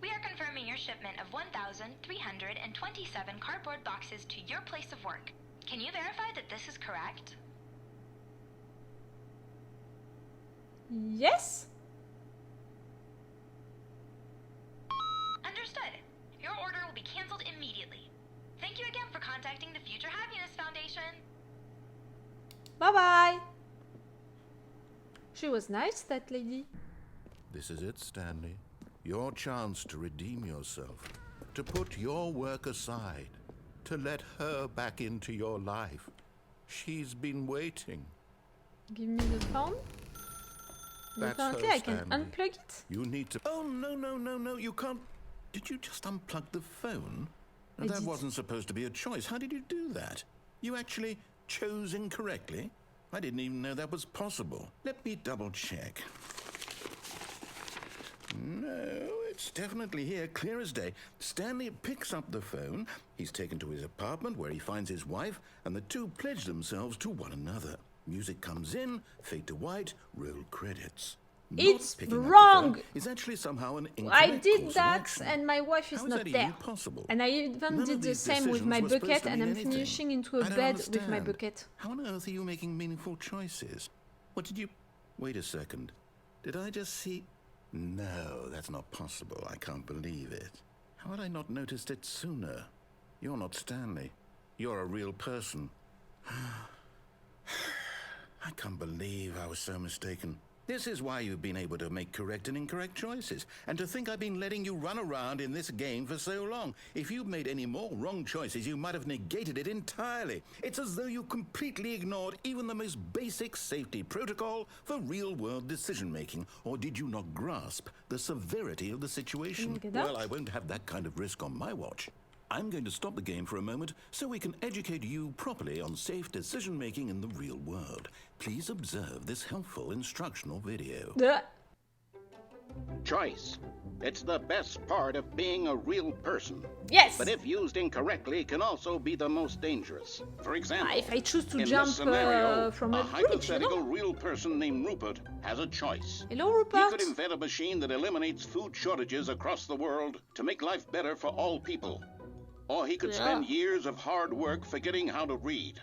We are confirming your shipment of 1,327 cardboard boxes to your place of work. Can you verify that this is correct? Yes? Understood. Your order will be canceled immediately. Thank you again for contacting the Future Happiness Foundation. Bye-bye. She was nice, that lady. This is it, Stanley. Your chance to redeem yourself, to put your work aside, to let her back into your life. She's been waiting. Give me the phone. That's Apparently her, I can Stanley. unplug it. You need to... Oh, no, you can't... Did you just unplug the phone? I That did. wasn't supposed to be a choice. How did you do that? You actually chose incorrectly? I didn't even know that was possible. Let me double check. No, it's definitely here, clear as day. Stanley picks up the phone. He's taken to his apartment where he finds his wife, and the two pledge themselves to one another. Music comes in, fade to white, roll credits. Not It's picking up the wrong. phone is actually somehow an I incorrect did course of that action. and my wife is How is not that there. even possible? And I even None of did the these same with decisions my were supposed bucket to and mean I'm anything. finishing into a I don't bed with my understand. bucket. How on earth are you making meaningful choices? What did you... Wait a second. Did I just see... No, that's not possible. I can't believe it. How had I not noticed it sooner? You're not Stanley. You're a real person. I can't believe I was so mistaken. This is why you've been able to make correct and incorrect choices. And to think I've been letting you run around in this game for so long. If you'd made any more wrong choices, you might have negated it entirely. It's as though you completely ignored even the most basic safety protocol for real-world decision-making. Or did you not grasp the severity of the situation? Can you get out? Well, I won't have that kind of risk on my watch. I'm going to stop the game for a moment so we can educate you properly on safe decision-making in the real world. Please observe this helpful instructional video. Duh. Choice. It's the best part of being a real person. Yes! But if used incorrectly, can also be the most dangerous. For example, If I choose to in jump this scenario, from a a bridge, you hypothetical know? real person named Rupert has a choice. Hello, He Rupert. could invent a machine that eliminates food shortages across the world to make life better for all people. Or he could spend years of hard work forgetting how to read.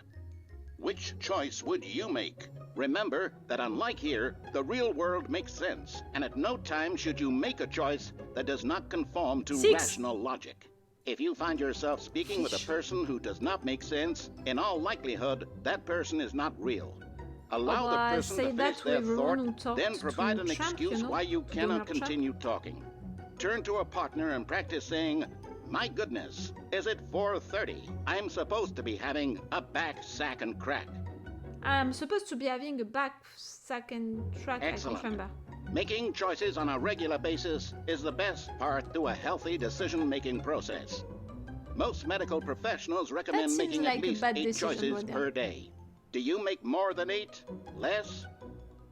Which choice would you make? Remember that unlike here, the real world makes sense, and at no time should you make a choice that does not conform to 6. rational logic. If you find yourself speaking with a person who does not make sense, in all likelihood, that person is not real. Allow the person to finish their thought, then provide an excuse why you cannot continue talking. Turn to a partner and practice saying, "My goodness, is it 4:30? I'm supposed to be having a back sack and crack." I'm supposed to be having a back sack and track. Excellent. I can't remember. Making choices on a regular basis is the best part to a healthy decision-making process. Most medical professionals recommend That seems making like at a least bad 8 decision, choices Brother. per day. Do you make more than 8? Less?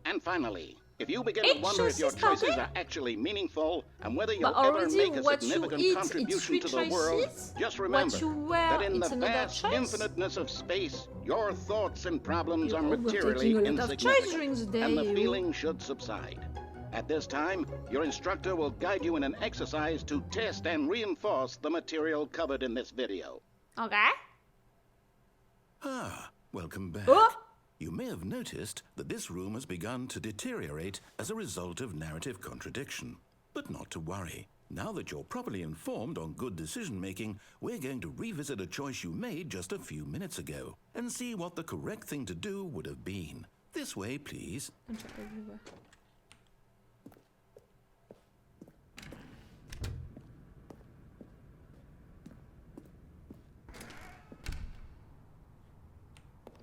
And finally, if you begin to 8 wonder if your choices per choices day? are actually meaningful and whether you'll But ever already make a what you significant eat, it's contribution 3 to the world, choices. just remember What you wear, that in it's the another vast choice. infiniteness of space, your thoughts and problems You're are materially overtaking a lot of choice during insignificant, the and the day. feeling should subside. At this time, your instructor will guide you in an exercise to test and reinforce the material covered in this video. Okay. Ah, welcome back. Oh! You may have noticed that this room has begun to deteriorate as a result of narrative contradiction. But not to worry. Now that you're properly informed on good decision-making, we're going to revisit a choice you made just a few minutes ago and see what the correct thing to do would have been. This way, please. Everywhere.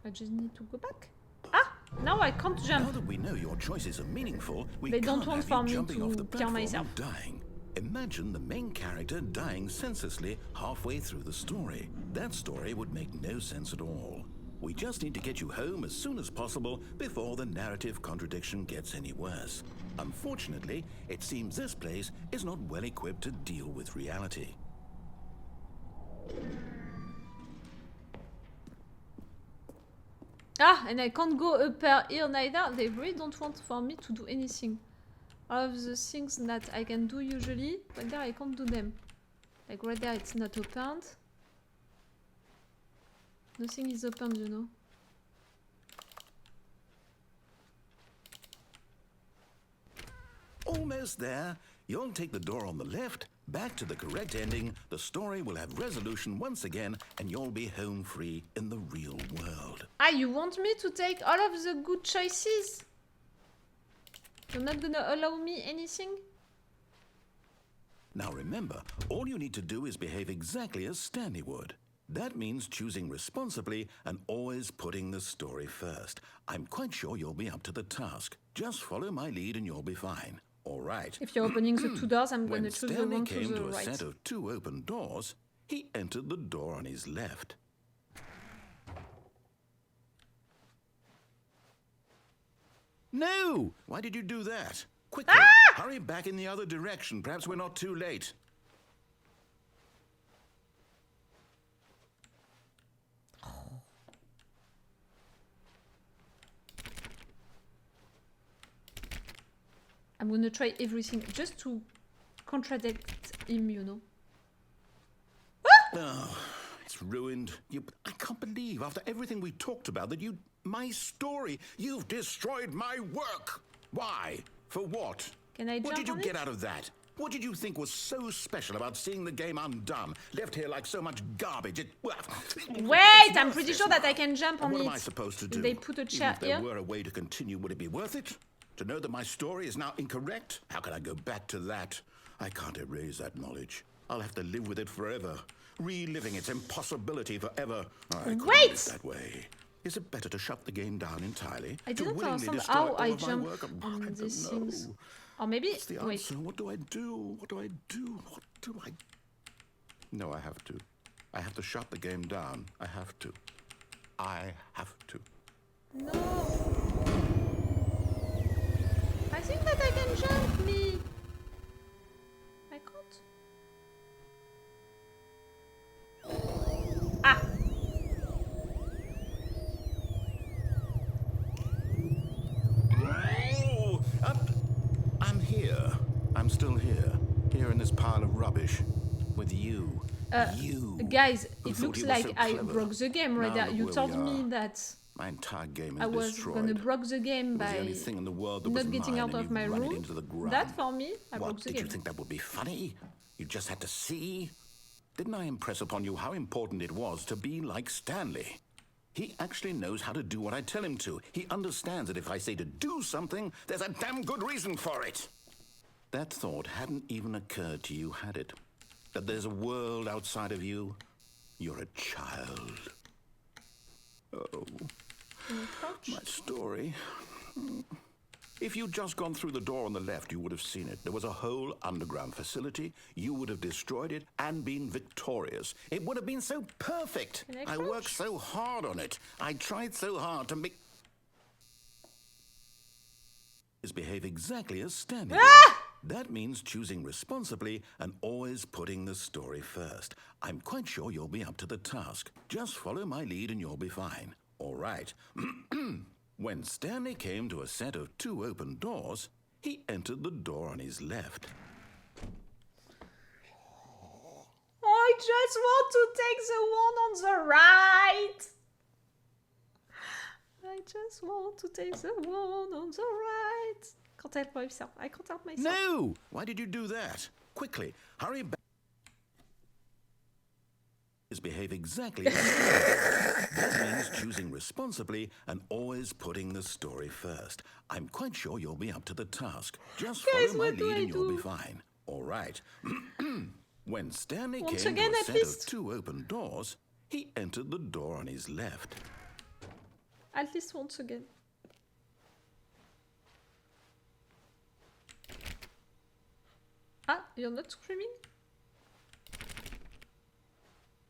I just need to go back. Ah! Now I can't Now jump. that we know your choices are meaningful, we They don't can't want have for you me jumping off to the kill platform myself. and dying. Imagine the main character dying senselessly halfway through the story. That story would make no sense at all. We just need to get you home as soon as possible before the narrative contradiction gets any worse. Unfortunately, it seems this place is not well equipped to deal with reality. Ah, and I can't go up here neither. They really don't want for me to do anything. All of the things that I can do usually, but there I can't do them. Like right there, it's not opened. Nothing is opened, you know. Almost there. You'll take the door on the left, back to the correct ending, the story will have resolution once again, and you'll be home free in the real world. Ah, you want me to take all of the good choices? You're not gonna allow me anything? Now remember, all you need to do is behave exactly as Stanley would. That means choosing responsibly and always putting the story first. I'm quite sure you'll be up to the task. Just follow my lead and you'll be fine. All right. If you're opening the 2 doors, I'm When gonna choose the Stanley one to came the to a right. set of 2 open doors, he entered the door on his left. No! Why did you do that? Quickly, hurry back in the other direction. Perhaps we're not too late. I'm gonna try everything just to contradict him, you know. Oh, it's ruined. I can't believe, after everything we talked about, that my story, you've destroyed my work. Why? For what? Can I What jump did you on get it? out of that? What did you think was so special about seeing the game undone, left here like so much garbage? Wait, I'm pretty sure that I can jump on What it. am I supposed to If do? they put a Even chair if there here. were a way to continue, would it be worth it? To know that my story is now incorrect? How can I go back to that? I can't erase that knowledge. I'll have to live with it forever, reliving its impossibility forever. I couldn't Wait! live that way. Is it better to shut the game down entirely? I to didn't willingly understand destroy how all I of my jump work? I on don't these know. things. Or maybe, What's the wait. answer? What do I do? What do I do? What do I... No, I have to. I have to shut the game down. I have to. I have to. No. I think that I can jump, me. I can't. Ah. Oh, I'm here. I'm still here. Here in this pile of rubbish. With you. You. Guys, who it thought looks you were like so I clever. broke the game right Now there. look You where told we me are. that My entire game is I was destroyed. gonna break the game It was by the only thing in the world that was not getting mine, out and of you my ran it room. into the ground. That for me, I What, broke the did game. you think that would be funny? You just had to see? Didn't I impress upon you how important it was to be like Stanley? He actually knows how to do what I tell him to. He understands that if I say to do something, there's a damn good reason for it. That thought hadn't even occurred to you, had it? That there's a world outside of you? You're a child. Oh, my story. If you'd just gone through the door on the left, you would have seen it. There was a whole underground facility. You would have destroyed it and been victorious. It would have been so perfect. I worked so hard on it. I tried so hard to make... behave exactly as Stanley did. That means choosing responsibly and always putting the story first. I'm quite sure you'll be up to the task. Just follow my lead and you'll be fine. All right. When Stanley came to a set of 2 open doors, he entered the door on his left. I just want to take the one on the right. I just want to take the one on the right. Can't help myself. I can't help myself. No! Why did you do that? Quickly, hurry back. Behave exactly as that means choosing responsibly and always putting the story first. I'm quite sure you'll be up to the task. Just follow my lead and you'll be fine. All right. When Stanley came to a set of 2 open doors, he entered the door on his left. At least once again. Ah, you're not screaming?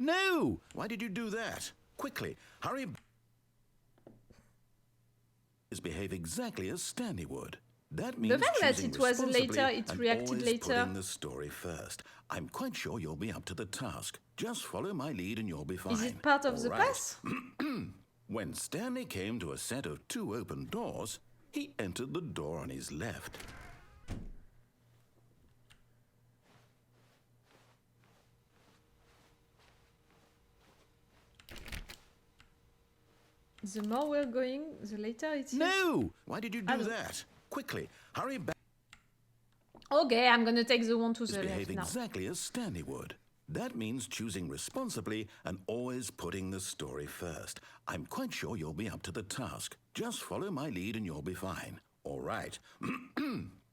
No! Why did you do that? Quickly, hurry back. Behave exactly as Stanley would. That means the fact that choosing it was later, it and reacted always later. Putting the story first. I'm quite sure you'll be up to the task. Just follow my lead and you'll be fine. Is it part of the pass? When Stanley came to a set of 2 open doors, he entered the door on his left. The more we're going, the later it is. No! Why did you do that? Quickly, hurry back. Okay, I'm gonna take the one to the left Behave now. exactly as Stanley would. That means choosing responsibly and always putting the story first. I'm quite sure you'll be up to the task. Just follow my lead and you'll be fine. All right.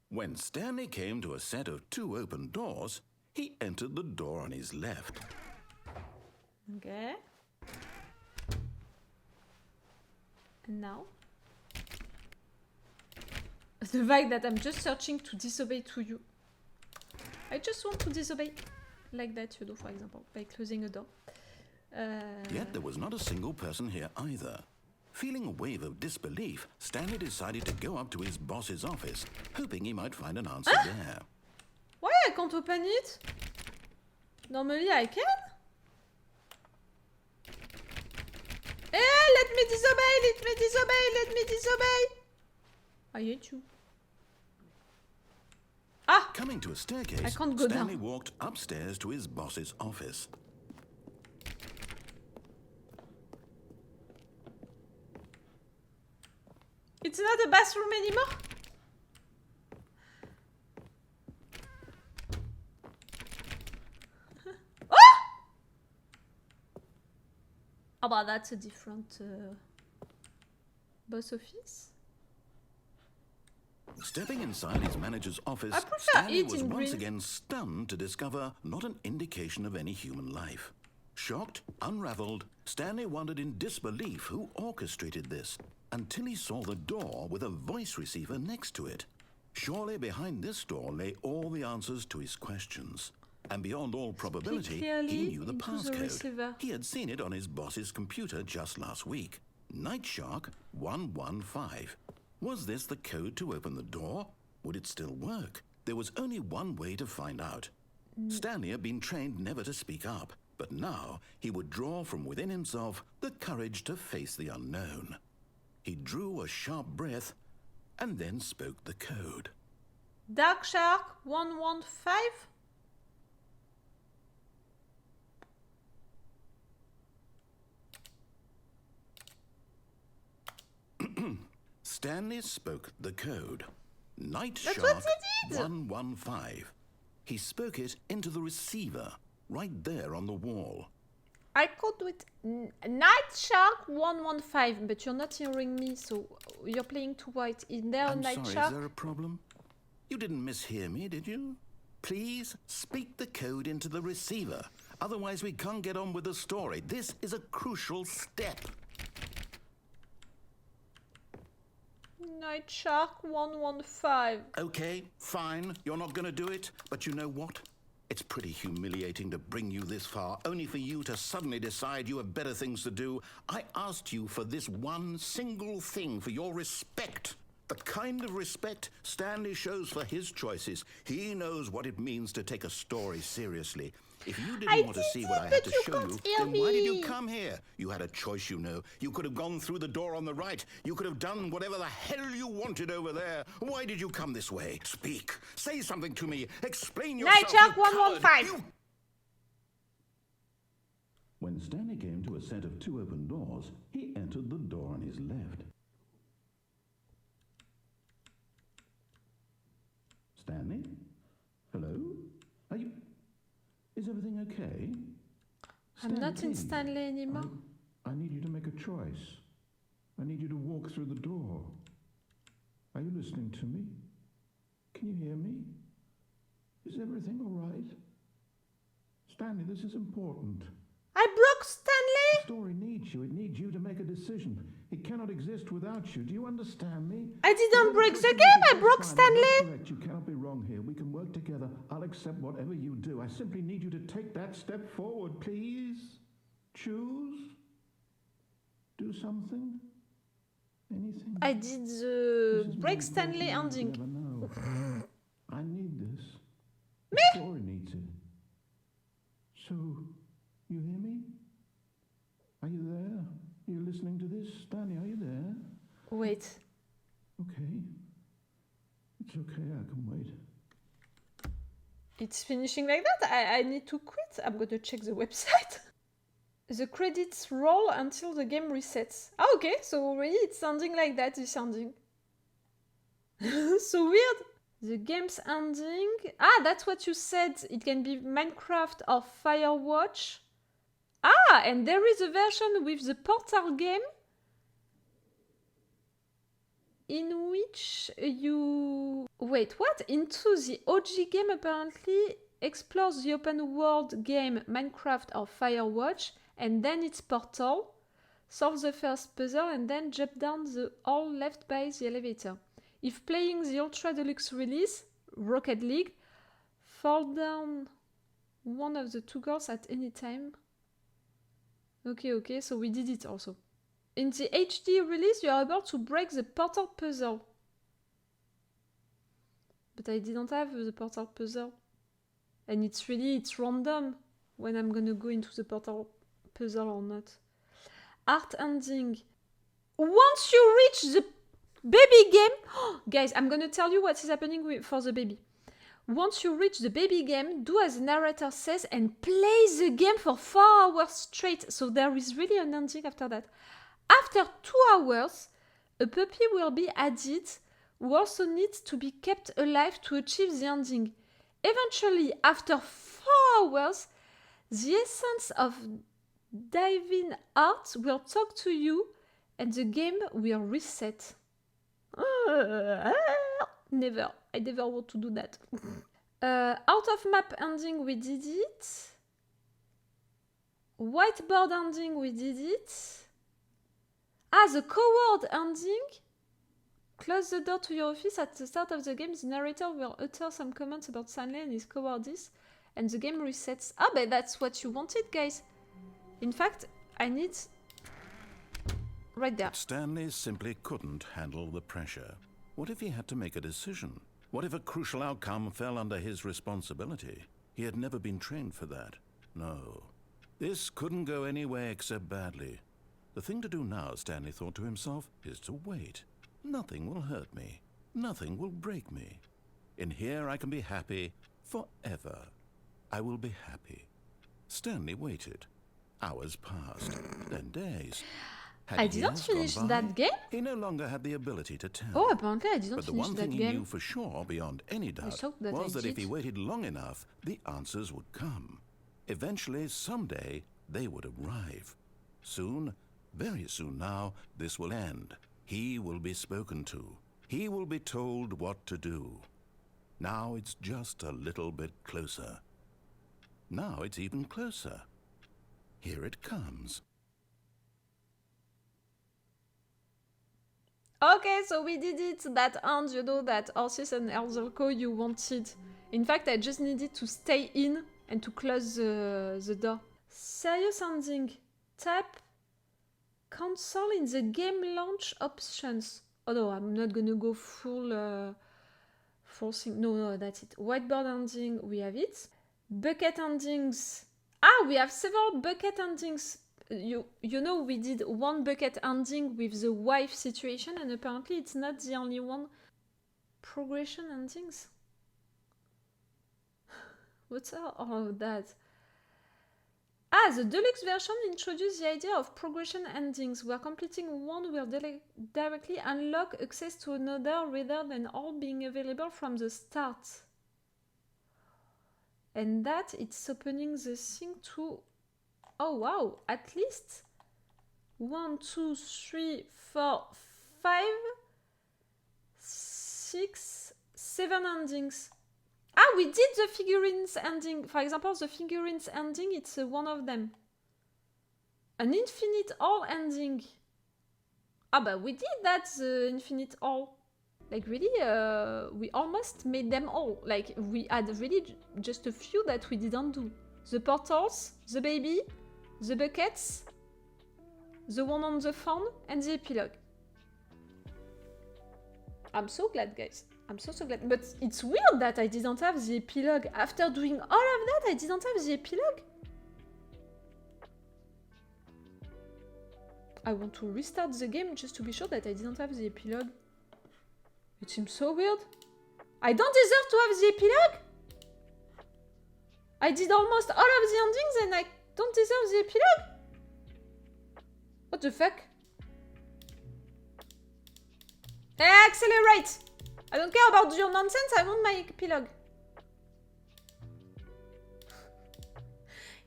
When Stanley came to a set of 2 open doors, he entered the door on his left. Okay. And now? The fact that I'm just searching to disobey to you. I just want to disobey. Like that, you know, for example, by closing a door. Yet there was not a single person here either. Feeling a wave of disbelief, Stanley decided to go up to his boss's office, hoping he might find an answer there. Why I can't open it? Normally I can. Let me disobey, let me disobey, let me disobey. I hate you. Ah! Coming to a staircase, I can't go Stanley down. walked upstairs to his boss's office. It's not a bathroom anymore? Oh, but that's a different boss office. Stepping inside his manager's office, I prefer Stanley it was in once green. again stunned to discover not an indication of any human life. Shocked, unraveled, Stanley wondered in disbelief who orchestrated this, until he saw the door with a voice receiver next to it. Surely behind this door lay all the answers to his questions. And beyond all probability, he knew the passcode. He had seen it on his boss's computer just last week. Night Shark 115. Was this the code to open the door? Would it still work? There was only one way to find out. Stanley had been trained never to speak up, but now he would draw from within himself the courage to face the unknown. He drew a sharp breath and then spoke the code. Dark Shark 115? Stanley spoke the code. Night That's Shark what he did! 115. He spoke it into the receiver. right there on the wall. I could do it. Night Shark 115, but you're not hearing me, so you're playing too white. Is there a I'm Night sorry, Shark? is there a problem? You didn't mishear me, did you? Please speak the code into the receiver. Otherwise, we can't get on with the story. This is a crucial step. Night Shark 115. Okay, fine. You're not going to do it. But you know what? It's pretty humiliating to bring you this far, only for you to suddenly decide you have better things to do. I asked you for this one single thing, for your respect. The kind of respect Stanley shows for his choices. He knows what it means to take a story seriously. If you didn't want to see what I had to show you, then why did you come here? You had a choice, you know. You could have gone through the door on the right. You could have done whatever the hell you wanted over there. Why did you come this way? Speak. Say something to me. Explain yourself. Night Shark you coward. 115. When Stanley came to a set of two open doors, he entered the door on his left. Stanley? Hello? Are you... Is everything okay? I'm not in Stanley anymore. I need you to make a choice. I need you to walk through the door. Are you listening to me? Can you hear me? Is everything all right? Stanley, this is important. I broke Stanley! The story needs you. It needs you to make a decision. It cannot exist without you. Do you understand me? I didn't break the game, I broke Stanley! Correct. You cannot be wrong here. We can work together. I'll accept whatever you do. I simply need you to take that step forward, please. Choose. Do something. Anything. I did the break Stanley ending. I need this. Me? The story needs it. So, you hear me? Are you there? Are you listening to this? Stanley, are you there? Wait. Okay. It's okay, I can wait. It's finishing like that? I need to quit? I'm gonna check the website. The credits roll until the game resets. Ah, okay, so already it's sounding like that, this ending. So weird. The game's ending... Ah, that's what you said. It can be Minecraft or Firewatch. Ah, and there is a version with the Portal game in which you... Wait, what? Into the OG game apparently explores the open world game Minecraft or Firewatch, and then it's Portal, solve the first puzzle, and then jump down the hall left by the elevator. If playing the Ultra Deluxe release, Rocket League, fall down one of the two girls at any time. Okay, so we did it also. In the HD release, you are able to break the portal puzzle. But I didn't have the portal puzzle. And it's random when I'm gonna go into the portal puzzle or not. Art ending. Once you reach the baby game... Guys, I'm gonna tell you what is happening for the baby. Once you reach the baby game, do as the narrator says and play the game for 4 hours straight. So there is really an ending after that. After 2 hours, a puppy will be added who also needs to be kept alive to achieve the ending. Eventually, after 4 hours, the essence of divine art will talk to you and the game will reset. Never. I never want to do that. Out of map ending, we did it. Whiteboard ending, we did it. Ah, the coward ending. Close the door to your office at the start of the game. The narrator will utter some comments about Stanley and his cowardice, and the game resets. Ah, but that's what you wanted, guys. In fact, I need... right there. Stanley simply couldn't handle the pressure. What if he had to make a decision? What if a crucial outcome fell under his responsibility? He had never been trained for that. No. This couldn't go any way except badly. The thing to do now, Stanley thought to himself, is to wait. Nothing will hurt me. Nothing will break me. In here I can be happy forever. I will be happy. Stanley waited. Hours passed, then days. I didn't finish that game? He no longer had the ability to tell. Oh, apparently I didn't but the finish one that thing he game. knew for sure, beyond any doubt, was that if he waited long enough, the answers would come. Eventually, someday, they would arrive. Soon, very soon now, this will end. He will be spoken to. He will be told what to do. Now it's just a little bit closer. Now it's even closer. Here it comes. Okay, so we did it. That end, you know, that Arceus and Elzerko you wanted. In fact, I just needed to stay in and to close the door. Serious ending. Tap cancel in the game launch options. Oh no, I'm not gonna go full thing. No, that's it. Whiteboard ending, we have it. Bucket endings. Ah, we have several bucket endings. You know, we did one bucket ending with the wife situation, and apparently it's not the only one. Progression endings. What's all of that? Ah, the deluxe version introduced the idea of progression endings, where completing one will directly unlock access to another rather than all being available from the start. And that it's opening the thing to... Oh wow, at least 1, 2, 3, 4, 5, 6, 7 endings. Ah, we did the figurines ending. For example, the figurines ending, it's one of them. An infinite all ending. Ah, but we did that, the infinite all. Like, really, we almost made them all. Like, we had really just a few that we didn't do. The portals, the baby, the buckets, the one on the phone, and the epilogue. I'm so glad, guys. I'm so glad. But it's weird that I didn't have the epilogue. After doing all of that, I didn't have the epilogue. I want to restart the game just to be sure that I didn't have the epilogue. It seems so weird. I don't deserve to have the epilogue? I did almost all of the endings and I don't deserve the epilogue? What the fuck? Accelerate! I don't care about your nonsense, I want my epilogue.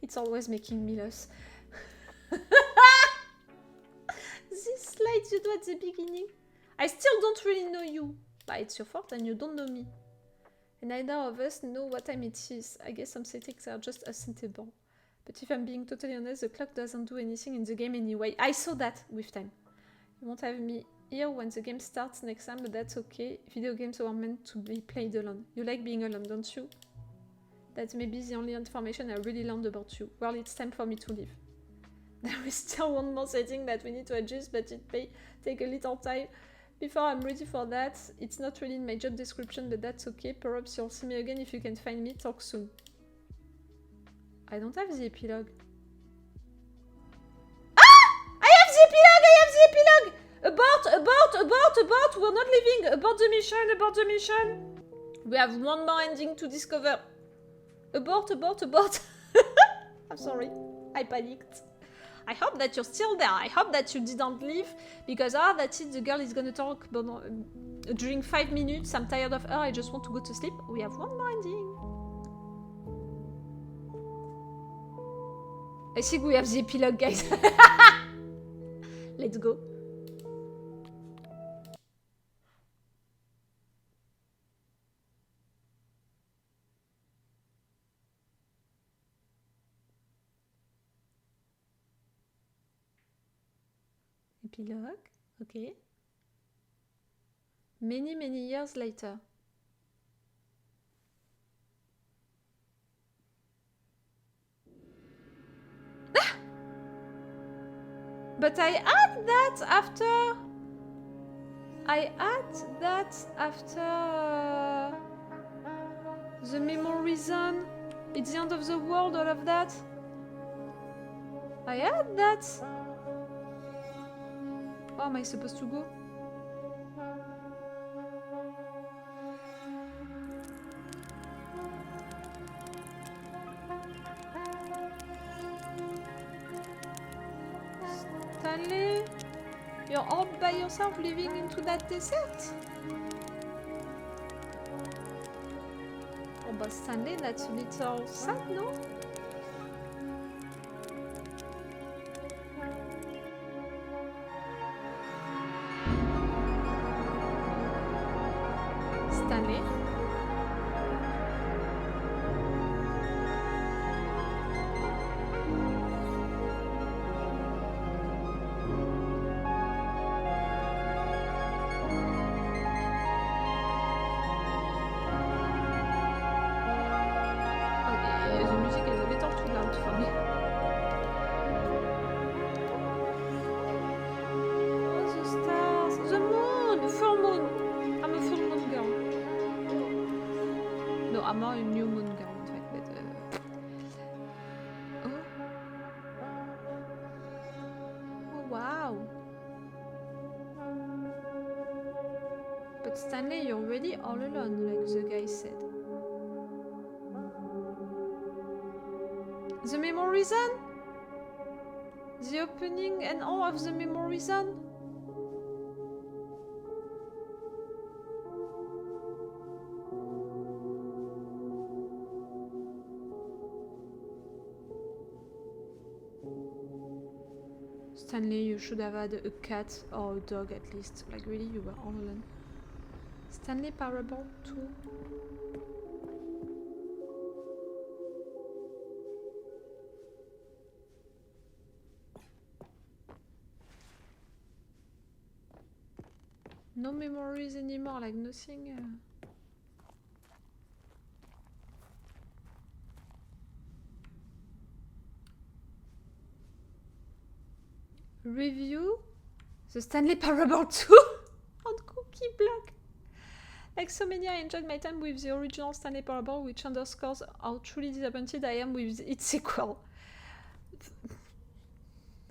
It's always making me laugh. This slide you do at the beginning. I still don't really know you. But it's your fault and you don't know me. And neither of us know what time it is. I guess some settings are just acceptable. But if I'm being totally honest, the clock doesn't do anything in the game anyway. I saw that with time. You won't have me here when the game starts next time, but that's okay. Video games were meant to be played alone. You like being alone, don't you? That's maybe the only information I really learned about you. Well, it's time for me to leave. There is still one more setting that we need to adjust, but it may take a little time before I'm ready for that. It's not really in my job description, but that's okay. Perhaps you'll see me again if you can find me. Talk soon. I don't have the epilogue. Ah! I have the epilogue! I have the epilogue! Abort! We're not leaving! Abort the mission! We have one more ending to discover. Abort! I'm sorry. I panicked. I hope that you're still there. I hope that you didn't leave because, that's it. The girl is gonna talk during 5 minutes. I'm tired of her. I just want to go to sleep. We have one more ending. I think we have the epilogue, guys. Let's go. Epilogue, okay. Many years later. Ah! But I add that after... the memory zone. It's the end of the world, all of that. I add that. How am I supposed to go? Stanley? You're all by yourself living into that desert? Oh, but Stanley, that's a little sad, no? Stanley. The music is a little too loud for me. Oh, the stars, the moon, full moon. I'm a full moon girl. No, I'm not a new moon girl, in fact, but oh. Oh, wow. But Stanley, you're really all alone, like the guy said. The memory zone? The opening and all of the memory zone? Stanley, you should have had a cat or a dog at least. Like really, you were all alone. Stanley Parable 2. No memories anymore, like nothing. Review the Stanley Parable 2 on Cookie Block. Like so many, I enjoyed my time with the original Stanley Parable, which underscores how truly disappointed I am with its sequel.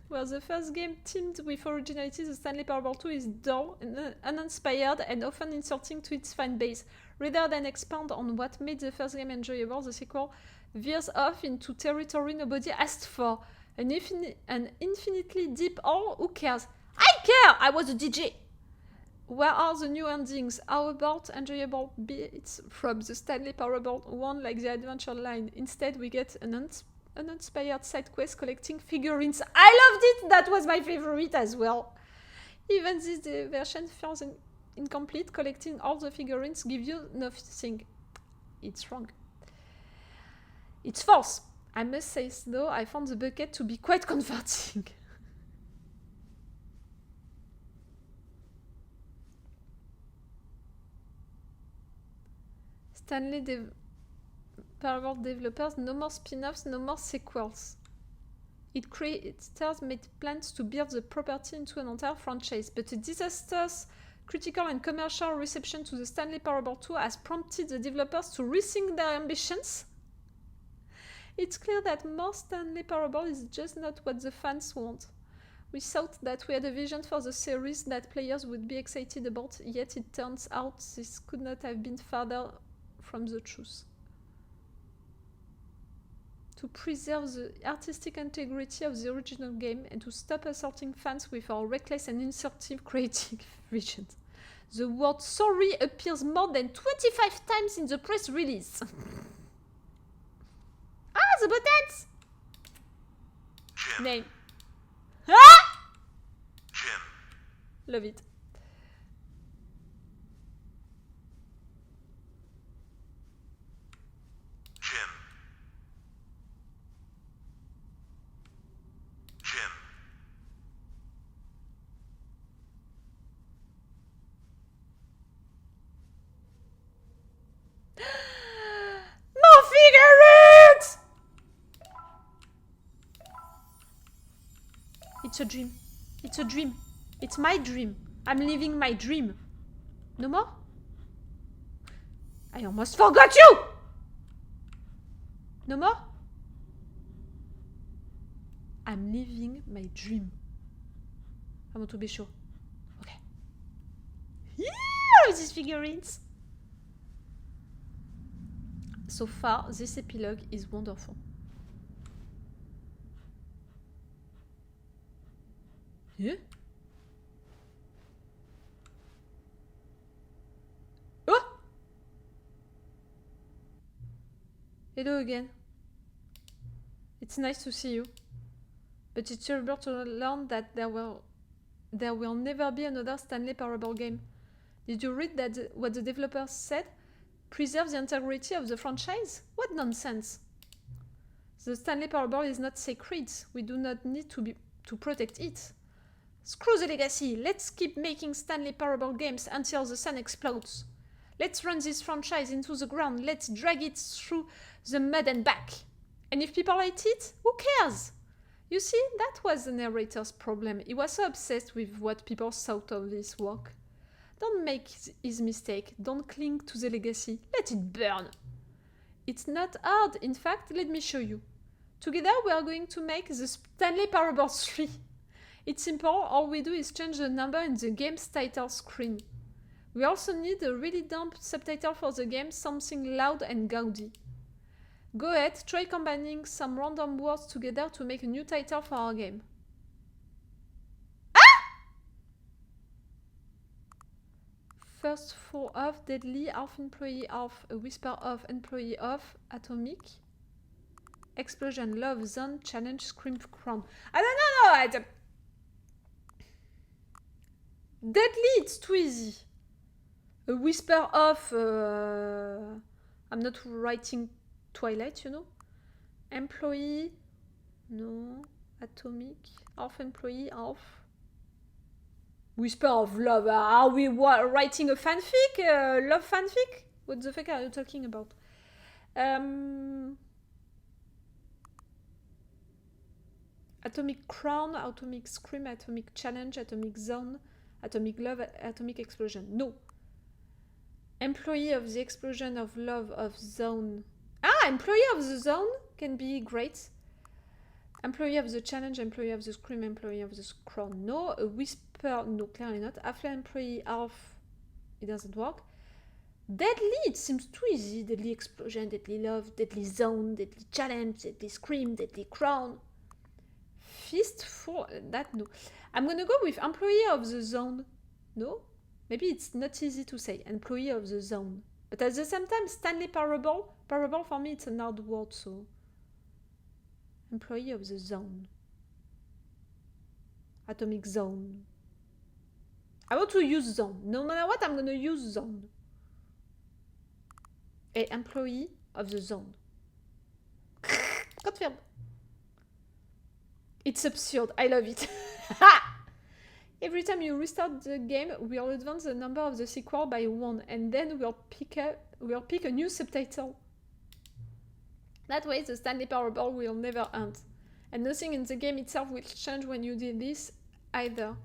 Well, the first game teamed with originality, the Stanley Parable 2 is dull and uninspired and often insulting to its fan base. Rather than expand on what made the first game enjoyable, the sequel veers off into territory nobody asked for. An infinitely deep hole, who cares? I care! I was a DJ! Where are the new endings? How about enjoyable bits from the Stanley Parable 1 like the adventure line? Instead, we get an uninspired side quest collecting figurines. I loved it! That was my favorite as well. Even this version feels incomplete. Collecting all the figurines gives you nothing. It's wrong. It's false. I must say, though, I found the bucket to be quite comforting. Stanley Parable developers, no more spin-offs, no more sequels. It creators made plans to build the property into an entire franchise, but a disastrous critical and commercial reception to the Stanley Parable 2 has prompted the developers to rethink their ambitions. It's clear that more Stanley Parable is just not what the fans want. We thought that we had a vision for the series that players would be excited about, yet it turns out this could not have been farther from the truth. To preserve the artistic integrity of the original game and to stop assaulting fans with our reckless and insertive creative visions. The word sorry appears more than 25 times in the press release. Ah, the buttons! Jim. Name. Ah! Jim. Love it. Jim. Jim. More figurines! It's a dream. It's a dream. It's my dream. I'm living my dream. No more? I almost forgot you! No more? I'm living my dream. I want to be sure. Okay. Yeah, these figurines. So far, this epilogue is wonderful. Yeah? Oh! Hello again. It's nice to see you. But it's terrible to learn that there will never be another Stanley Parable game. Did you read what the developers said? preserve the integrity of the franchise? What nonsense! The Stanley Parable is not sacred. We do not need to protect it. Screw the legacy. Let's keep making Stanley Parable games until the sun explodes. Let's run this franchise into the ground. Let's drag it through the mud and back. And if people hate it, who cares? You see, that was the narrator's problem. He was so obsessed with what people thought of this work. Don't make his mistake. Don't cling to the legacy. Let it burn. It's not hard. In fact, let me show you. Together, we are going to make the Stanley Parable 3. It's simple. All we do is change the number in the game's title screen. We also need a really dumb subtitle for the game, something loud and gaudy. Go ahead, try combining some random words together to make a new title for our game. First floor of, deadly, half employee of, a whisper of, employee of, atomic, explosion, love, zone, challenge, scream, crown. I don't know, deadly, it's too easy. A whisper of, I'm not writing Twilight, you know. Employee, no, atomic, half employee, half. Whisper of love. Are we writing a fanfic? Love fanfic? What the fuck are you talking about? Atomic crown, atomic scream, atomic challenge, atomic zone, atomic love, atomic explosion. No. Employee of the explosion of love of zone. Employee of the zone can be great. Employee of the challenge, employee of the scream, employee of the crown. No. A whisper, no, clearly not. After employee, half, it doesn't work. Deadly, it seems too easy. Deadly explosion, deadly love, deadly zone, deadly challenge, deadly scream, deadly crown. Fist for that, no. I'm gonna go with employee of the zone. No? Maybe it's not easy to say. Employee of the zone. But at the same time, Stanley Parable. Parable for me, it's an hard word, so. Employee of the zone. Atomic zone. I want to use zone. No matter what, I'm gonna use zone. A employee of the zone. Confirmed. It's absurd. I love it. Every time you restart the game, we'll advance the number of the sequel by 1, and then we'll pick a new subtitle. That way, the Stanley Parable will never end. And nothing in the game itself will change when you do this either.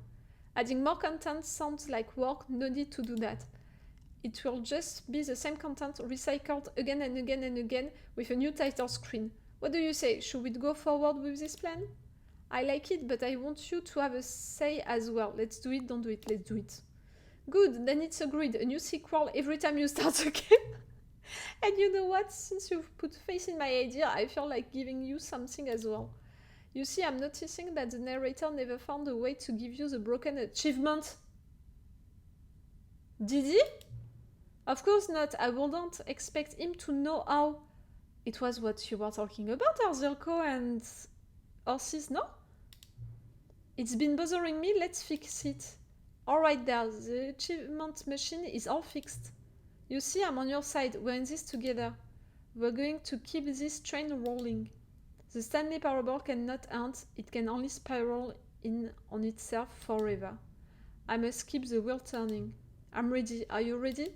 Adding more content sounds like work, no need to do that. It will just be the same content recycled again and again and again with a new title screen. What do you say? Should we go forward with this plan? I like it, but I want you to have a say as well. Let's do it, don't do it, let's do it. Good, then it's agreed. A new sequel every time you start a game. And you know what? Since you've put faith in my idea, I feel like giving you something as well. You see, I'm noticing that the narrator never found a way to give you the broken achievement. Did he? Of course not. I wouldn't expect him to know how. It was what you were talking about, Arzilko and horses, no? It's been bothering me, let's fix it. Alright there, the achievement machine is all fixed. You see, I'm on your side, we're in this together. We're going to keep this train rolling. The Stanley Parable cannot end, it can only spiral in on itself forever. I must keep the wheel turning. I'm ready, are you ready?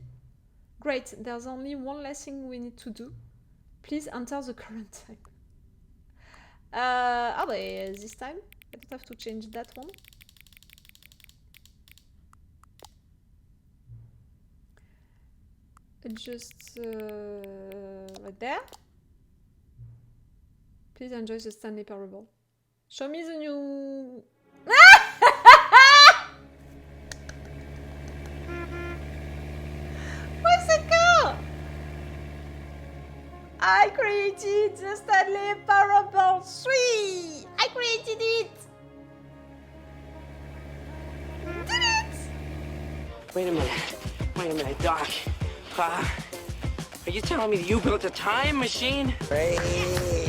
Great, there's only one last thing we need to do. Please enter the current time. This time? I don't have to change that one. Just right there. Please enjoy the Stanley Parable. Show me the new... What's it called? I created the Stanley Parable 3! I created it! Did it! Wait a minute, Doc. Are you telling me that you built a time machine? Great.